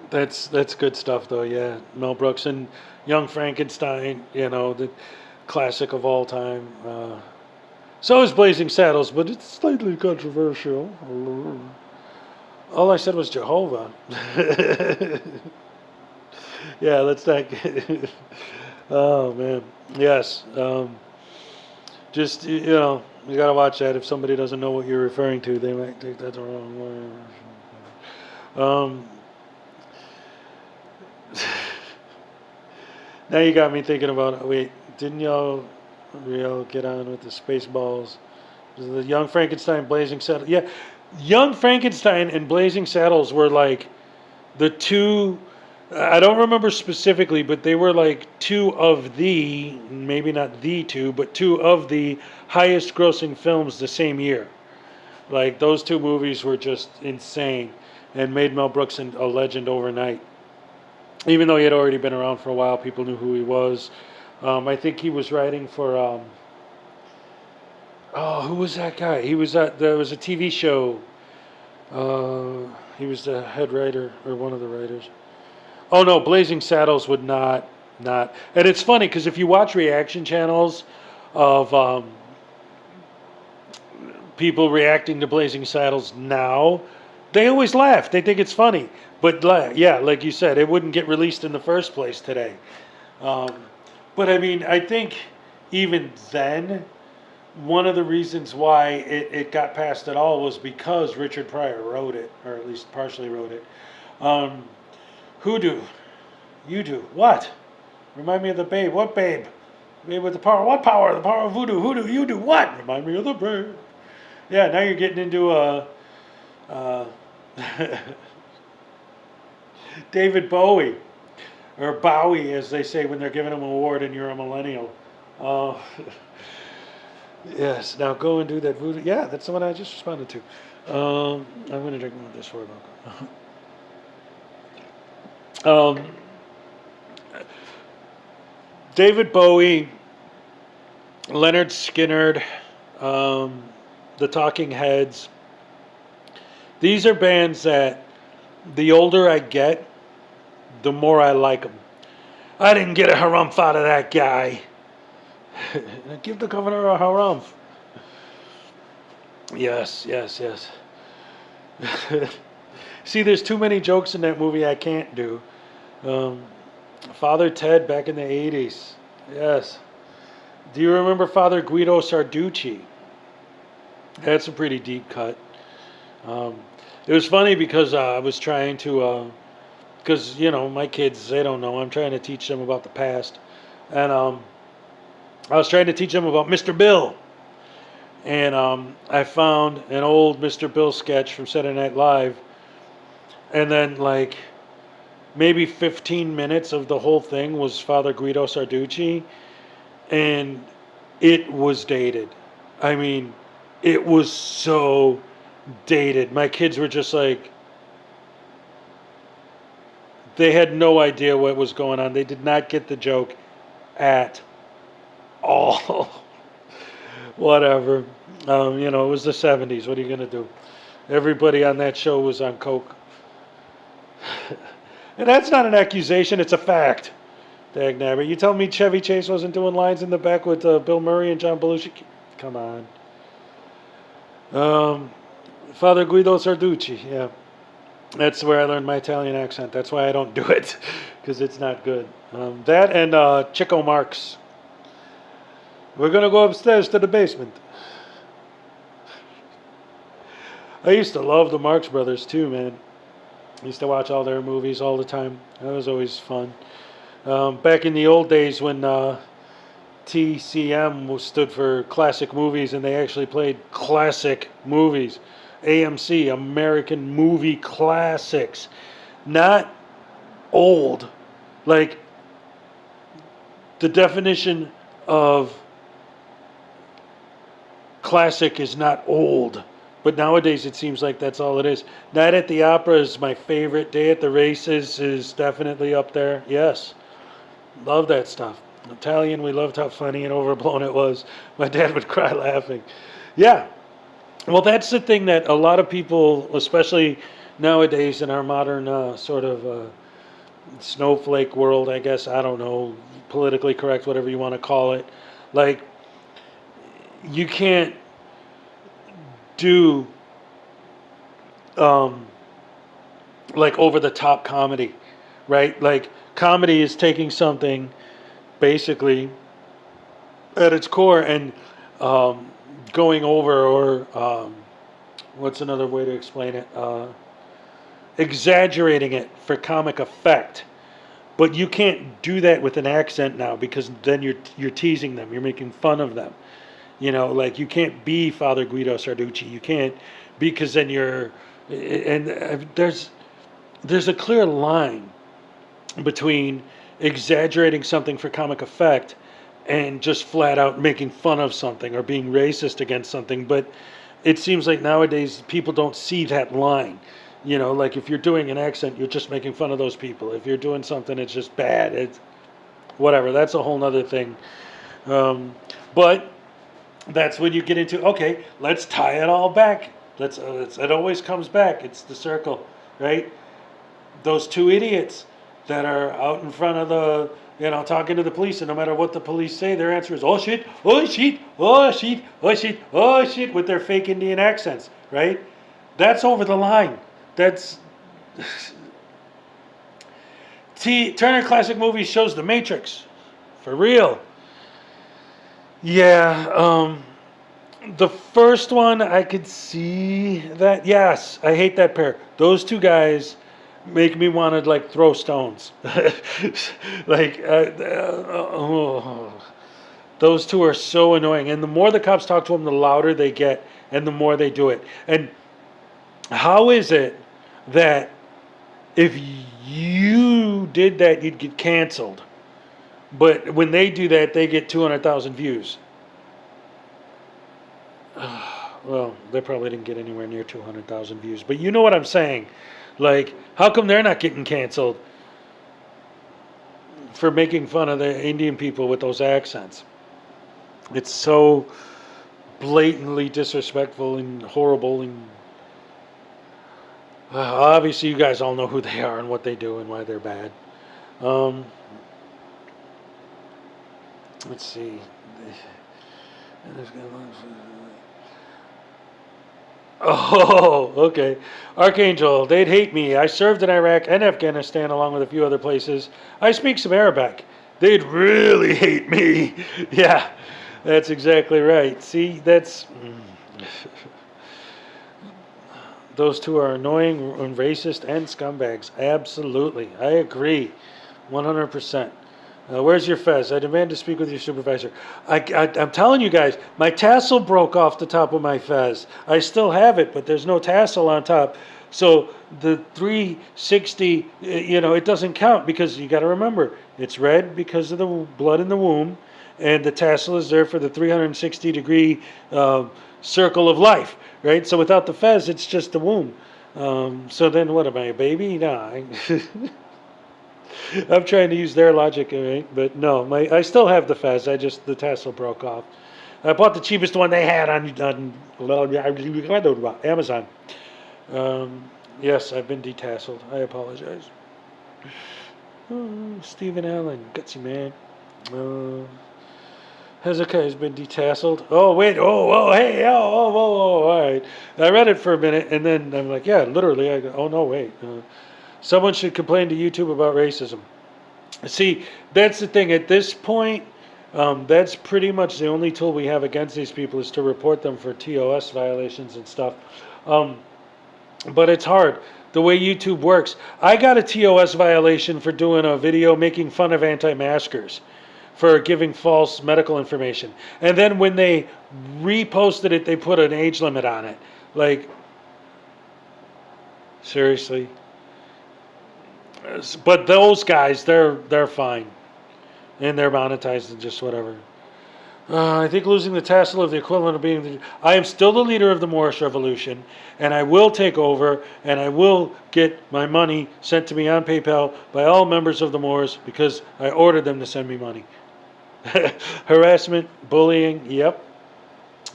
S1: That's good stuff, though. Yeah, Mel Brooks and Young Frankenstein. The classic of all time. So is Blazing Saddles, but it's slightly controversial. All I said was Jehovah. Yeah, let's not. Oh man, yes. Just you gotta watch that. If somebody doesn't know what you're referring to, they might take that the wrong way. Now you got me thinking about. Wait, didn't y'all get on with the Spaceballs? The Young Frankenstein, Blazing Saddles. Yeah, Young Frankenstein and Blazing Saddles were like the two. I don't remember specifically, but they were like two of the, maybe not the two, but two of the highest grossing films the same year. Like those two movies were just insane and made Mel Brooks a legend overnight. Even though he had already been around for a while, people knew who he was. I think he was writing for, who was that guy? There was a TV show. He was the head writer or one of the writers. Oh no, Blazing Saddles would not. And it's funny because if you watch reaction channels of people reacting to Blazing Saddles now, they always laugh. They think it's funny. But yeah, like you said, it wouldn't get released in the first place today. But I mean, I think even then, one of the reasons why it got passed at all was because Richard Pryor wrote it, or at least partially wrote it. Hoodoo. You do. What? Remind me of the babe. What babe? Babe with the power. What power? The power of voodoo. Hoodoo. You do. What? Remind me of the babe. Yeah, now you're getting into David Bowie. Or Bowie, as they say when they're giving him an award and you're a millennial. Yes, now go and do that voodoo. Yeah, that's the one I just responded to. I'm going to drink more of this for a David Bowie, Leonard Skinner, the Talking Heads. These are bands that the older I get, the more I like them. I didn't get a harumph out of that guy. Give the governor a harumph. Yes. See, there's too many jokes in that movie I can't do. Father Ted back in the 80s. Yes. Do you remember Father Guido Sarducci? That's a pretty deep cut. Um, it was funny because I was trying to, because my kids, they don't know. I'm trying to teach them about the past, and I was trying to teach them about Mr. Bill, and I found an old Mr. Bill sketch from Saturday Night Live, and then like maybe 15 minutes of the whole thing was Father Guido Sarducci, and it was dated. I mean, it was so dated. My kids were just like, they had no idea what was going on. They did not get the joke at all. Whatever. It was the 70s. What are you going to do? Everybody on that show was on coke. And that's not an accusation, it's a fact. Dagnabber. You tell me Chevy Chase wasn't doing lines in the back with Bill Murray and John Belushi? Come on. Father Guido Sarducci, yeah. That's where I learned my Italian accent. That's why I don't do it, because it's not good. That and Chico Marx. We're going to go upstairs to the basement. I used to love the Marx Brothers too, man. I used to watch all their movies all the time. That was always fun. Back in the old days when TCM stood for classic movies, and they actually played classic movies. AMC, American Movie Classics. Not old. Like, the definition of classic is not old. But nowadays it seems like that's all it is. Night at the Opera is my favorite. Day at the Races is definitely up there. Yes. Love that stuff. Italian, we loved how funny and overblown it was. My dad would cry laughing. Yeah. Well, that's the thing that a lot of people, especially nowadays in our modern sort of snowflake world, I guess, I don't know, politically correct, whatever you want to call it, like, you can't do like over the top comedy, right? Like, comedy is taking something basically at its core and going over, or what's another way to explain it, exaggerating it for comic effect. But you can't do that with an accent now, because then you're teasing them, you're making fun of them. Like, you can't be Father Guido Sarducci. You can't, because then there's a clear line between exaggerating something for comic effect and just flat out making fun of something or being racist against something. But it seems like nowadays people don't see that line. Like, if you're doing an accent, you're just making fun of those people. If you're doing something, it's just bad. It's whatever. That's a whole nother thing. But that's when you get into, okay, let's tie it all back. It always comes back. It's the circle, right? Those two idiots that are out in front of the, talking to the police, and no matter what the police say, their answer is, oh shit, oh shit, oh shit, oh shit, oh shit, with their fake Indian accents, right? That's over the line. That's Turner Classic Movies shows The Matrix, for real. Yeah, the first one, I could see that. Yes, I hate that pair. Those two guys make me want to, like, throw stones. Like, those two are so annoying. And the more the cops talk to them, the louder they get, and the more they do it. And how is it that if you did that, you'd get canceled? But when they do that, they get 200,000 views. Well, they probably didn't get anywhere near 200,000 views. But you know what I'm saying. Like, how come they're not getting canceled for making fun of the Indian people with those accents? It's so blatantly disrespectful and horrible. And obviously you guys all know who they are and what they do and why they're bad. Let's see. Oh, okay. Archangel, they'd hate me. I served in Iraq and Afghanistan along with a few other places. I speak some Arabic. They'd really hate me. Yeah, that's exactly right. See, that's... Those two are annoying and racist and scumbags. Absolutely. I agree. 100%. Where's your fez? I demand to speak with your supervisor. I'm telling you guys, my tassel broke off the top of my fez. I still have it, but there's no tassel on top. So the 360, it doesn't count because you got to remember, it's red because of the blood in the womb, and the tassel is there for the 360-degree circle of life, right? So without the fez, it's just the womb. So then what am I, a baby? Nah. I'm trying to use their logic, right? But no, I still have the fez. The tassel broke off. I bought the cheapest one they had on Amazon. Yes, I've been detasseled. I apologize. Stephen Allen, gutsy man. Hezekiah has been detasseled. Oh, wait. Oh, hey. Oh, all right. I read it for a minute, and then I'm like, yeah, literally. I go, oh, no, wait. Someone should complain to YouTube about racism. See, that's the thing. At this point, that's pretty much the only tool we have against these people is to report them for TOS violations and stuff. But it's hard. The way YouTube works. I got a TOS violation for doing a video making fun of anti-maskers for giving false medical information. And then when they reposted it, they put an age limit on it. Like, seriously? But those guys, they're fine. And they're monetized and just whatever. I think losing the tassel of the equivalent of being I am still the leader of the Moorish Revolution, and I will take over, and I will get my money sent to me on PayPal by all members of the Moors because I ordered them to send me money. Harassment, bullying, yep.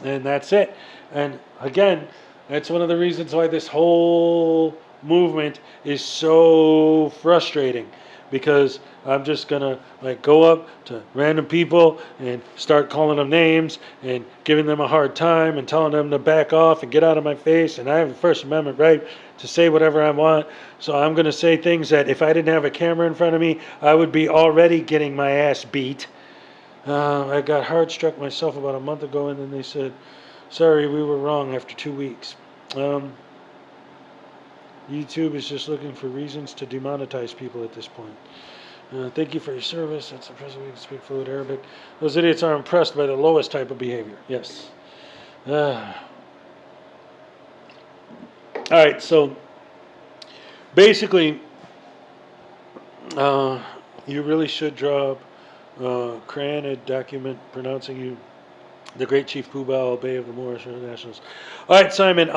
S1: And that's it. And again, that's one of the reasons why this whole movement is so frustrating, because I'm just gonna go up to random people and start calling them names and giving them a hard time and telling them to back off and get out of my face, and I have a First Amendment right to say whatever I want. So I'm gonna say things that if I didn't have a camera in front of me, I would be already getting my ass beat. I got hard struck myself about a month ago, and then they said, sorry, we were wrong after 2 weeks. YouTube is just looking for reasons to demonetize people at this point. Thank you for your service. That's impressive. We can speak fluent Arabic. Those idiots are impressed by the lowest type of behavior. Yes. All right, so basically, you really should draw up crayon a document pronouncing you the great Chief Poobah, Bay of the Moorish Nationals. All right, Simon,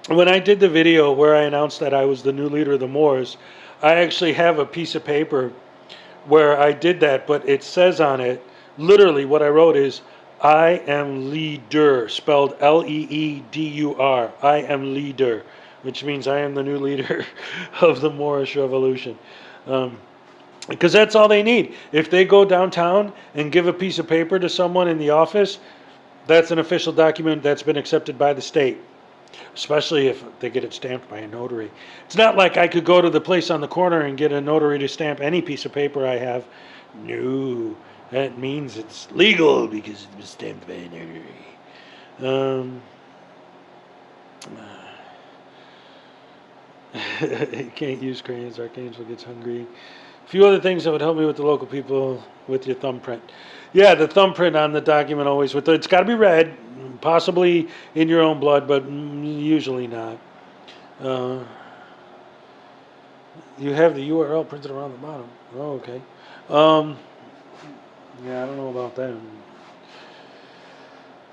S1: when I did the video where I announced that I was the new leader of the Moors, I actually have a piece of paper where I did that, but it says on it, literally what I wrote is, I am leader, spelled Leedur. I am leader, which means I am the new leader of the Moorish Revolution. Because that's all they need. If they go downtown and give a piece of paper to someone in the office, that's an official document that's been accepted by the state. Especially if they get it stamped by a notary. It's not like I could go to the place on the corner and get a notary to stamp any piece of paper I have. No, that means it's legal because it was stamped by a notary. You can't use crayons. Archangel gets hungry. A few other things that would help me with the local people with your thumbprint. Yeah, the thumbprint on the document always it's got to be red, possibly in your own blood, but usually not. You have the URL printed around the bottom. Oh, okay. Yeah, I don't know about that.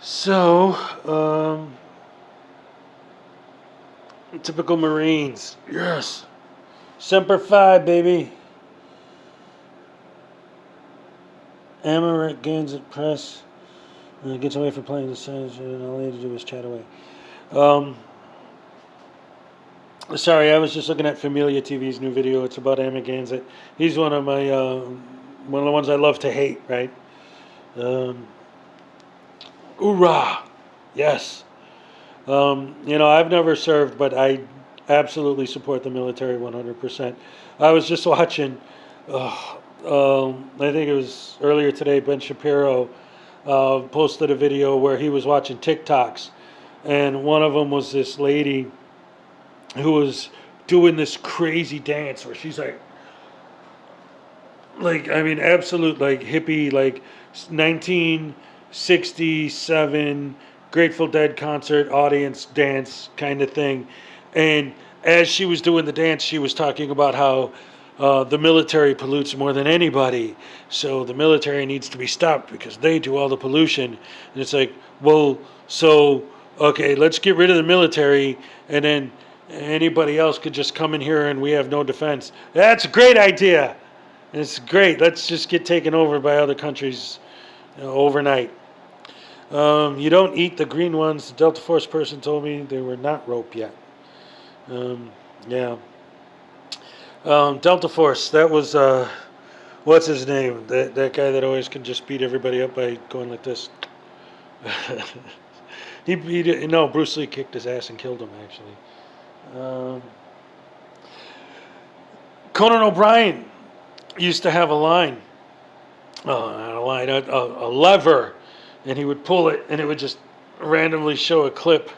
S1: So, typical Marines. Yes. Semper Fi, baby. Amaret gains at press. Gets away from playing the Saints, and all he had to do was chat away. Sorry, I was just looking at Familia TV's new video. It's about Amagansett. He's one of my one of the ones I love to hate, right? Hoorah! Yes. I've never served, but I absolutely support the military 100%. I was just watching. I think it was earlier today. Ben Shapiro posted a video where he was watching TikToks, and one of them was this lady who was doing this crazy dance where she's like I mean, absolute like hippie, like 1967 Grateful Dead concert audience dance kind of thing. And as she was doing the dance, she was talking about how the military pollutes more than anybody, so the military needs to be stopped because they do all the pollution. And it's like, well, so okay, let's get rid of the military, and then anybody else could just come in here and we have no defense. That's a great idea. It's great. Let's just get taken over by other countries overnight. You don't eat the green ones. The Delta Force person told me they were not rope yet. Yeah. Delta Force, that was, what's his name? That guy that always can just beat everybody up by going like this. No, Bruce Lee kicked his ass and killed him, actually. Conan O'Brien used to have a line, not a line, a lever, and he would pull it, and it would just randomly show a clip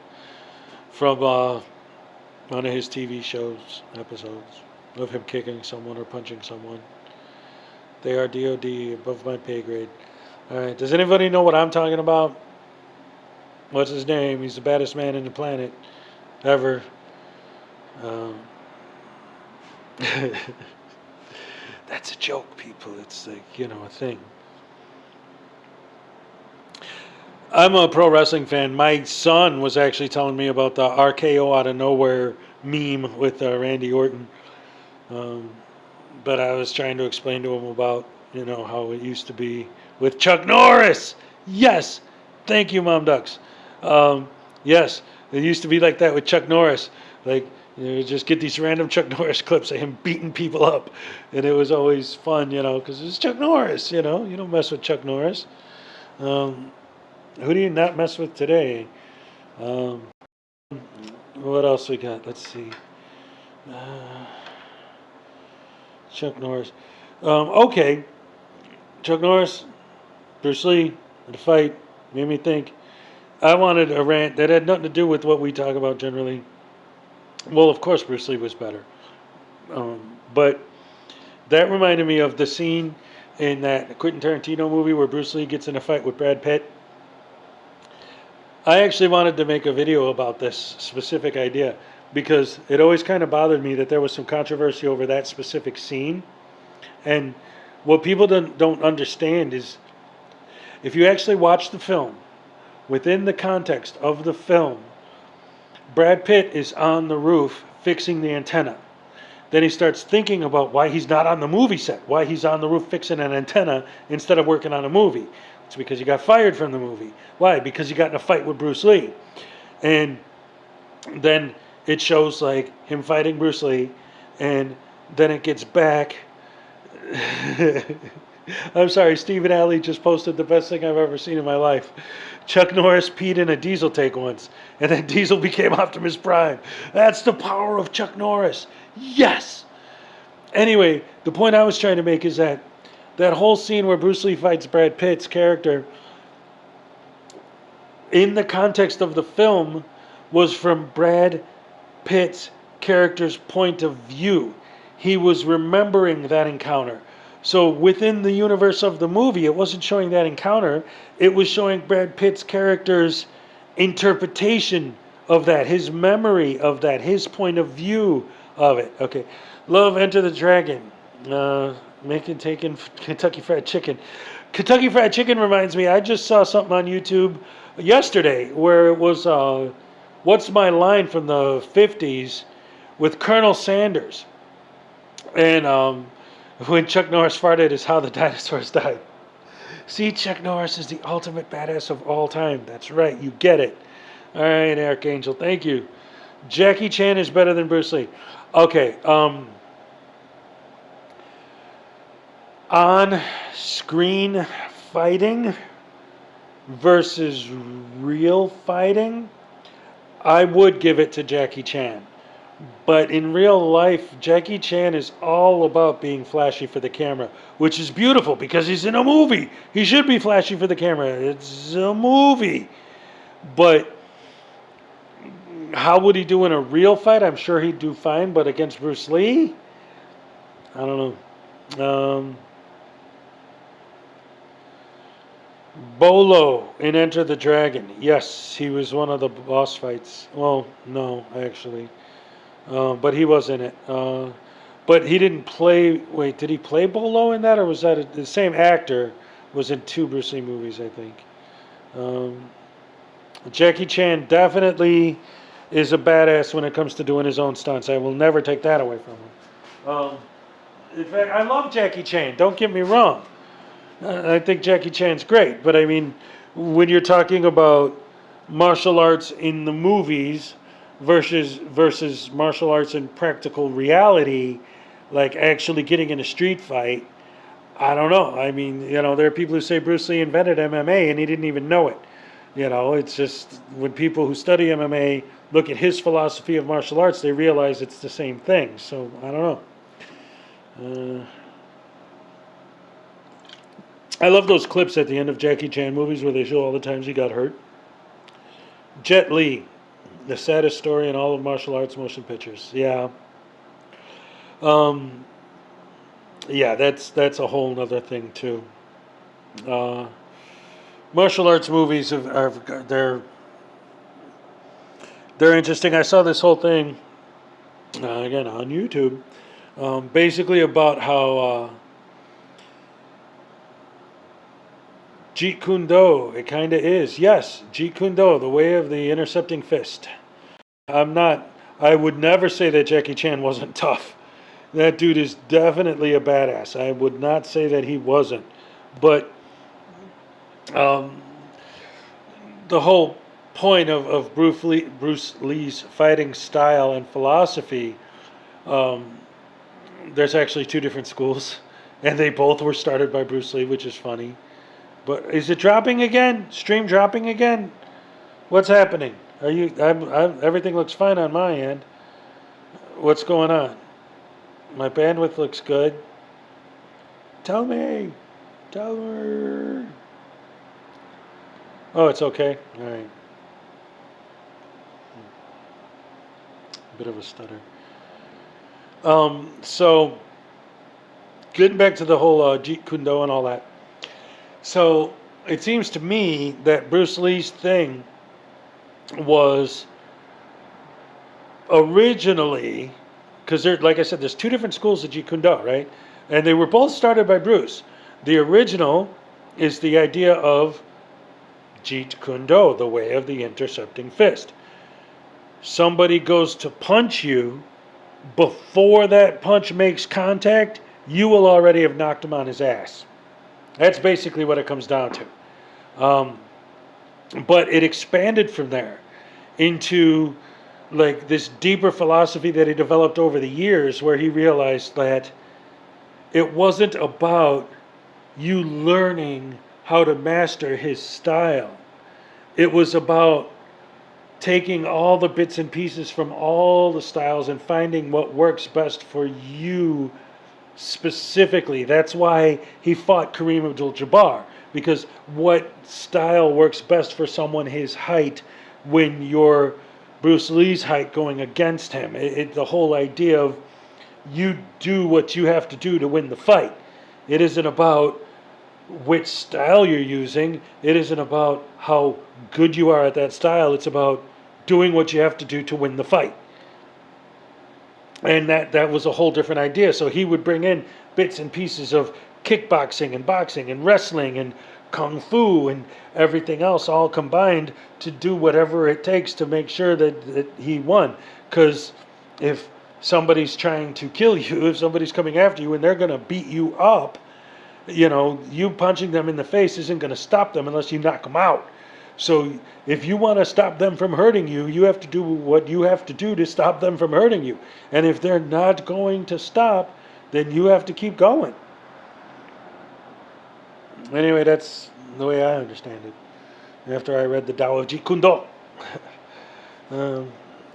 S1: from one of his TV shows, episodes, of him kicking someone or punching someone. They are DOD, above my pay grade. All right, does anybody know what I'm talking about? What's his name? He's the baddest man in the planet, ever. That's a joke, people. It's like, a thing. I'm a pro wrestling fan. My son was actually telling me about the RKO out of nowhere meme with Randy Orton. But I was trying to explain to him about, how it used to be with Chuck Norris. Yes. Thank you, Mom Ducks. Yes, it used to be like that with Chuck Norris. Like, just get these random Chuck Norris clips of him beating people up. And it was always fun, because it's Chuck Norris, You don't mess with Chuck Norris. Who do you not mess with today? What else we got? Let's see. Chuck Norris. Okay. Chuck Norris, Bruce Lee, the fight made me think. I wanted a rant that had nothing to do with what we talk about generally. Well, of course, Bruce Lee was better. But that reminded me of the scene in that Quentin Tarantino movie where Bruce Lee gets in a fight with Brad Pitt. I actually wanted to make a video about this specific idea because it always kind of bothered me that there was some controversy over that specific scene. And what people don't understand is if you actually watch the film, within the context of the film, Brad Pitt is on the roof fixing the antenna. Then he starts thinking about why he's not on the movie set, why he's on the roof fixing an antenna instead of working on a movie. It's because he got fired from the movie. Why? Because he got in a fight with Bruce Lee. And then it shows like him fighting Bruce Lee, and then it gets back. I'm sorry, Stephen Alley just posted the best thing I've ever seen in my life. Chuck Norris peed in a Diesel tank once, and then Diesel became Optimus Prime. That's the power of Chuck Norris. Yes! Anyway, the point I was trying to make is that whole scene where Bruce Lee fights Brad Pitt's character, in the context of the film, was from Brad Pitt's character's point of view. He was remembering that encounter. So within the universe of the movie, it wasn't showing that encounter. It was showing Brad Pitt's character's interpretation of that, his memory of that, his point of view of it. Okay. Love Enter the Dragon. Taking Kentucky Fried Chicken. Kentucky Fried Chicken reminds me, I just saw something on YouTube yesterday where it was, What's My Line from the 50s with Colonel Sanders. And, when Chuck Norris farted is how the dinosaurs died. See, Chuck Norris is the ultimate badass of all time. That's right, you get it. All right, Archangel, thank you. Jackie Chan is better than Bruce Lee. Okay, on-screen fighting versus real fighting, I would give it to Jackie Chan. But in real life, Jackie Chan is all about being flashy for the camera, which is beautiful because he's in a movie. He should be flashy for the camera. It's a movie. But How would he do in a real fight? I'm sure he'd do fine, but against Bruce Lee, I don't know. Bolo in Enter the Dragon. Yes, he was one of the boss fights. Well, no, actually. But he was in it. But he didn't play. Wait, did he play Bolo in that, or was that the same actor? Was in 2 Bruce Lee movies, I think. Jackie Chan definitely is a badass when it comes to doing his own stunts. I will never take that away from him. In fact, I love Jackie Chan. Don't get me wrong. I think Jackie Chan's great, but I mean, when you're talking about martial arts in the movies versus martial arts in practical reality, like actually getting in a street fight, I don't know. I mean, there are people who say Bruce Lee invented MMA and he didn't even know it. It's just when people who study MMA look at his philosophy of martial arts, they realize it's the same thing. So I don't know. I love those clips at the end of Jackie Chan movies where they show all the times he got hurt. Jet Li, the saddest story in all of martial arts motion pictures. Yeah. Yeah, that's a whole other thing too. Martial arts movies they're interesting. I saw this whole thing again on YouTube, basically about how Jeet Kune Do, it kind of is. Yes, Jeet Kune Do, the way of the intercepting fist. I would never say that Jackie Chan wasn't tough. That dude is definitely a badass. I would not say that he wasn't. But the whole point of Bruce Lee's fighting style and philosophy, there's actually 2 different schools. And they both were started by Bruce Lee, which is funny. But is it dropping again? Stream dropping again? What's happening? Everything looks fine on my end. What's going on? My bandwidth looks good. Tell me. Tell me. Oh, it's okay. All right. Bit of a stutter. So, getting back to the whole Jeet Kune Do and all that. So, it seems to me that Bruce Lee's thing was originally, because like I said, there's 2 different schools of Jeet Kune Do, right? And they were both started by Bruce. The original is the idea of Jeet Kune Do, the way of the intercepting fist. Somebody goes to punch you, before that punch makes contact, you will already have knocked him on his ass. That's basically what it comes down to. But it expanded from there into like this deeper philosophy that he developed over the years, where he realized that it wasn't about you learning how to master his style. It was about taking all the bits and pieces from all the styles and finding what works best for you specifically. That's why he fought Kareem Abdul-Jabbar, because what style works best for someone his height when you're Bruce Lee's height going against him? The whole idea of you do what you have to do to win the fight. It isn't about which style you're using. It isn't about how good you are at that style. It's about doing what you have to do to win the fight. And that was a whole different idea. So he would bring in bits and pieces of kickboxing and boxing and wrestling and kung fu and everything else all combined to do whatever it takes to make sure that he won. Because if somebody's trying to kill you, if somebody's coming after you and they're going to beat you up, you punching them in the face isn't going to stop them unless you knock them out. So if you want to stop them from hurting you, you have to do what you have to do to stop them from hurting you. And if they're not going to stop, then you have to keep going. Anyway, that's the way I understand it, after I read the Tao of Jeet Kune Do.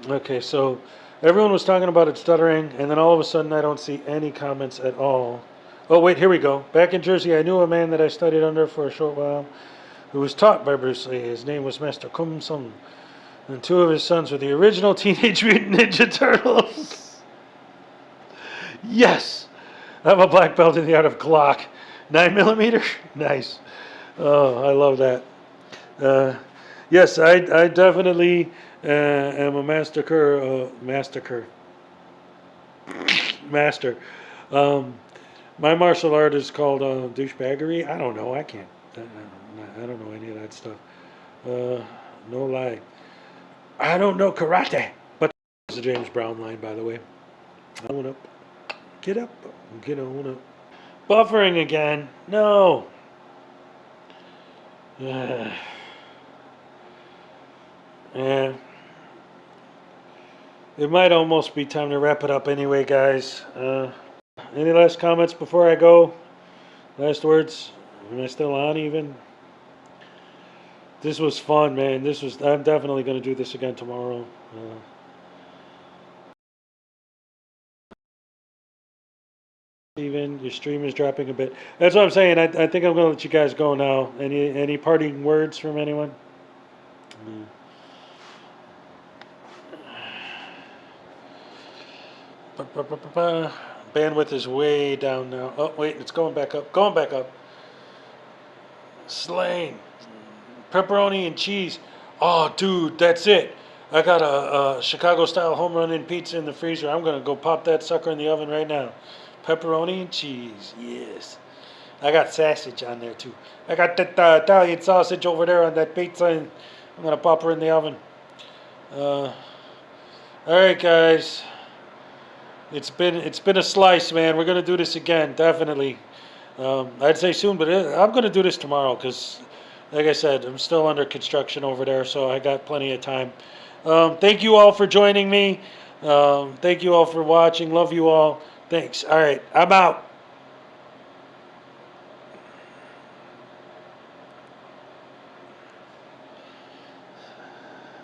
S1: Okay, so everyone was talking about it stuttering, and then all of a sudden I don't see any comments at all. Oh, wait, here we go. Back in Jersey, I knew a man that I studied under for a short while who was taught by Bruce Lee. His name was Master Kum Sung. And 2 of his sons were the original Teenage Mutant Ninja Turtles. Yes! I have a black belt in the art of Glock. 9mm? Nice. Oh, I love that. Yes, I definitely am a master. My martial art is called douchebaggery. I don't know. I can't. I don't know any of that stuff. No lie. I don't know karate. But it's a James Brown line, by the way. On up. Get up. Get on up. Buffering again. No. Yeah. It might almost be time to wrap it up anyway, guys. Any last comments before I go? Last words? Am I still on even? This was fun, man. I'm definitely going to do this again tomorrow. Even your stream is dropping a bit. That's what I'm saying. I think I'm going to let you guys go now. Any parting words from anyone? Bandwidth is way down now. Oh wait, it's going back up. Going back up. Slain. Pepperoni and cheese. Oh, dude, that's it. I got a Chicago-style home run in pizza in the freezer. I'm gonna go pop that sucker in the oven right now. Pepperoni and cheese. Yes. I got sausage on there too. I got that Italian sausage over there on that pizza, and I'm gonna pop her in the oven. All right, guys. It's been a slice, man. We're gonna do this again, definitely. I'd say soon, but I'm gonna do this tomorrow because, like I said, I'm still under construction over there, so I got plenty of time. Thank you all for joining me. Thank you all for watching. Love you all. Thanks. All right, I'm out.